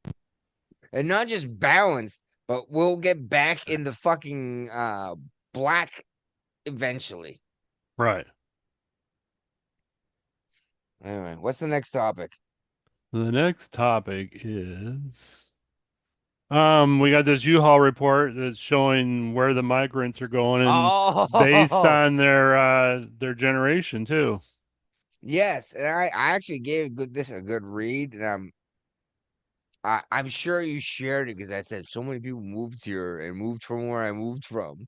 And not just balanced, but we'll get back in the fucking black eventually. Right. Anyway, what's the next topic? The next topic is we got this U-Haul report that's showing where the migrants are going and based Oh, on their generation too. yes. And I actually gave this a good read, and I'm sure you shared it because I said so many people moved here and moved from where I moved from.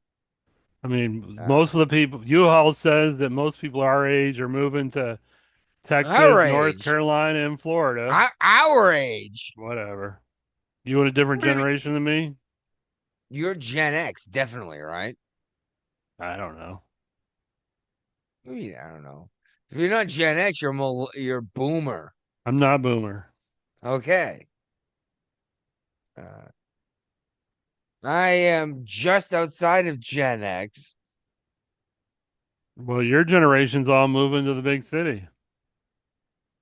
I mean, Uh, most of the people, U-Haul says that most people our age are moving to our Texas, North age, Carolina, and Florida. our age. Whatever. You in a different What do you mean? generation than me? You're Gen X, definitely, right? I don't know. I mean, I don't know. If you're not Gen X, you're Boomer. I'm not boomer. Okay. Uh, I am just outside of Gen X. Well, your generation's all moving to the big city.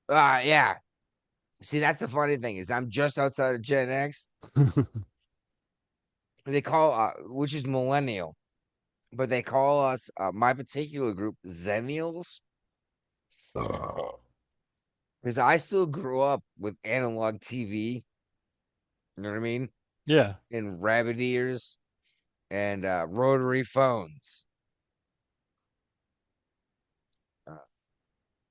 Yeah. See, that's the funny thing is I'm just outside of Gen X. They call which is millennial, but they call us my particular group Zennials because I still grew up with analog TV. You know what I mean? Yeah. And rabbit ears and rotary phones. Uh,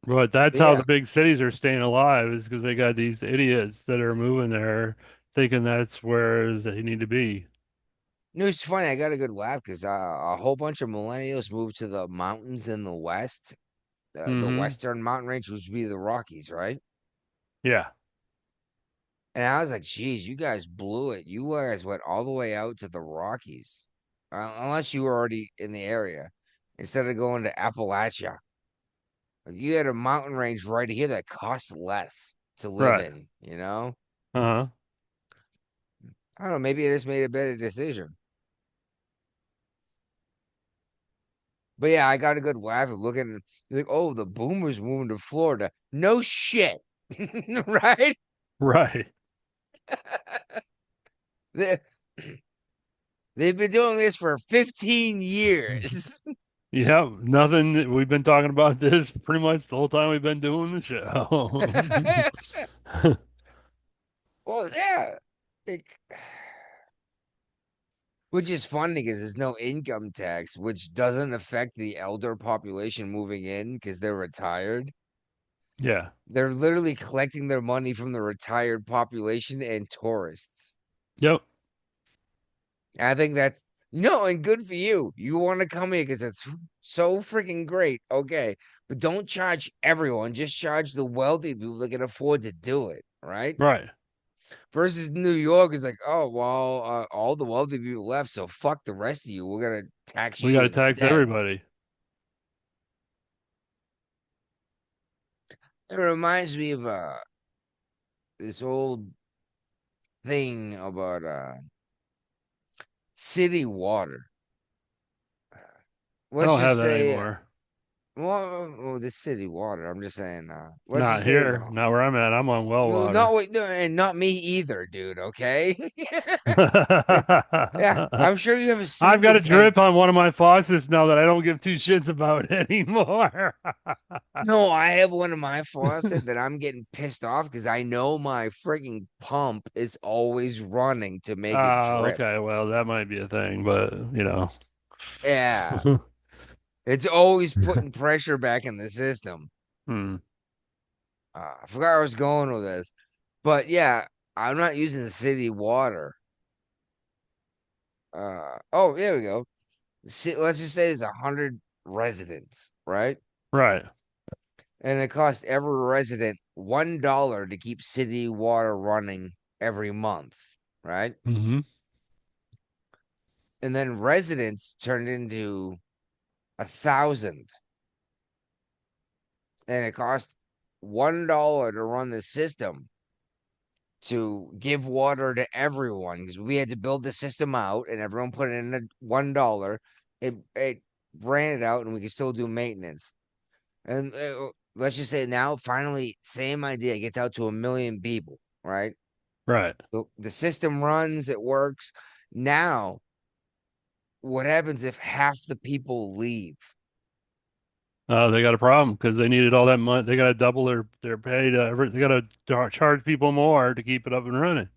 But that's but how yeah, the big cities are staying alive is because they got these idiots that are moving there thinking that's where they need to be. no, it's funny. I got a good laugh because a whole bunch of millennials moved to the mountains in the west, the Mm-hmm. western mountain range, which would be the Rockies, right? Yeah. And I was like, geez, you guys blew it. You guys went all the way out to the Rockies, unless you were already in the area, instead of going to Appalachia. Like, you had a mountain range right here that costs less to live Right. in, you know? Uh-huh. I don't know. Maybe I just made a better decision. But yeah, I got a good laugh at looking like, oh, the boomers moving to Florida. No shit. Right? Right. They, they've been doing this for 15 years. Yeah, nothing. We've been talking about this pretty much the whole time we've been doing the show. Well, yeah. Like, which is funny because there's no income tax, which doesn't affect the elder population moving in because they're retired. Yeah. They're literally collecting their money from the retired population and tourists. Yep. I think that's no, and good for you. You want to come here because it's so freaking great. Okay. But don't charge everyone, just charge the wealthy people that can afford to do it, right? Right. Versus New York is like, oh, well, all the wealthy people left, so fuck the rest of you. We're going to tax We got you to tax instead. everybody. It reminds me of this old thing about city water. I Let's don't just have that say anymore. Well, this city water. I'm just saying. Let's Not just say it's here, not where I'm at. I'm on well well, water. no, wait, no, and not me either, dude. Okay. Yeah, I'm sure you have a I've got a septic tank. drip on one of my faucets now that I don't give two shits about anymore. No, I have one of my faucet that I'm getting pissed off because I know my freaking pump is always running to make it Oh, drip. okay. Well, that might be a thing, but you know. Yeah, it's always putting pressure back in the system. Hmm. I forgot where I was going with this, but yeah, I'm not using the city water. Oh, there we go. Let's just say there's 100 residents, right? Right. And it costs every resident $1 to keep city water running every month, right? Mm-hmm. And then residents turned into 1,000, and it cost $1 to run the system to give water to everyone because we had to build the system out, and everyone put in a $1. It ran it out, and we could still do maintenance. And let's just say now, finally, same idea gets out to 1 million people, right? Right. The system runs, it works. Now, what happens if half the people leave? They got a problem because they needed all that money. They got to double their pay they got to charge people more to keep it up and running.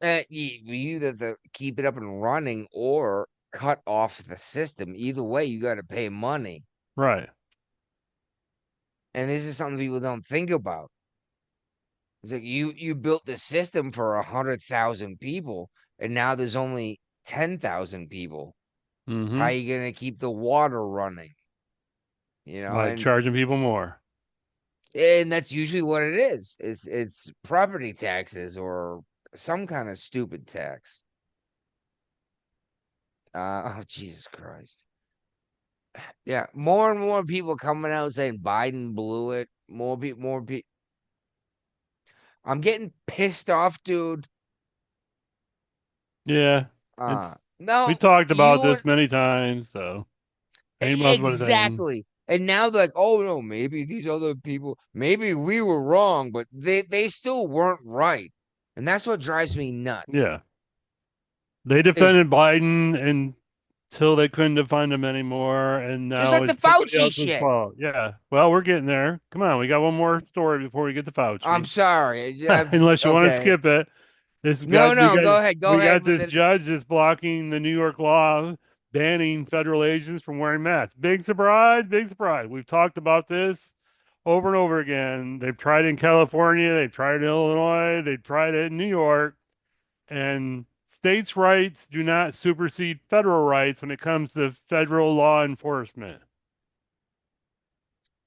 You either keep it up and running or cut off the system. Either way, you got to pay money. Right. And this is something people don't think about. It's like you built the system for 100,000 people, and now there's only 10,000 people. How Mm-hmm. are you gonna keep the water running? You know, By and charging people more. and that's usually what it is. It's property taxes or some kind of stupid tax. Oh Jesus Christ. Yeah, more and more people coming out saying Biden blew it. More people. I'm getting pissed off, dude. Yeah. It's we No, talked about you this many times, so ain't much but a thing. exactly. And now they're like, oh no, maybe these other people, maybe we were wrong, but they still weren't right. And that's what drives me nuts. Yeah. They Is defended Biden until they couldn't defend him anymore, and just now like the it's somebody Fauci else's shit. fault. Yeah. Well, we're getting there. Come on, we got one more story before we get to I'm Fauci. sorry. Unless you want to Okay. skip it. This No, guy, no, go ahead. Go we ahead got with this it. judge that's blocking the New York law banning federal agents from wearing masks. Big surprise, big surprise. We've talked about this over and over again. They've tried it in California, they've tried it in Illinois, they've tried it in New York, and states' rights do not supersede federal rights when it comes to federal law enforcement.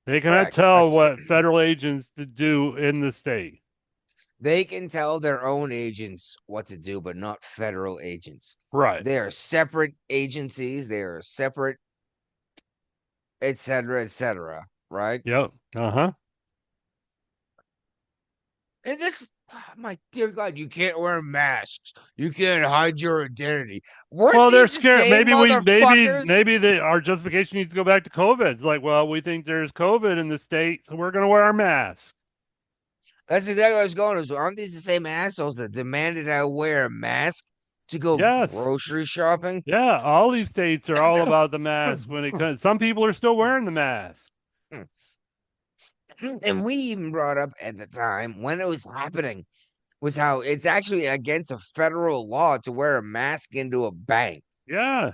They cannot Correct. tell what federal agents to do in the state. They can tell their own agents what to do, but not federal agents. Right. They are separate agencies. They are separate, et cetera. Right? Yep. Uh-huh. And this, my dear God, you can't wear masks. You can't hide your identity. Weren't Well, they're these the scared. same motherfuckers? Maybe our justification needs to go back to COVID. It's like, well, we think there's COVID in the state, so we're going to wear our mask. That's exactly what I was going to. Aren't these the same assholes that demanded I wear a mask to go Yes. grocery shopping? Yeah, all these states are all about the mask when it comes. Some people are still wearing the mask. And we even brought up at the time when it was happening was how it's actually against a federal law to wear a mask into a bank. Yeah.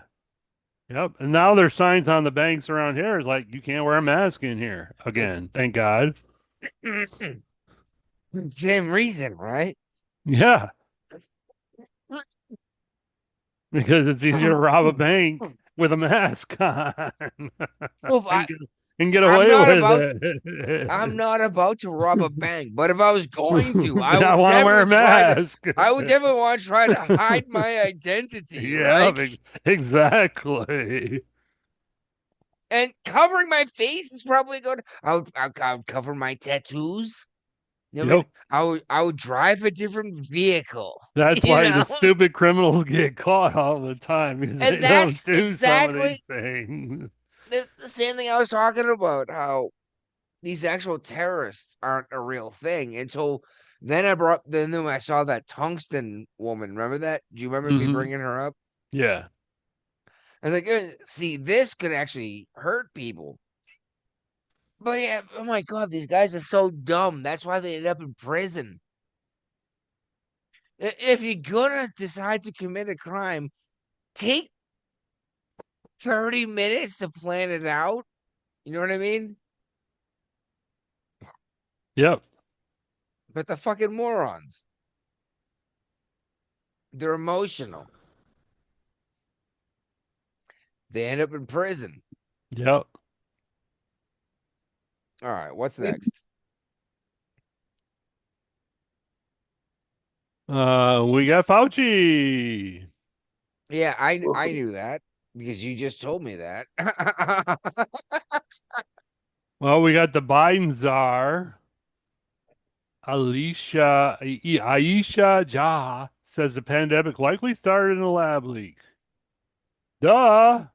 Yep. And now there's signs on the banks around here. It's like you can't wear a mask in here again. Thank God. Same reason, right? Yeah. Because it's easier to rob a bank with a mask on Well, and get I'm away not with about it. I'm not about to rob a bank, but if I was going to, I I would want to wear a definitely try to. mask. I would definitely want to try to hide my identity, Yeah, right? exactly. And covering my face is probably good. I would cover my tattoos. You know what I mean? Yep. I would drive a different vehicle. That's You why know, the stupid criminals get caught all the time because they and don't that's do some of exactly these things. the same thing I was talking about, how these actual terrorists aren't a real thing until then. Then I saw that tungsten woman. Remember that? Do you remember me bringing her up? Yeah. I was like, see, this could actually hurt people. But yeah, oh my God, these guys are so dumb. That's why they end up in prison. If you're gonna decide to commit a crime, take 30 minutes to plan it out. You know what I mean? Yep. But the fucking morons, they're emotional. They end up in prison. Yep. All right, what's next? We got Fauci. Yeah, I knew that because you just told me that. Well, we got the Biden czar. Aisha Jah says the pandemic likely started in a lab leak. Duh.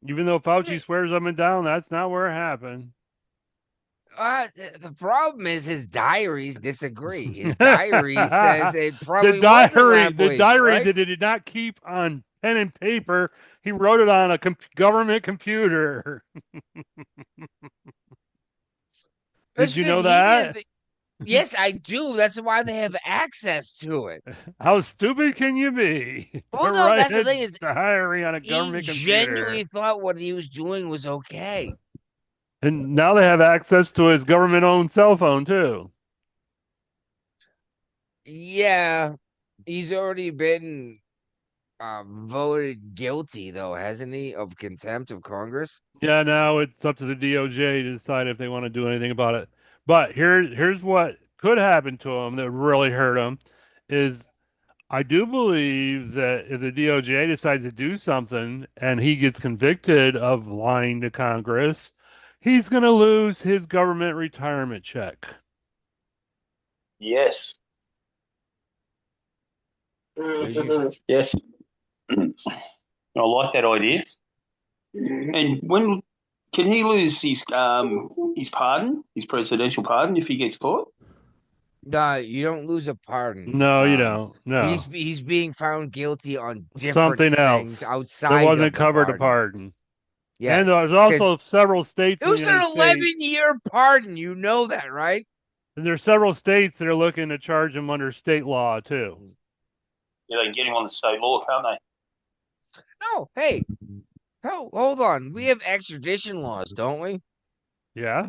Even though Fauci swears up and down, that's not where it happened. The problem is his diaries disagree. His diary says it the probably was a lab leak, diary right? that he did not keep on pen and paper. He wrote it on a government computer. That's Did you know because he that? did. Yes, I do. That's why they have access to it. How stupid can you be to Well, no, write that's the a thing is diary on a he government genuinely computer? thought what he was doing was okay. And now they have access to his government-owned cell phone too. Yeah, he's already been voted guilty, though, hasn't he, of contempt of Congress? Yeah, now it's up to the DOJ to decide if they want to do anything about it. But here's what could happen to him that really hurt him is I do believe that if the DOJ decides to do something and he gets convicted of lying to Congress, he's going to lose his government retirement check. Yes. Yes. I like that idea. And when can he lose his pardon, his presidential pardon, if he gets caught? No, you don't lose a pardon. No, you don't. No. He's being found guilty on different Something things else that outside wasn't of the covered to pardon. pardon. And Yes, there's because also several states it in the was an United States. 11-year pardon. You know that, right? And there's several states that are looking to charge him under state law too. Yeah, they can get him on the state law, can't they? No, hey, hold on. We have extradition laws, don't we? Yeah.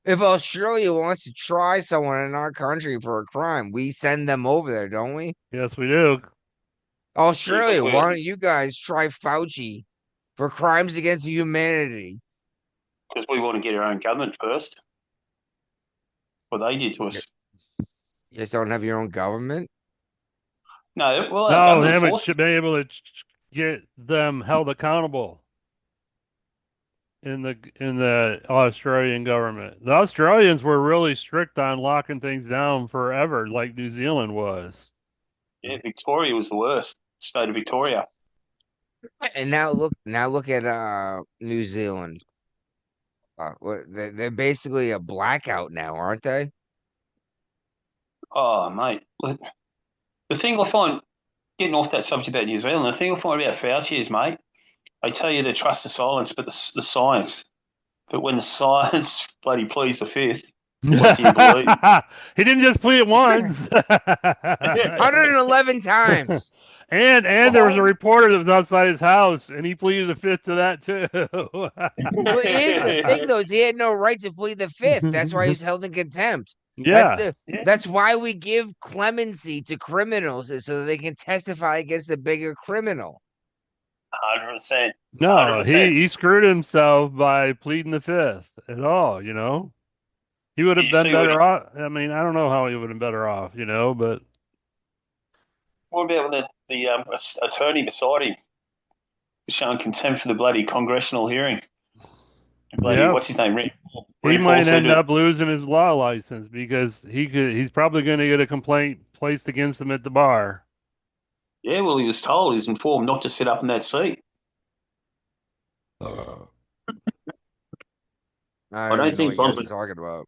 If Australia wants to try someone in our country for a crime, we send them over there, don't we? Yes, we do. Australia, Yeah, why don't you guys try Fauci for crimes against humanity? because we want to get our own government first. What they did to us. You guys don't have your own government? No, well, our No, they government haven't forced. been able to get them held accountable in the Australian government. The Australians were really strict on locking things down forever, like New Zealand was. Yeah, Victoria was the worst. State of Victoria. And now look at New Zealand. They're basically a blackout now, aren't they? Oh, mate. The thing I find, getting off that subject about New Zealand, the thing I find about Fauci is, mate, they tell you to trust the silence, but the science. But when the science bloody pleads the fifth, what do you believe? He didn't just plead it once. 111 times. And there was a reporter that was outside his house, and he pleaded the fifth to that too. But here's the thing, though, is he had no right to plead the fifth. That's why he was held in contempt. Yeah. That's why we give clemency to criminals, is so that they can testify against the bigger criminal. 100%. No, 100%. he screwed himself by pleading the fifth at all, you know. He would have You been see what better off. I mean, I don't know how he would have been better off, you know, but What about when the attorney beside him was showing contempt for the bloody congressional hearing? Bloody, yeah. what's his name? He Rand might Paul said end to- up losing his law license because he's probably going to get a complaint placed against him at the bar. Yeah, well, he was informed not to sit up in that seat. I I don't don't even know what think you guys are talking about.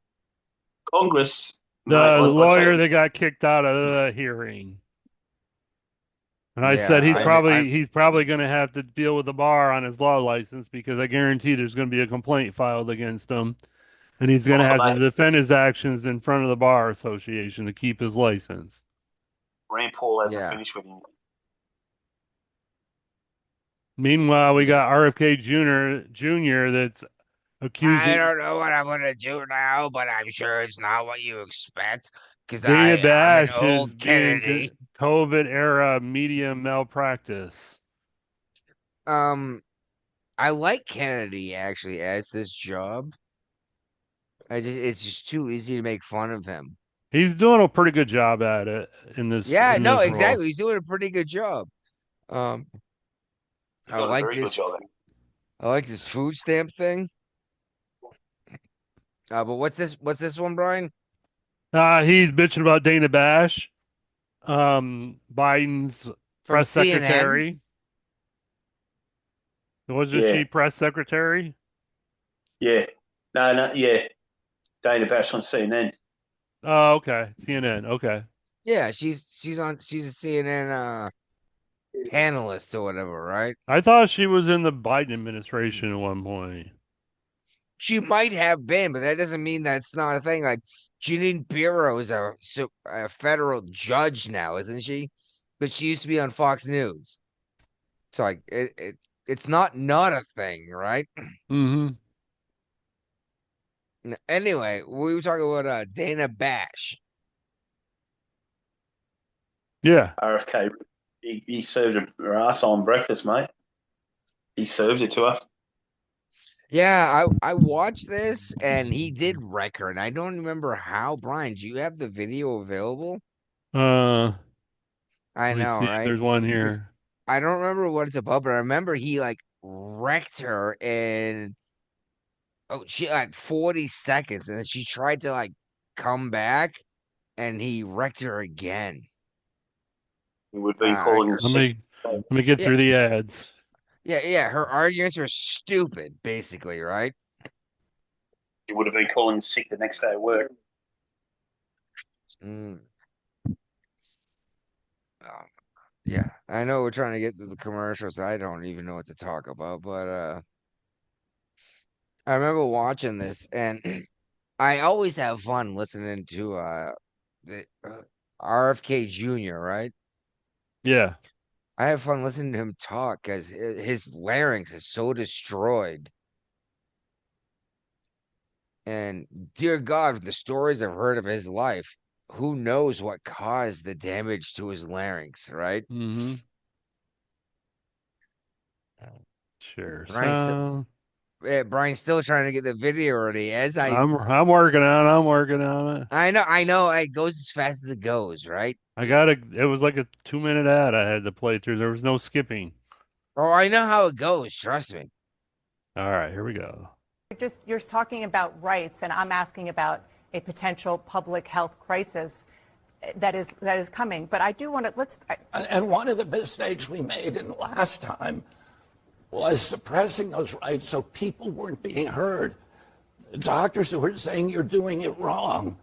Congress, The mate. lawyer that got kicked out of the hearing. And I said Yeah, he's probably going to have to deal with the bar on his law license because I guarantee there's going to be a complaint filed against him, and he's going to have to mate, defend his actions in front of the bar association to keep his license. Rand Paul hasn't yeah, finished with him. Meanwhile, we yeah. got RFK Jr. that's I accusing don't know what I'm gonna do now, but I'm sure it's not what you expect. Because Dana I'm an Bash is old being Kennedy. COVID era media malpractice. I like Kennedy actually as this job. It's just too easy to make fun of him. He's doing a pretty good job at it Yeah, in no, this role. exactly. He's doing a pretty good job. Um, He's I doing a like very good this. job. I like this food stamp thing. But what's this? What's this one, Brian? He's bitching about Dana Bash, Biden's From press CNN? secretary. Wasn't Yeah, she press secretary? yeah. No, yeah. Dana Bash on CNN. Oh, okay. CNN. Okay. Yeah, she's a CNN panelist or whatever, right? I thought she was in the Biden administration at one point. She might have been, but that doesn't mean that's not a thing. Like Janine Pirro is a federal judge now, isn't she? But she used to be on Fox News. So like it's not a thing, right? Mm-hmm. Anyway, we were talking about Dana Bash. Yeah. RFK. He served her ass on breakfast, mate. He served it to her. Yeah, I watched this and he did wreck her, and I don't remember how. Brian, do you have the video available? Let I me know, see if right? there's one Because here. I don't remember what it's about, but I remember he like wrecked her in she like 40 seconds, and then she tried to like come back, and he wrecked her again. He would be Like, calling Let sick. me let me get yeah, through the ads. yeah. Her arguments are stupid, basically, right? He would have been calling sick the next day at work. Mm. Oh, yeah, I know we're trying to get to the commercials. I don't even know what to talk about, but I remember watching this, and I always have fun listening to the RFK Jr., right? Yeah. I have fun listening to him talk because his larynx is so destroyed. And dear God, the stories I've heard of his life, who knows what caused the damage to his larynx, right? Mm-hmm. Share Brian's, sound. Brian's still trying to get the video ready. I'm working on it. I'm working on it. I know, it goes as fast as it goes, right? It was like a 2 minute ad I had to play through. There was no skipping. Oh, I know how it goes. Trust me. All right, here we go. You're talking about rights, and I'm asking about a potential public health crisis that is coming. But I do want to And one of the mistakes we made in the last time was suppressing those rights so people weren't being heard. The doctors who were saying you're doing it wrong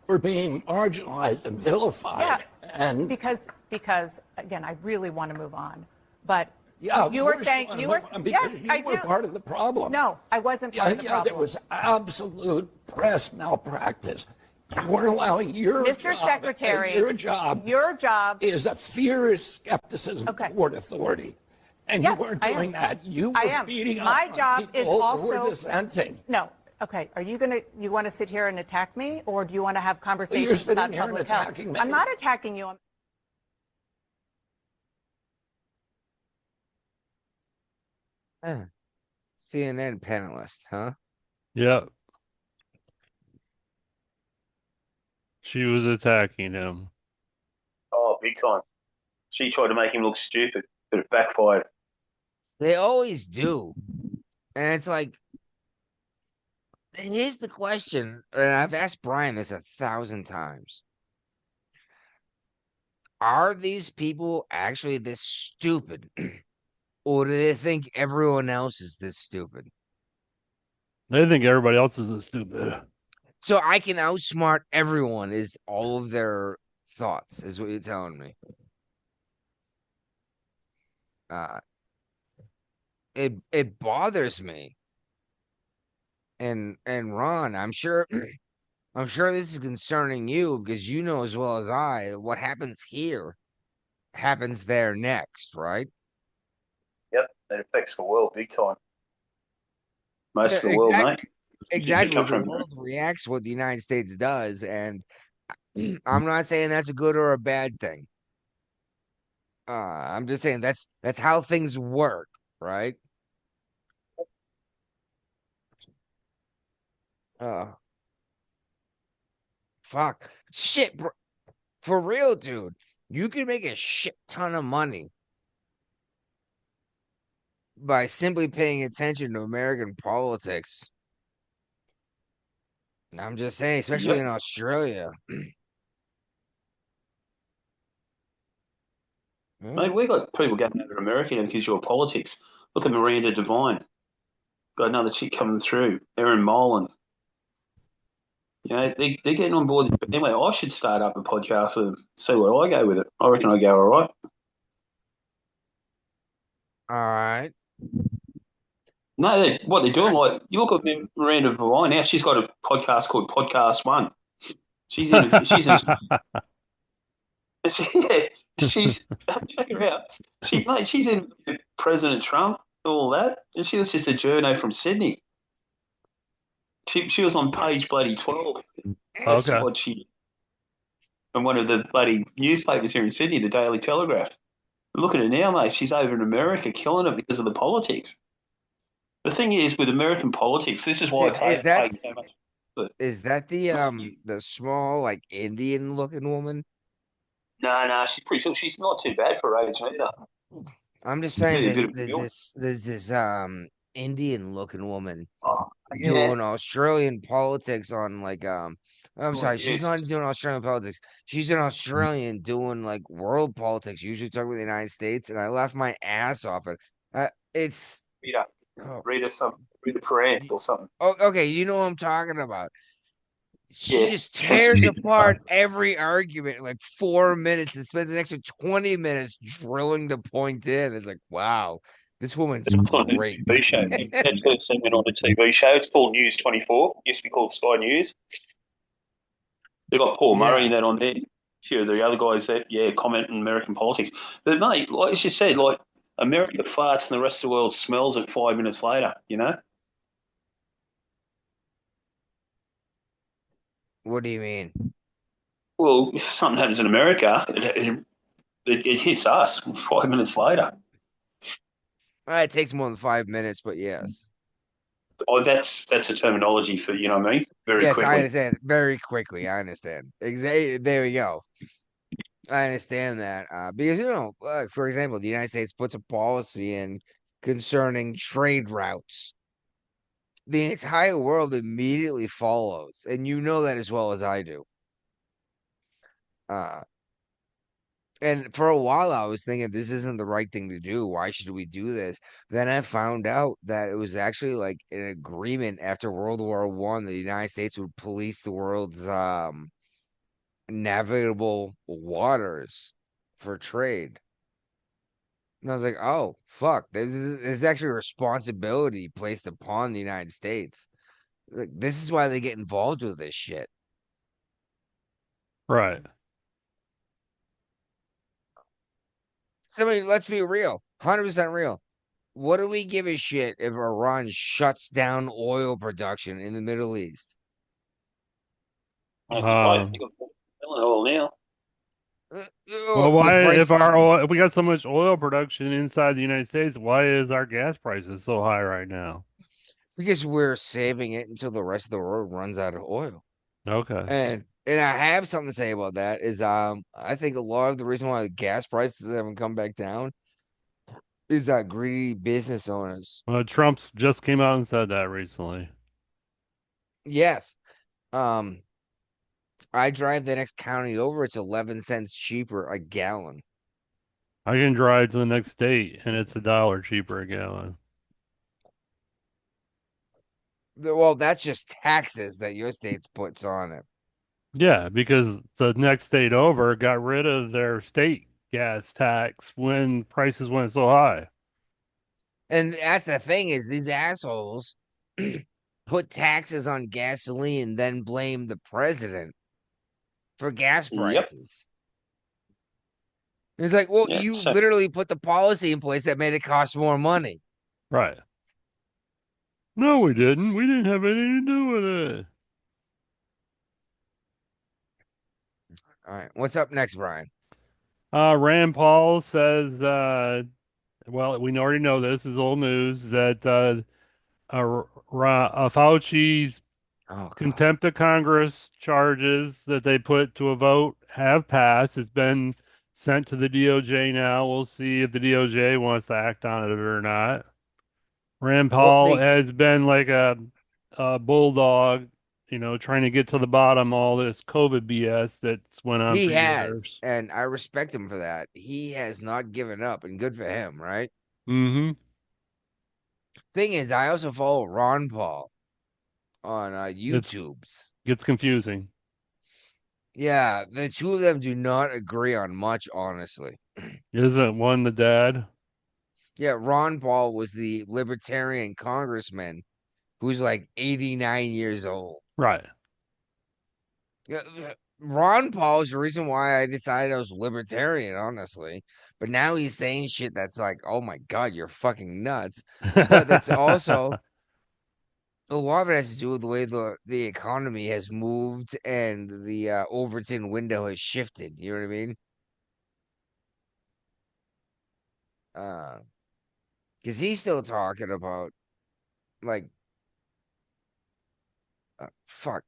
were being marginalized and vilified. Yeah, and because again, I really want to move on. But yeah, you were saying yes, you were part of the problem. No, I wasn't part of the problem. There was absolute press malpractice. You weren't allowing your Mr. job, Secretary, your job is a fierce skepticism toward authority. And yes, you weren't doing that. You were beating up My on job people is who also were dissenting. No. Okay. You want to sit here and attack me, or do you want to have conversations You're sitting about here and public health? attacking me. I'm not attacking you. CNN panelist, huh? Yep. She was attacking him. Oh, big time. She tried to make him look stupid, but it backfired. They always do. And it's like, here's the question, and I've asked Brian this 1,000 times. Are these people actually this stupid Or do they think everyone else is this stupid? They think everybody else is stupid. So I can outsmart everyone is all of their thoughts, is what you're telling me. Uh it bothers me. And Ron, I'm sure I'm sure this is concerning you because you know as well as I what happens here happens there next, right? Yep, that affects the world big time. Yeah, Most of the world, mate. Particularly exactly. come The from world reacts to what the United States does, and I'm not saying that's a good or a bad thing. I'm just saying that's how things work, right? Uh, fuck, shit, for real, dude. You can make a shit ton of money by simply paying attention to American politics. I'm just saying, especially Yep. in Australia. Mate, we got people going over to America because you're politics. Look at Miranda Devine. Got another chick coming through. Erin Molan. You know, they're getting on board. But anyway, I should start up a podcast with them, see where I go with it. I reckon I go all right. All right. No, what they're doing, like, you look at Miranda Devine now, she's got a podcast called Podcast One. She's in, yeah, check her out. Mate, she's in President Trump, all that. And she was just a journo from Sydney. She was on page bloody 12. That's Okay. what from one of the bloody newspapers here in Sydney, the Daily Telegraph. Look at her now, mate. She's over in America killing it because of the politics. The thing is, with American politics, this is why Is, it's is hate, that hate so much. But is that the small like Indian looking woman? no, she's not too bad for her age either. I'm just saying Maybe a bit of there's this Indian looking woman oh, yeah. doing Australian politics on like I'm Oh, sorry, she's yes. not doing Australian politics. She's an Australian doing like world politics, usually talking about the United States, and I laughed my ass off it. It's Rita, oh, Rita Perant or something. okay, you know what I'm talking about. She Yeah, just from tears Sydney. apart every argument in like 4 minutes and spends an extra 20 minutes drilling the point in. It's like, wow, this woman's It's on a great. TV show. That's her segment on the TV show. It's called News 24. Used to be called Sky News. They got Paul Murray Yeah. and that on there. Few of the other guys that, comment on American politics. But mate, like as you said, like America farts and the rest of the world smells it 5 minutes later, you know? What do you mean? Well, if something happens in America, it hits us 5 minutes later. It takes more than 5 minutes, but yes. Oh, that's a terminology for, you know what I mean? Very Yes, I quickly. understand. Very quickly, I understand. Exactly. There we go. I understand that. Because, for example, the United States puts a policy in concerning trade routes. The entire world immediately follows. And you know that as well as I do. Uh, And for a while, I was thinking this isn't the right thing to do. Why should we do this? Then I found out that it was actually like an agreement after World War One. The United States would police the world's navigable waters for trade. And I was like, oh fuck, this is actually a responsibility placed upon the United States. Like, this is why they get involved with this shit. Right. So, I mean, let's be real, 100% real. What do we give a shit if Iran shuts down oil production in the Middle East? I Um, think I'm oil now. well, The why, price, if we got so much oil production inside the United States, why is our gas prices so high right now? because we're saving it until the rest of the world runs out of oil. Okay. And I have something to say about that is I think a lot of the reason why the gas prices haven't come back down is that greedy business owners. Trump's just came out and said that recently. Yes. Um, I drive the next county over, it's 11 cents cheaper a gallon. I can drive to the next state and it's $1 cheaper a gallon. Well, that's just taxes that your state puts on it. Yeah, because the next state over got rid of their state gas tax when prices went so high. And that's the thing is these assholes put taxes on gasoline, then blame the president for gas Yep. prices. It's like, well, Yeah. you So literally put the policy in place that made it cost more money. Right. No, we didn't. We didn't have anything to do with it. All right. What's up next, Brian? Rand Paul says, well, we already know this is old news that Fauci's Oh, God. contempt of Congress charges that they put to a vote have passed. It's been sent to the DOJ now. We'll see if the DOJ wants to act on it or not. Rand Well, Paul has been like a bulldog, trying to get to the bottom of all this COVID BS that's went on he for has, years. and I respect him for that. He has not given up, and good for him, right? Mm-hmm. Thing is, I also follow Ron Paul on YouTube's. Gets confusing. Yeah, the two of them do not agree on much, honestly. Isn't one the dad? Yeah, Ron Paul was the libertarian congressman who's like 89 years old. Right. Yeah, Ron Paul is the reason why I decided I was libertarian, honestly. But now he's saying shit that's like, oh my God, you're fucking nuts. But that's also a lot of it has to do with the way the economy has moved and the Overton window has shifted. You know what I mean? Because he's still talking about like fuck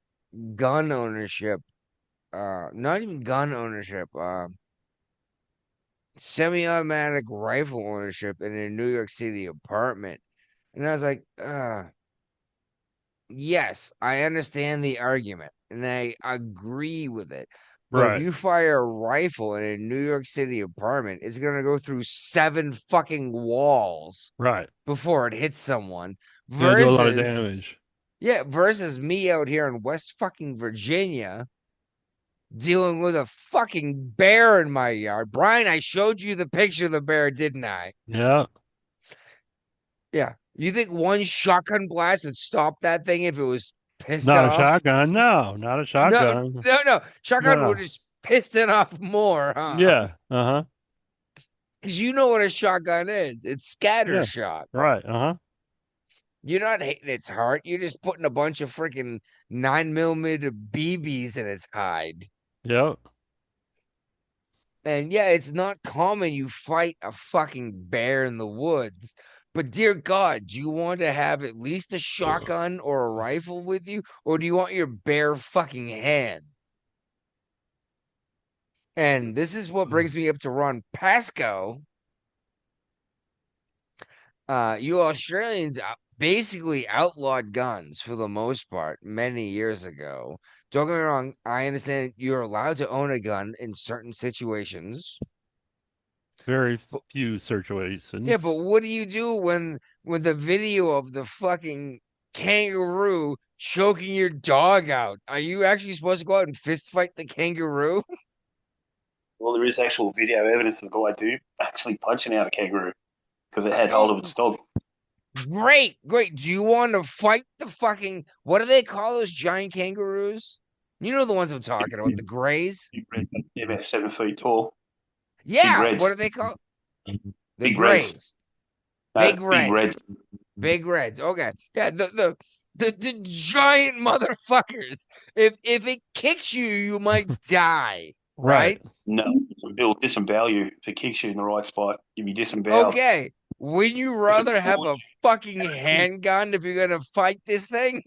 gun ownership. Not even gun ownership. Semi-automatic rifle ownership in a New York City apartment. And I was like, yes, I understand the argument and I agree with it. But if Right. you fire a rifle in a New York City apartment, it's going to go through 7 fucking walls Right. before it hits someone. Gonna do a lot of Versus, damage. yeah, versus me out here in West fucking Virginia dealing with a fucking bear in my yard. Brian, I showed you the picture of the bear, didn't I? Yeah. Yeah. You think one shotgun blast would stop that thing if it was pissed Not a off? shotgun. No, not a shotgun. No. Shotgun No. would just piss it off more, huh? Yeah. Uh-huh. Because you know what a shotgun is. It's scatter Yeah. shot. Right. Uh-huh. You're not hitting its heart. You're just putting a bunch of freaking 9mm BBs in its hide. Yep. And yeah, it's not common you fight a fucking bear in the woods. But dear God, do you want to have at least a shotgun or a rifle with you? Or do you want your bare fucking hand? And this is what brings me up to Ron Pascoe. You Australians basically outlawed guns for the most part many years ago. Don't get me wrong, I understand you're allowed to own a gun in certain situations. Very few situations. Yeah, but what do you do when the video of the fucking kangaroo choking your dog out? Are you actually supposed to go out and fist fight the kangaroo? well, there is actual video evidence of a guy do actually punching out a kangaroo because it had hold of its dog. Great. Do you want to fight the fucking what do they call those giant kangaroos? You know the ones I'm talking about, the grays? Yeah, about 7 feet tall. Yeah, reds. what are they called? The Big reds. grays. No, Big reds. reds. Big reds. Okay. Yeah, the giant motherfuckers. If it kicks you, you might die. Right? Right. No, it'll disembowel you if it kicks you in the right spot. You'll be disemboweled. Okay. Wouldn't you rather have a fucking handgun if you're gonna fight this thing?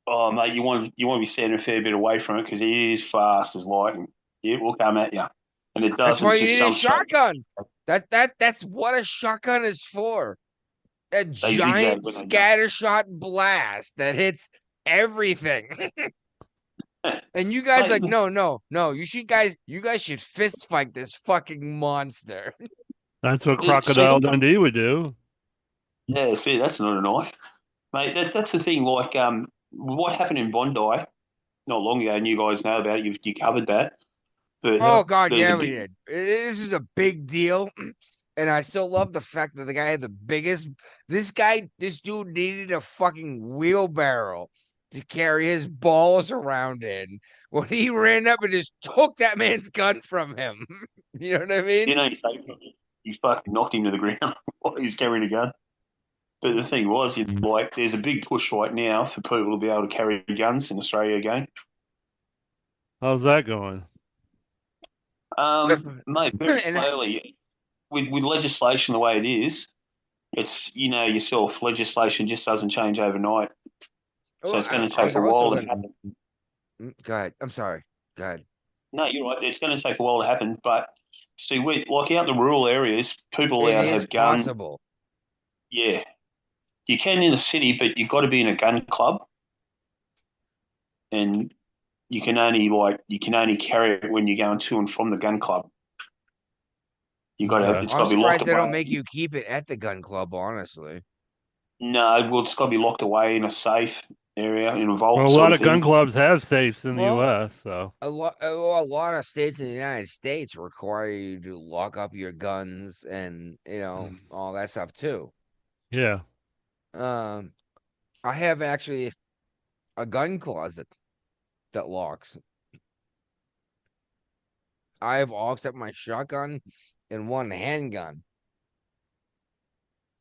Oh, mate, you want to be standing a fair bit away from it because it is fast as lightning. It will come at you, and it That's doesn't why you just need a jump straight. shotgun. That's what a shotgun is for. A zigzag giant when they jump. scattershot blast that hits everything. And you guys Mate, like, no. You guys should fist fight this fucking monster. That's what see, Crocodile Dundee would do. yeah, see, that's not a knife, mate. That's the thing. Like, what happened in Bondi not long ago, and you guys know about it. You covered that, but Yep. Oh God, there's a yeah, we big, did. This is a big deal, and I still love the fact that the guy had the biggest. This dude needed a fucking wheelbarrow to carry his balls around in. When he ran up and just took that man's gun from him, you know what I mean? you fucking knocked him to the ground while he's carrying a gun. But the thing was, like, there's a big push right now for people to be able to carry guns in Australia again. How's that going? Mate, very And slowly. With legislation the way it is, it's, yourself, legislation just doesn't change overnight. So oh, it's going to I was take a also while to gonna. happen. Go ahead. I'm sorry. Go ahead. No, you're right. It's going to take a while to happen. But see, like out in the rural areas, people are It allowed to is have gun. possible. Yeah, you can in the city, but you've got to be in a gun club, and you can only carry it when you're going to and from the gun club. Okay. It's I'm got to be locked surprised they don't away. make you keep it at the gun club, honestly. No, well, it's got to be locked away in a safe area in a Well, vault a sort lot of of gun thing. clubs have safes in the Well, U.S., so a lot of states in the United States require you to lock up your guns and all that stuff too. yeah. Um, I have actually a gun closet that locks. I have all except my shotgun and one handgun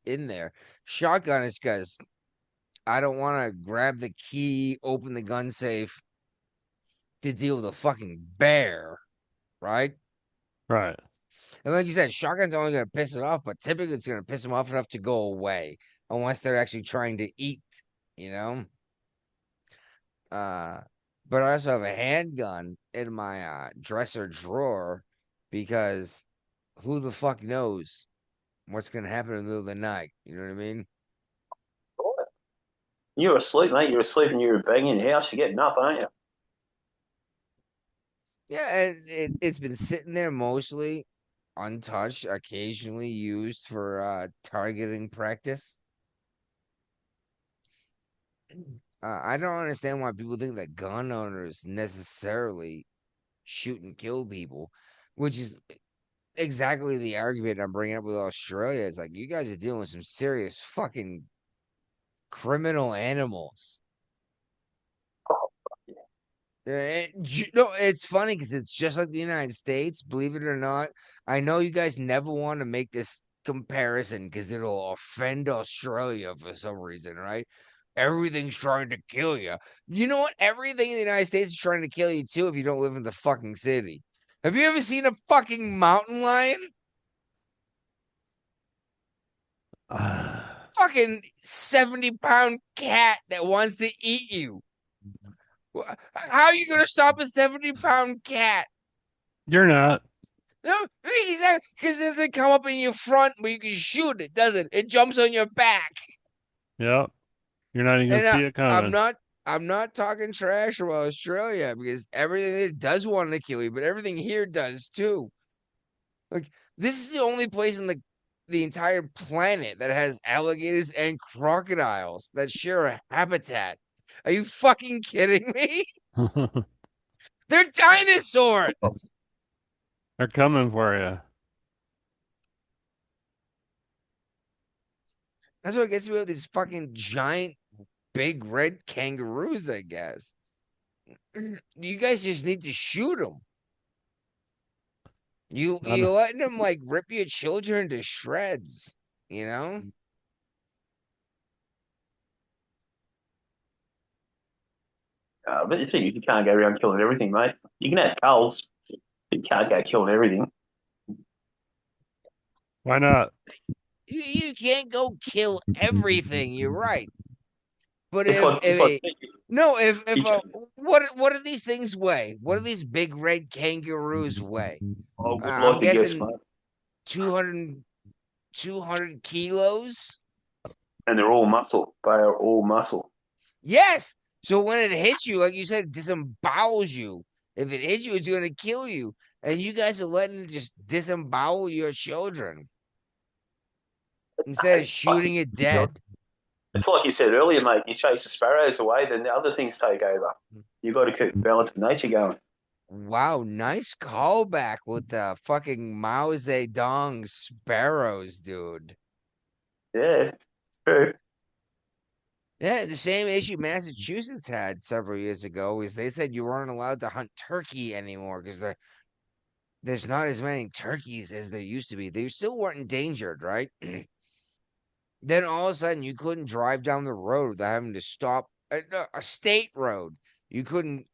in there. Shotgun is because I don't want to grab the key, open the gun safe to deal with a fucking bear, right? Right. And like you said, shotgun's only going to piss it off, but typically it's going to piss them off enough to go away unless they're actually trying to eat, you know? Uh, but I also have a handgun in my dresser drawer because who the fuck knows what's going to happen in the middle of the night? You know what I mean? You're asleep, mate. You're asleep and you're banging your house. You're getting up, aren't you? Yeah, and it's been sitting there mostly untouched, occasionally used for targeting practice. I don't understand why people think that gun owners necessarily shoot and kill people, which is exactly the argument I'm bringing up with Australia. It's like you guys are dealing with some serious fucking criminal animals. No, it's funny because it's just like the United States, believe it or not. I know you guys never want to make this comparison because it'll offend Australia for some reason, right? Everything's trying to kill you. You know what? Everything in the United States is trying to kill you too if you don't live in the fucking city. Have you ever seen a fucking mountain lion? Fucking 70-pound cat that wants to eat you. How are you going to stop a 70-pound cat? You're not. No, exactly. Because it doesn't come up in your front where you can shoot it, does it? It jumps on your back. Yep. You're not even And gonna see it I'm coming. not I'm not talking trash about Australia because everything there does want to kill you, but everything here does too. Like this is the only place in the entire planet that has alligators and crocodiles that share a habitat. Are you fucking kidding me? They're dinosaurs. They're coming for you. That's what gets me with these fucking giant, big red kangaroos, I guess. You guys just need to shoot them. You letting them like rip your children to shreds, you know? But the thing is, you can't go around killing everything, mate. You can have culls, but you can't go killing everything. Why not? You can't go kill everything. You're right. But It's if like if it's like a no, if each, what do these things weigh? What do these big red kangaroos weigh? I would I'm like to guess, guessing mate. 200 kilos. And they're all muscle. They are all muscle. Yes, So when it hits you, like you said, it disembowels you. If it hits you, it's going to kill you. And you guys are letting it just disembowel your children instead of shooting it dead. It's like you said earlier, mate. You chase the sparrows away, then the other things take over. You got to keep the balance of nature going. Wow, nice callback with the fucking Mao Zedong sparrows, dude. Yeah, it's true. Yeah, the same issue Massachusetts had several years ago is they said you weren't allowed to hunt turkey anymore because there's not as many turkeys as there used to be. They still weren't endangered, right? Then all of a sudden you couldn't drive down the road without having to stop a state road. You couldn't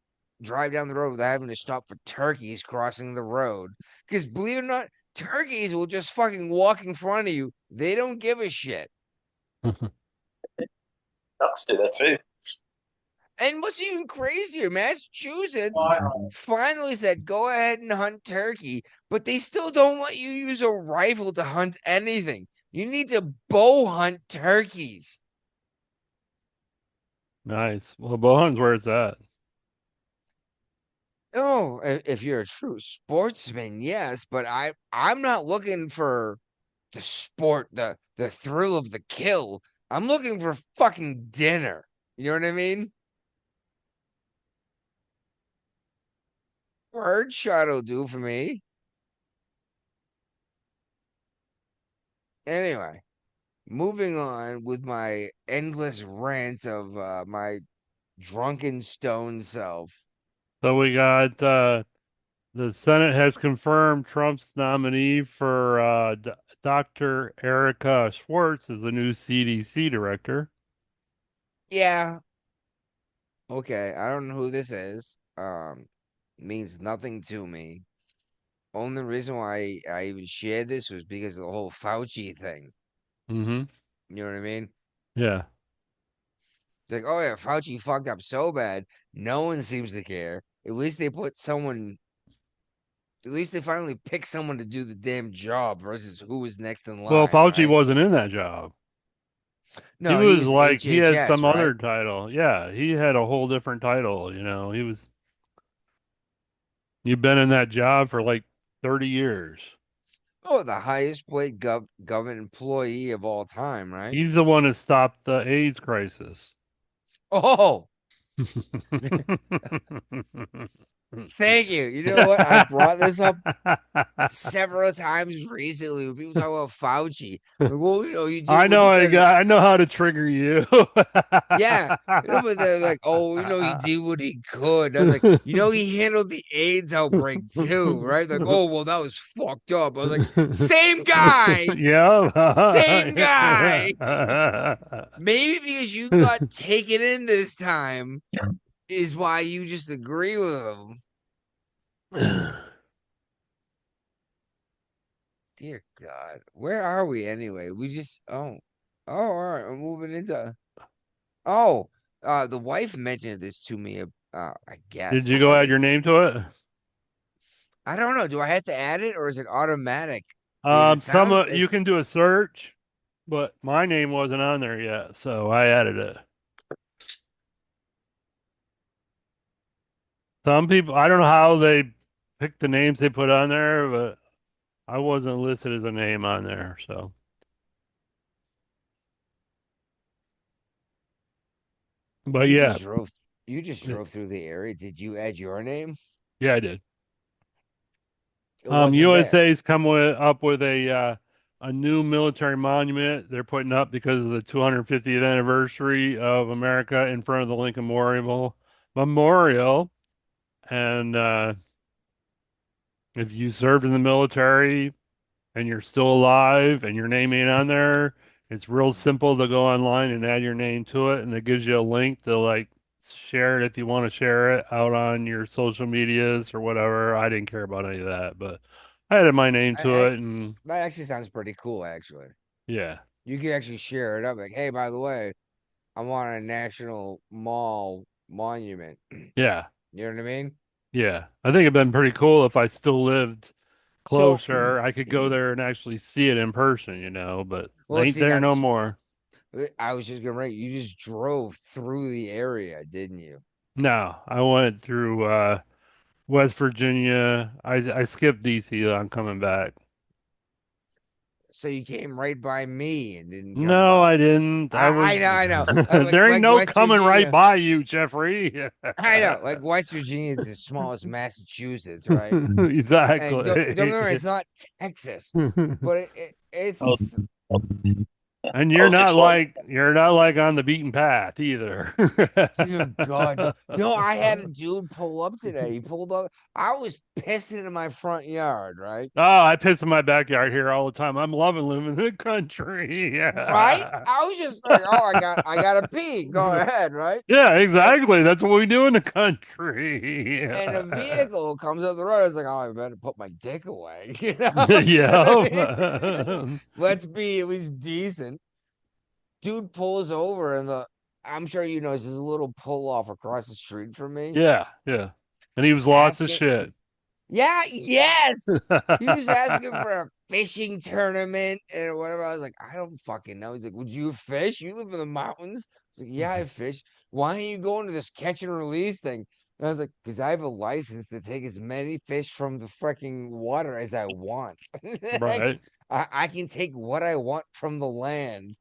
drive down the road without having to stop for turkeys crossing the road. Because believe it or not, turkeys will just fucking walk in front of you. They don't give a shit. Ducks do that too. And what's even crazier, Massachusetts finally said go ahead and hunt turkey, but they still don't let you use a rifle to hunt anything. You need to bow hunt turkeys. Nice. Well, Bohan's where it's at. Oh, if you're a true sportsman, yes, but I'm not looking for the sport, the thrill of the kill. I'm looking for fucking dinner. You know what I mean? Bird shot will do for me. Anyway, moving on with my endless rant of my drunken stone self. So we got the Senate has confirmed Trump's nominee for Dr. Erica Schwartz as the new CDC director. Yeah, okay, I don't know who this is. Means nothing to me. Only reason why I even shared this was because of the whole Fauci thing. Mm-hmm. You know what I mean? Yeah. Like, oh yeah, Fauci fucked up so bad, no one seems to care. At least they put someone. At least they finally picked someone to do the damn job versus who was next in Well, line, Fauci right? wasn't in that job. He No, he was was like he had HHS, some right? other title. Yeah, he had a whole different title, You've been in that job for like 30 years. Oh, the highest paid government employee of all time, right? He's the one that stopped the AIDS crisis. Oh, thank you. You know what? I brought this up several times recently when people talk about Fauci. Like, well, you did I what know you said. I know how to trigger you. Yeah. But they're like, oh, he did what he could. I was like, he handled the AIDS outbreak too, right? Like, oh, well, that was fucked up. I was like, same guy, same guy. Yeah. Maybe because you got taken in this time is why you just agree with him. Dear God, where are we anyway? We just all right. We're moving into the wife mentioned this to me. I Did guess you go I add think your name to it? I don't know. Do I have to add it or is it automatic? Because You can do a search, but my name wasn't on there yet, so I added it. Some people, I don't know how they pick the names they put on there, but I wasn't listed as a name on there, so. But you yeah, just drove you just drove through the area. Did you add your name? yeah, I did. It wasn't there. USA's up with a new military monument they're putting up because of the 250th anniversary of America in front of the Lincoln Memorial. And if you served in the military and you're still alive and your name ain't on there, it's real simple to go online and add your name to it, and it gives you a link to like share it if you want to share it out on your social medias or whatever. I didn't care about any of that, but I added my name to I, it, and that actually sounds pretty cool. Actually, yeah, you could actually share it up. Like, hey, by the way, I'm on a national mall monument. yeah, You know what I mean? yeah. I think it'd been pretty cool if I still lived So, closer. I could go there and actually see it in person, but they well, ain't see, there no more. I was just gonna write. You just drove through the area, didn't you? No, I went through West Virginia. I skipped DC. I'm coming back. So you came right by me and didn't come No, by. I didn't. I was. I know. There ain't Like no West coming right Virginia. by you, Jeffrey. I know. Like West Virginia is as small as Massachusetts, right? And don't get me wrong, Exactly. it's not Texas, but Oh, it's And I was just like, you're not like on the beaten path either. Dear God. No, I had a dude pull up today. He pulled up. I was pissing in my front yard, right? Oh, I piss in my backyard here all the time. I'm loving living in the country. Right? Yeah. I was just like, oh, I gotta pee. Go ahead, right? Yeah, And exactly. That's what we do in the country. and a vehicle comes up the road. It's like, oh, I better put my dick away. You know? You know what I mean? Yeah. Let's be at least decent. Dude pulls over and I'm sure you know there's a little pull off across the street from me. Yeah, yeah. And he was lost as Asking, shit. yeah, yes. He was asking for a fishing tournament and whatever. I was like, I don't fucking know. He's like, would you fish? You live in the mountains. I was like, yeah, I fish. Why aren't you going to this catch and release thing? And I was like, because I have a license to take as many fish from the freaking water as I want. Like, Right. I can take what I want from the land.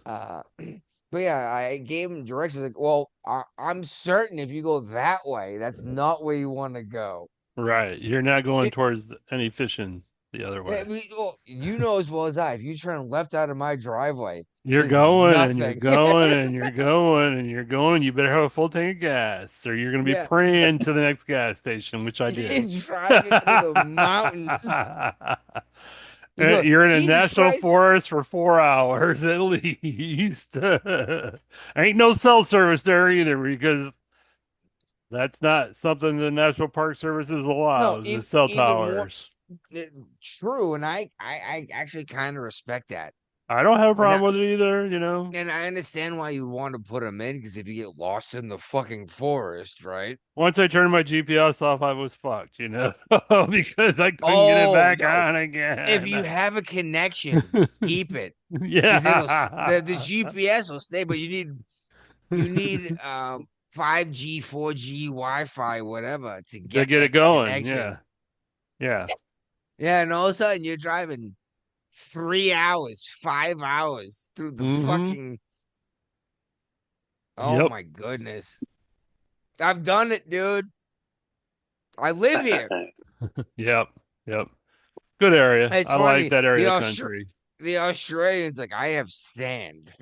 Uh, but yeah, I gave him directions. Like, well, I'm certain if you go that way, that's not where you want to go. Right. You're not going towards any fishing the other Yeah, way. well, you know as well as I, if you turn left out of my driveway, You're there's going and you're nothing. going and you're going and you're going. You better have a full tank of gas or you're going to be Yeah, praying to the next gas station, which I did. driving through the mountains. You go, You're in a Jesus national Christ. forest for 4 hours at least. Ain't no cell service there either because that's not something the National Park Services No, allows, is cell even more towers. true, and I actually kind of respect that. I don't have a And I, problem with it either, you know. and I understand why you want to put them in, because if you get lost in the fucking forest, right? Once I turned my GPS off, I was fucked, you know, because I couldn't get it Oh back no. on If you again. have a connection, keep it. Because the Yeah. GPS will stay, but you need 5G, 4G, Wi-Fi, whatever to To get get it that going. connection. Yeah. Yeah. Yeah, and all of a sudden you're driving 3 hours, 5 hours through the Mm-hmm. fucking. Oh Yep. my goodness, I've done it, dude. I live here. Yep. Yep. Good area. It's I like funny. that area of the country. The Australians like, I have sand.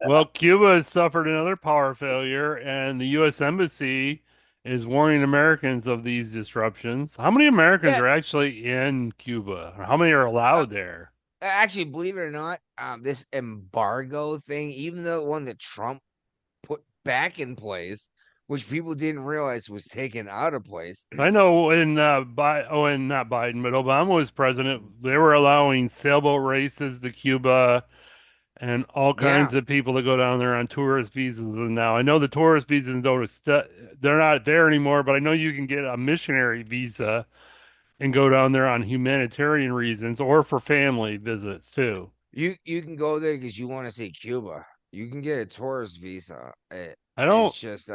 Well, Cuba has suffered another power failure, and the U.S. Embassy is warning Americans of these disruptions. How many Americans Yeah, are actually in Cuba? Or how many are uh, allowed there? actually, believe it or not, this embargo thing, even the one that Trump put back in place, which people didn't realize was taken out of place. I know in and not Biden, but Obama was president, they were allowing sailboat races to Cuba and all Yeah, kinds of people to go down there on tourist visas. And now I know the tourist visas they're not there anymore, but I know you can get a missionary visa and go down there on humanitarian reasons or for family visits too. you can go there because you want to see Cuba. You can get a tourist visa. I don't. It's just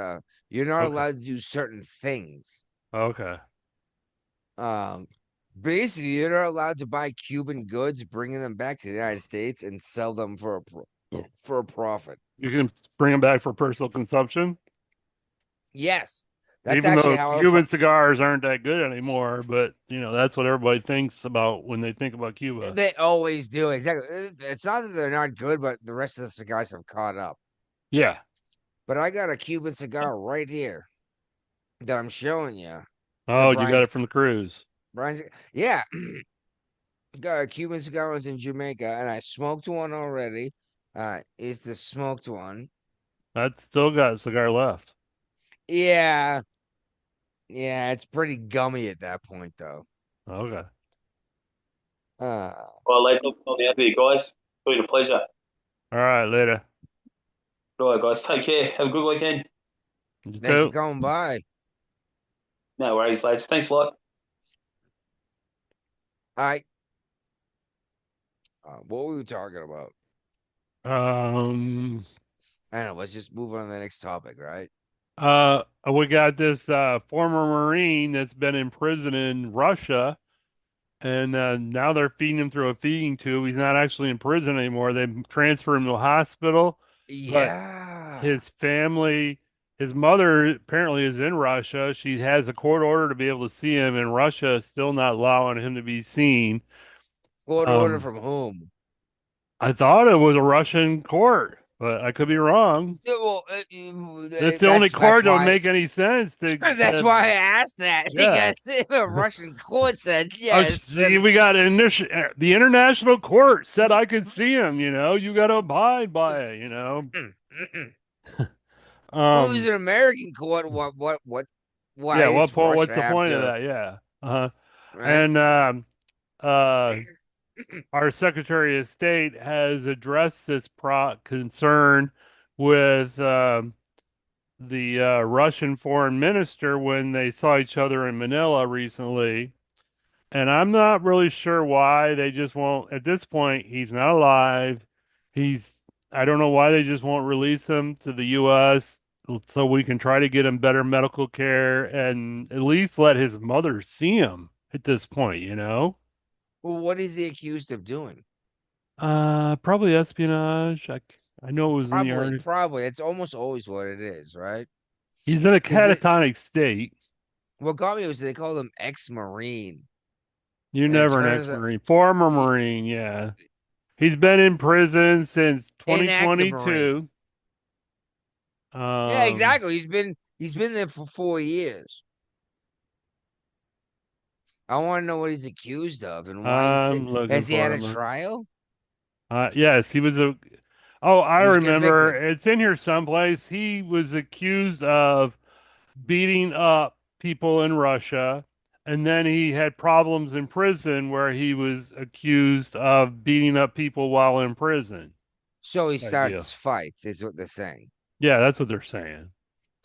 you're not Okay. allowed to do certain things. Okay. Um, basically, you're not allowed to buy Cuban goods, bringing them back to the United States and sell them for for a profit. You can bring them back for personal consumption, Yes, that's even actually though how Cuban cigars aren't that good anymore. But that's what everybody thinks about when they think about Cuba. they always do. Exactly. It's not that they're not good, but the rest of the cigars have caught up. Yeah. But I got a Cuban cigar right here that I'm showing you. Oh, you got it from the cruise. Brian's, yeah, got a Cuban cigar was in Jamaica, and I smoked one already. Is the smoked one? That's still got a cigar left. Yeah, yeah, it's pretty gummy at that point, though. Okay. Uh, well, later on the out there, guys. Been a pleasure. All right. Later. All right, guys. Take care. Have a good weekend. You thanks for too. coming by. No worries, lads. Thanks a lot. All right, what were we talking about? Um, I don't know. Let's just move on to the next topic, right? we got this former Marine that's been in prison in Russia, and now they're feeding him through a feeding tube. He's not actually in prison anymore. They transfer him to a hospital, but Yeah. his family, his mother apparently is in Russia. She has a court order to be able to see him, and Russia is still not allowing him to be seen. Court order Um, from whom? I thought it was a Russian court, but I could be wrong. Yeah, well, That's the only that's court that would why make any sense that's why I asked that yeah. because if a Russian court said Oh, yes, see, then we got the international court said I could see him, you got to abide by it, well, it was Um, an American court. What? Why yeah, what does point, what's Russia the have point of to? that? Yeah. Uh-huh. Right? And uh our Secretary of State has addressed this concern with the Russian foreign minister when they saw each other in Manila recently. And I'm not really sure why they just won't. At this point, he's not alive. He's, I don't know why they just won't release him to the U.S. so we can try to get him better medical care and at least let his mother see him at this point. Well, what is he accused of doing? Probably espionage. I know it was in the Probably, article. probably. It's almost always what it is, right? He's in a Because catatonic state. what got me was they called him ex-marine, You're and it never an turns out ex-Marine. Former Marine, yeah. He's been in prison since inactive marine. 2022. Yeah, Um, exactly. He's been there for 4 years. I want to know what he's accused of and why I'm looking has he had for a him. trial? Yes, he was a. Oh, I He was remember. convicted. It's in here someplace. He was accused of beating up people in Russia, and then he had problems in prison where he was accused of beating up people while in prison. So he That deal. starts fights, is what they're saying. Yeah, that's what they're saying.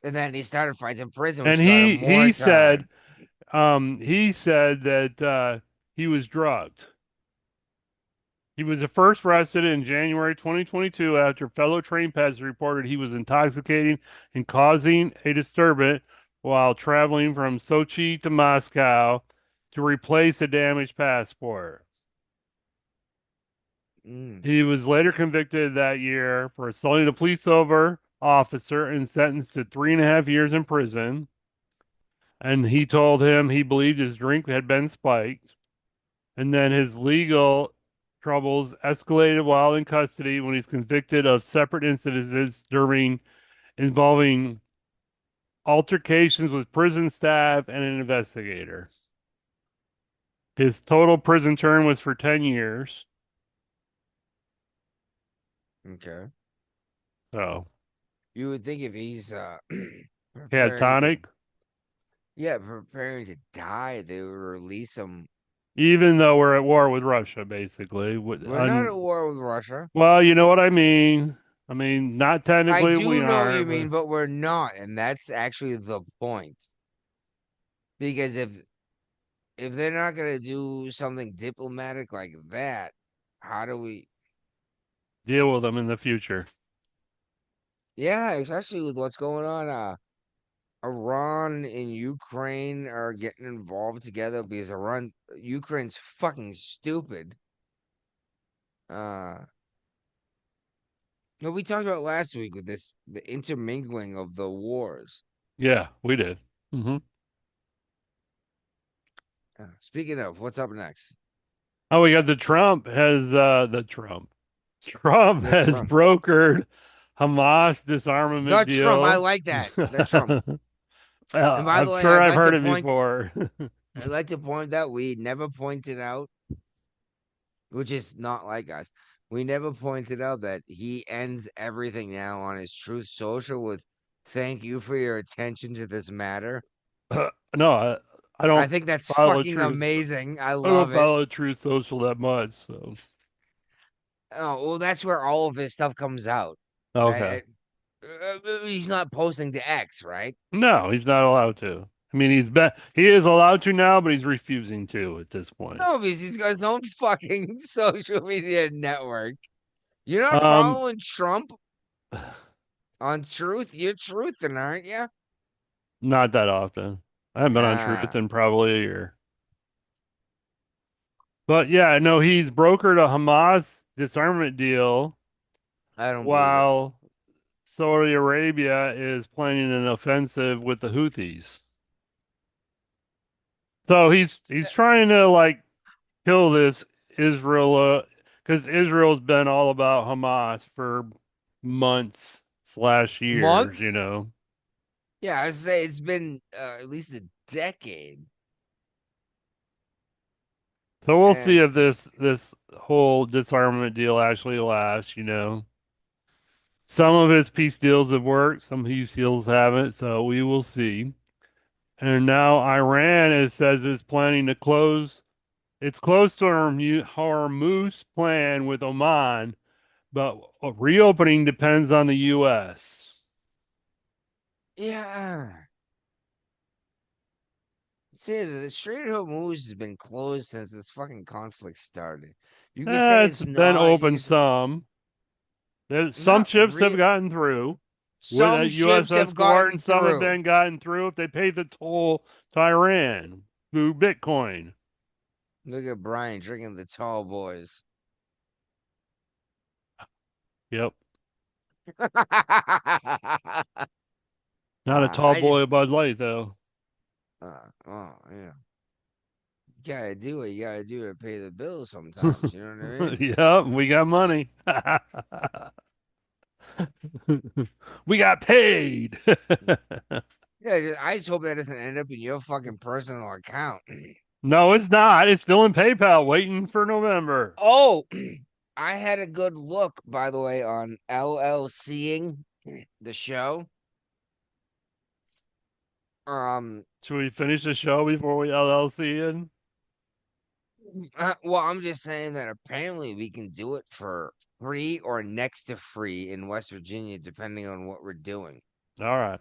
And then he started fights in prison, And which got him he more he said time. he said that he was drugged. He was first arrested in January 2022 after fellow train passengers reported he was intoxicating and causing a disturbance while traveling from Sochi to Moscow to replace a damaged passport. Mm, He was later convicted that year for assaulting a police officer and sentenced to 3.5 years in prison. And he told him he believed his drink had been spiked. And then his legal troubles escalated while in custody when he's convicted of separate incidents during involving altercations with prison staff and an investigator. His total prison term was for 10 years. okay. So, You would think if he's preparing to catatonic, preparing to die, they would release him. even though we're at war with Russia, basically. We're not at war with Russia. Well, you know what I mean. I mean, not I technically we do know what are, you but mean, but we're not, and that's actually the point. Because if they're not gonna do something diplomatic like that, how do we? deal with them in the future. Yeah, especially with what's going on. Iran and Ukraine are getting involved together because Ukraine's fucking stupid. Uh, what we talked about last week with the intermingling of the wars. Yeah, we did. Hmm. Speaking of, what's up next? Oh, we got Trump The has Trump. brokered Hamas disarmament The Trump. I deal. like that. The Trump. And by the I'm way, sure I've heard it before. I'd like to point out we never pointed out, which is not like us. We never pointed out that he ends everything now on his Truth Social with "Thank you for your attention to this matter." No, I I don't think that's follow fucking Truth. amazing. I I don't love it. follow Truth Social that much. So Oh, well, that's where all of his stuff comes out. okay. He's not posting to X, right? No, he's not allowed to. I mean, he is allowed to now, but he's refusing to at this point. No, because he's got his own fucking social media network. You're not Um, following Trump on Truth? You're truthing, aren't you? not that often. I haven't been on Truth Ah, in probably a year. But yeah, no, he's brokered a Hamas disarmament deal I don't believe it. while Saudi Arabia is planning an offensive with the Houthis. So he's trying to like kill this Israel because Israel's been all about Hamas for months slash years, you Months? know. Yeah, I would say it's been at least a decade. So we'll see And if this whole disarmament deal actually lasts, you know. Some of his peace deals have worked, some peace deals haven't, so we will see. And now Iran, it says, is planning to close. It's close to Hormuz plan with Oman, but reopening depends on the U.S. yeah. See, the Strait of Hormuz has been closed since this fucking conflict started. You can say It's it's been not. open some. Some Not ships have real. gotten through with a Some ships USS have Gordon. gotten Some have through. been gotten through if they pay the toll to Iran through Bitcoin. Look at Brian drinking the tall boys. Yep. uh, Not a tall I boy just, of Bud Light, though. oh yeah, you gotta do what you gotta do to pay the bills sometimes. You know what I mean? Yep, we got money. We got paid. Yeah, I just hope that doesn't end up in your fucking personal account. No, it's not. It's still in PayPal waiting for November. Oh, I had a good look, by the way, on LLCing the show. Should we finish the show before we LLC in? Well, I'm just saying that apparently we can do it for free or next to free in West Virginia, depending on what we're doing. All right.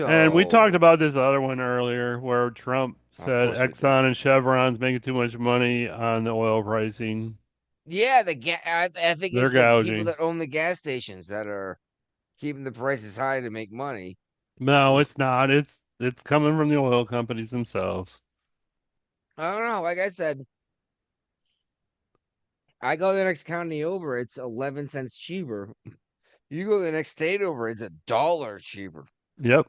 And we talked So, about this other one earlier where Trump of said course we did. Exxon and Chevron's making too much money on the oil pricing. Yeah, I think They're it's the people gouging. that own the gas stations that are keeping the prices high to make money. No, it's not. It's coming from the oil companies themselves. I don't know. Like I said, I go to the next county over, it's 11 cents cheaper. You go to the next state over, it's $1 cheaper. Yep.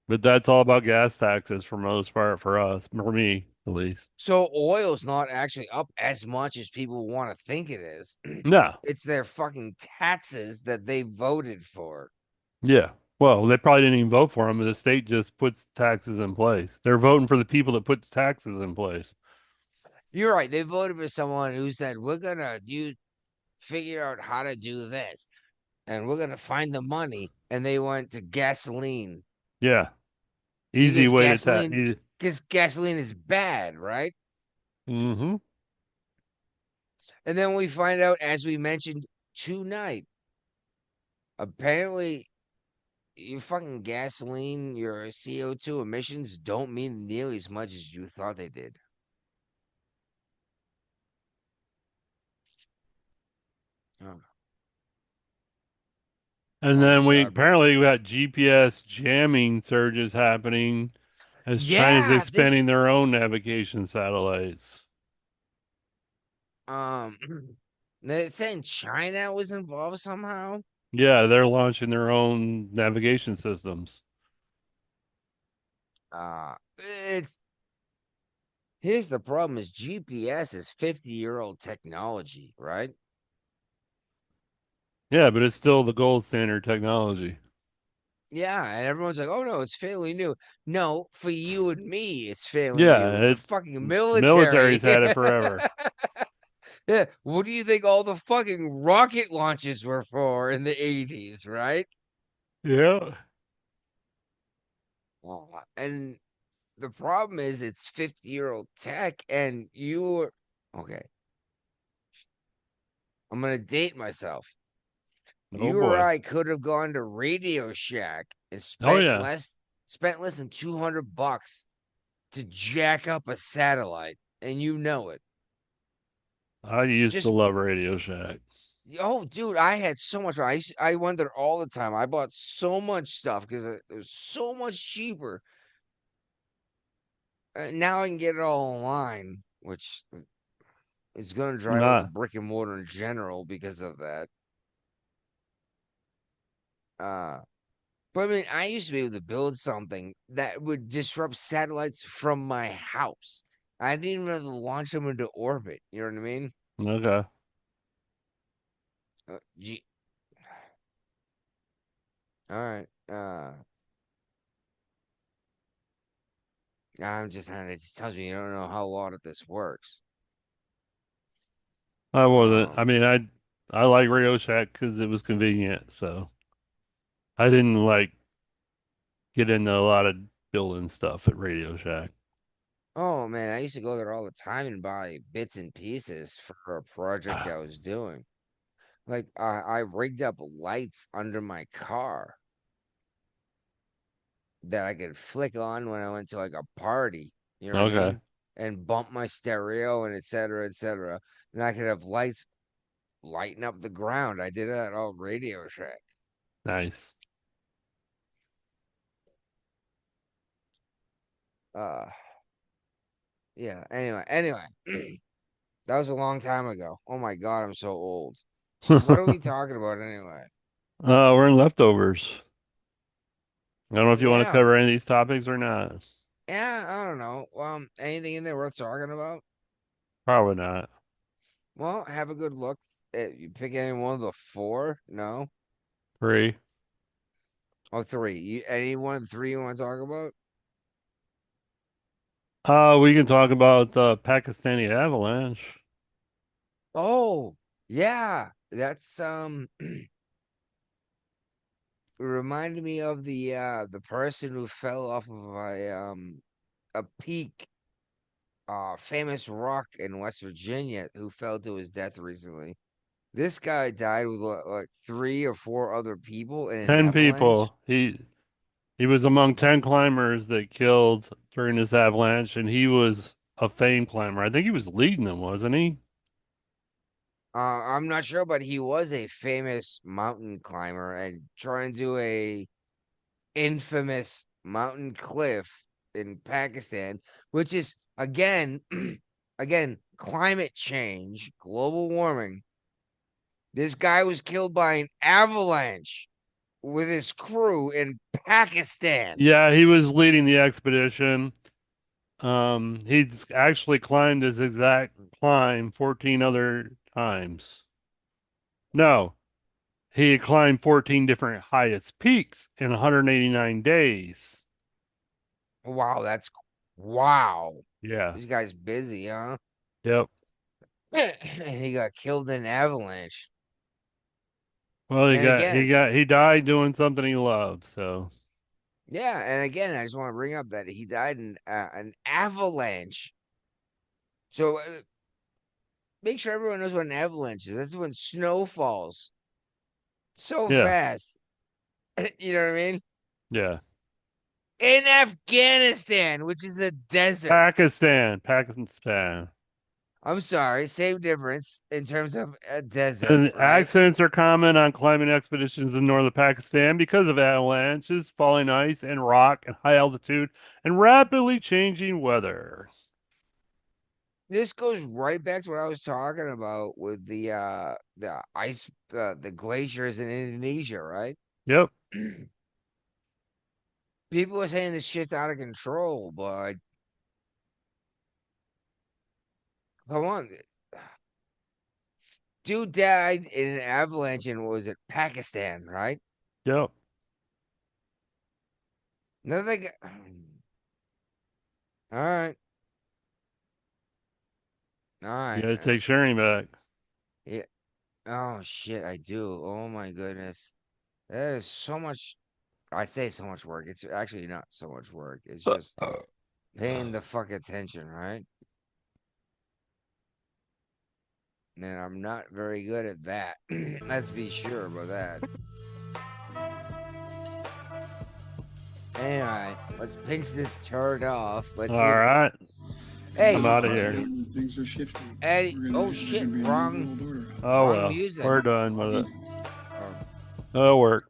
But that's all about gas taxes for most part for us, for me at least. So oil's not actually up as much as people want to think it is. No. It's their fucking taxes that they voted for. Yeah. Well, they probably didn't even vote for them. The state just puts taxes in place. They're voting for the people that put the taxes in place. You're right. They voted for someone who said, we're gonna you figure out how to do this and we're gonna find the money. And they went to gasoline. Yeah. Easy Because way to gasoline tax. because gasoline is bad, right? Mm-hmm. And then we find out, as we mentioned tonight, apparently your fucking gasoline, your CO2 emissions don't mean nearly as much as you thought they did. Oh, And oh then my we God, man. apparently we got GPS jamming surges happening as China's Yeah, expanding this their own navigation satellites. um they're saying China was involved somehow. Yeah, they're launching their own navigation systems. It's here's the problem is GPS is 50-year-old technology, right? Yeah, but it's still the gold standard technology. Yeah, and everyone's like, "Oh no, it's fairly new." No, for you and me, it's fairly Yeah, new. The it fucking military. military's had it forever. Yeah, what do you think all the fucking rocket launches were for in the 80s, right? Yeah. And the problem is it's 50-year-old tech and you're okay. I'm gonna date myself. Oh You or boy. I could have gone to Radio Shack and Oh yeah. spent less than $200 to jack up a satellite, and you know it. I used Just to love Radio Shack. oh, dude, I had so much. I went there all the time. I bought so much stuff because it was so much cheaper. Now I can get it all online, which is going to drive up the Not brick and mortar in general because of that. Uh, but I mean, I used to be able to build something that would disrupt satellites from my house. I didn't even have to launch them into orbit. You know what I mean? okay. Gee, all right. I'm just saying, it just tells me you don't know how a lot of this works. I wasn't. I Um, mean, I like Radio Shack because it was convenient. So I didn't like get into a lot of building stuff at Radio Shack. oh man, I used to go there all the time and buy bits and pieces for a project I was doing. Like I rigged up lights under my car that I could flick on when I went to like a party. You know what I Okay. mean? And bump my stereo and et cetera, et cetera. And I could have lights lighting up the ground. I did that all Radio Shack. Nice. Uh, yeah. Anyway, that was a long time ago. Oh my God, I'm so old. What are we talking about anyway? We're in leftovers. I don't know if you want to Yeah, cover any of these topics or not. yeah. I don't know. Anything in there worth talking about? Probably not. Well, have a good look. You pick any one of the four? No, Three. oh, three. Any one of the three you want to talk about? We can talk about the Pakistani avalanche. Oh, yeah. That's it reminded me of the person who fell off of a peak, famous rock in West Virginia who fell to his death recently. This guy died with like three or four other people in an 10 avalanche. people. He was among 10 climbers that killed during this avalanche, and he was a famed climber. I think he was leading them, wasn't he? I'm not sure, but he was a famous mountain climber and trying to do a infamous mountain cliff in Pakistan, which is again, again, climate change, global warming. This guy was killed by an avalanche with his crew in Pakistan. Yeah, he was leading the expedition. He's actually climbed his exact climb 14 other times. No, he had climbed 14 different highest peaks in 189 days. Wow, that's wow. Yeah. This guy's busy, huh? Yep. And he got killed in an avalanche. Well, And again, he died doing something he loved, so yeah, and again, I just want to bring up that he died in an avalanche. So make sure everyone knows what an avalanche is. That's when snow falls so yeah. fast. You know what I mean? Yeah. In Afghanistan, which is a desert. Pakistan. I'm sorry, same difference in terms of a desert, And right? accidents are common on climbing expeditions in northern Pakistan because of avalanches, falling ice and rock and high altitude and rapidly changing weather. This goes right back to what I was talking about with the ice the glaciers in Indonesia, right? Yep. People are saying this shit's out of control, but come on. Dude died in an avalanche in, what was it, Pakistan, right? Yep. Nothing. All right. All You right. gotta take sharing back. Yeah. Oh shit, I do. Oh my goodness. There is so much. I say so much work. It's actually not so much work. It's just paying the fuck attention, right? And I'm not very good at that. Let's be sure about that. Anyway, let's pinch this turd off. Let's All see if right. Hey. I'm out of here. Things are shifting. Eddie, We're gonna oh have to shit, bring wrong. world order out. Oh Wrong well, music. we're done with it. That'll work.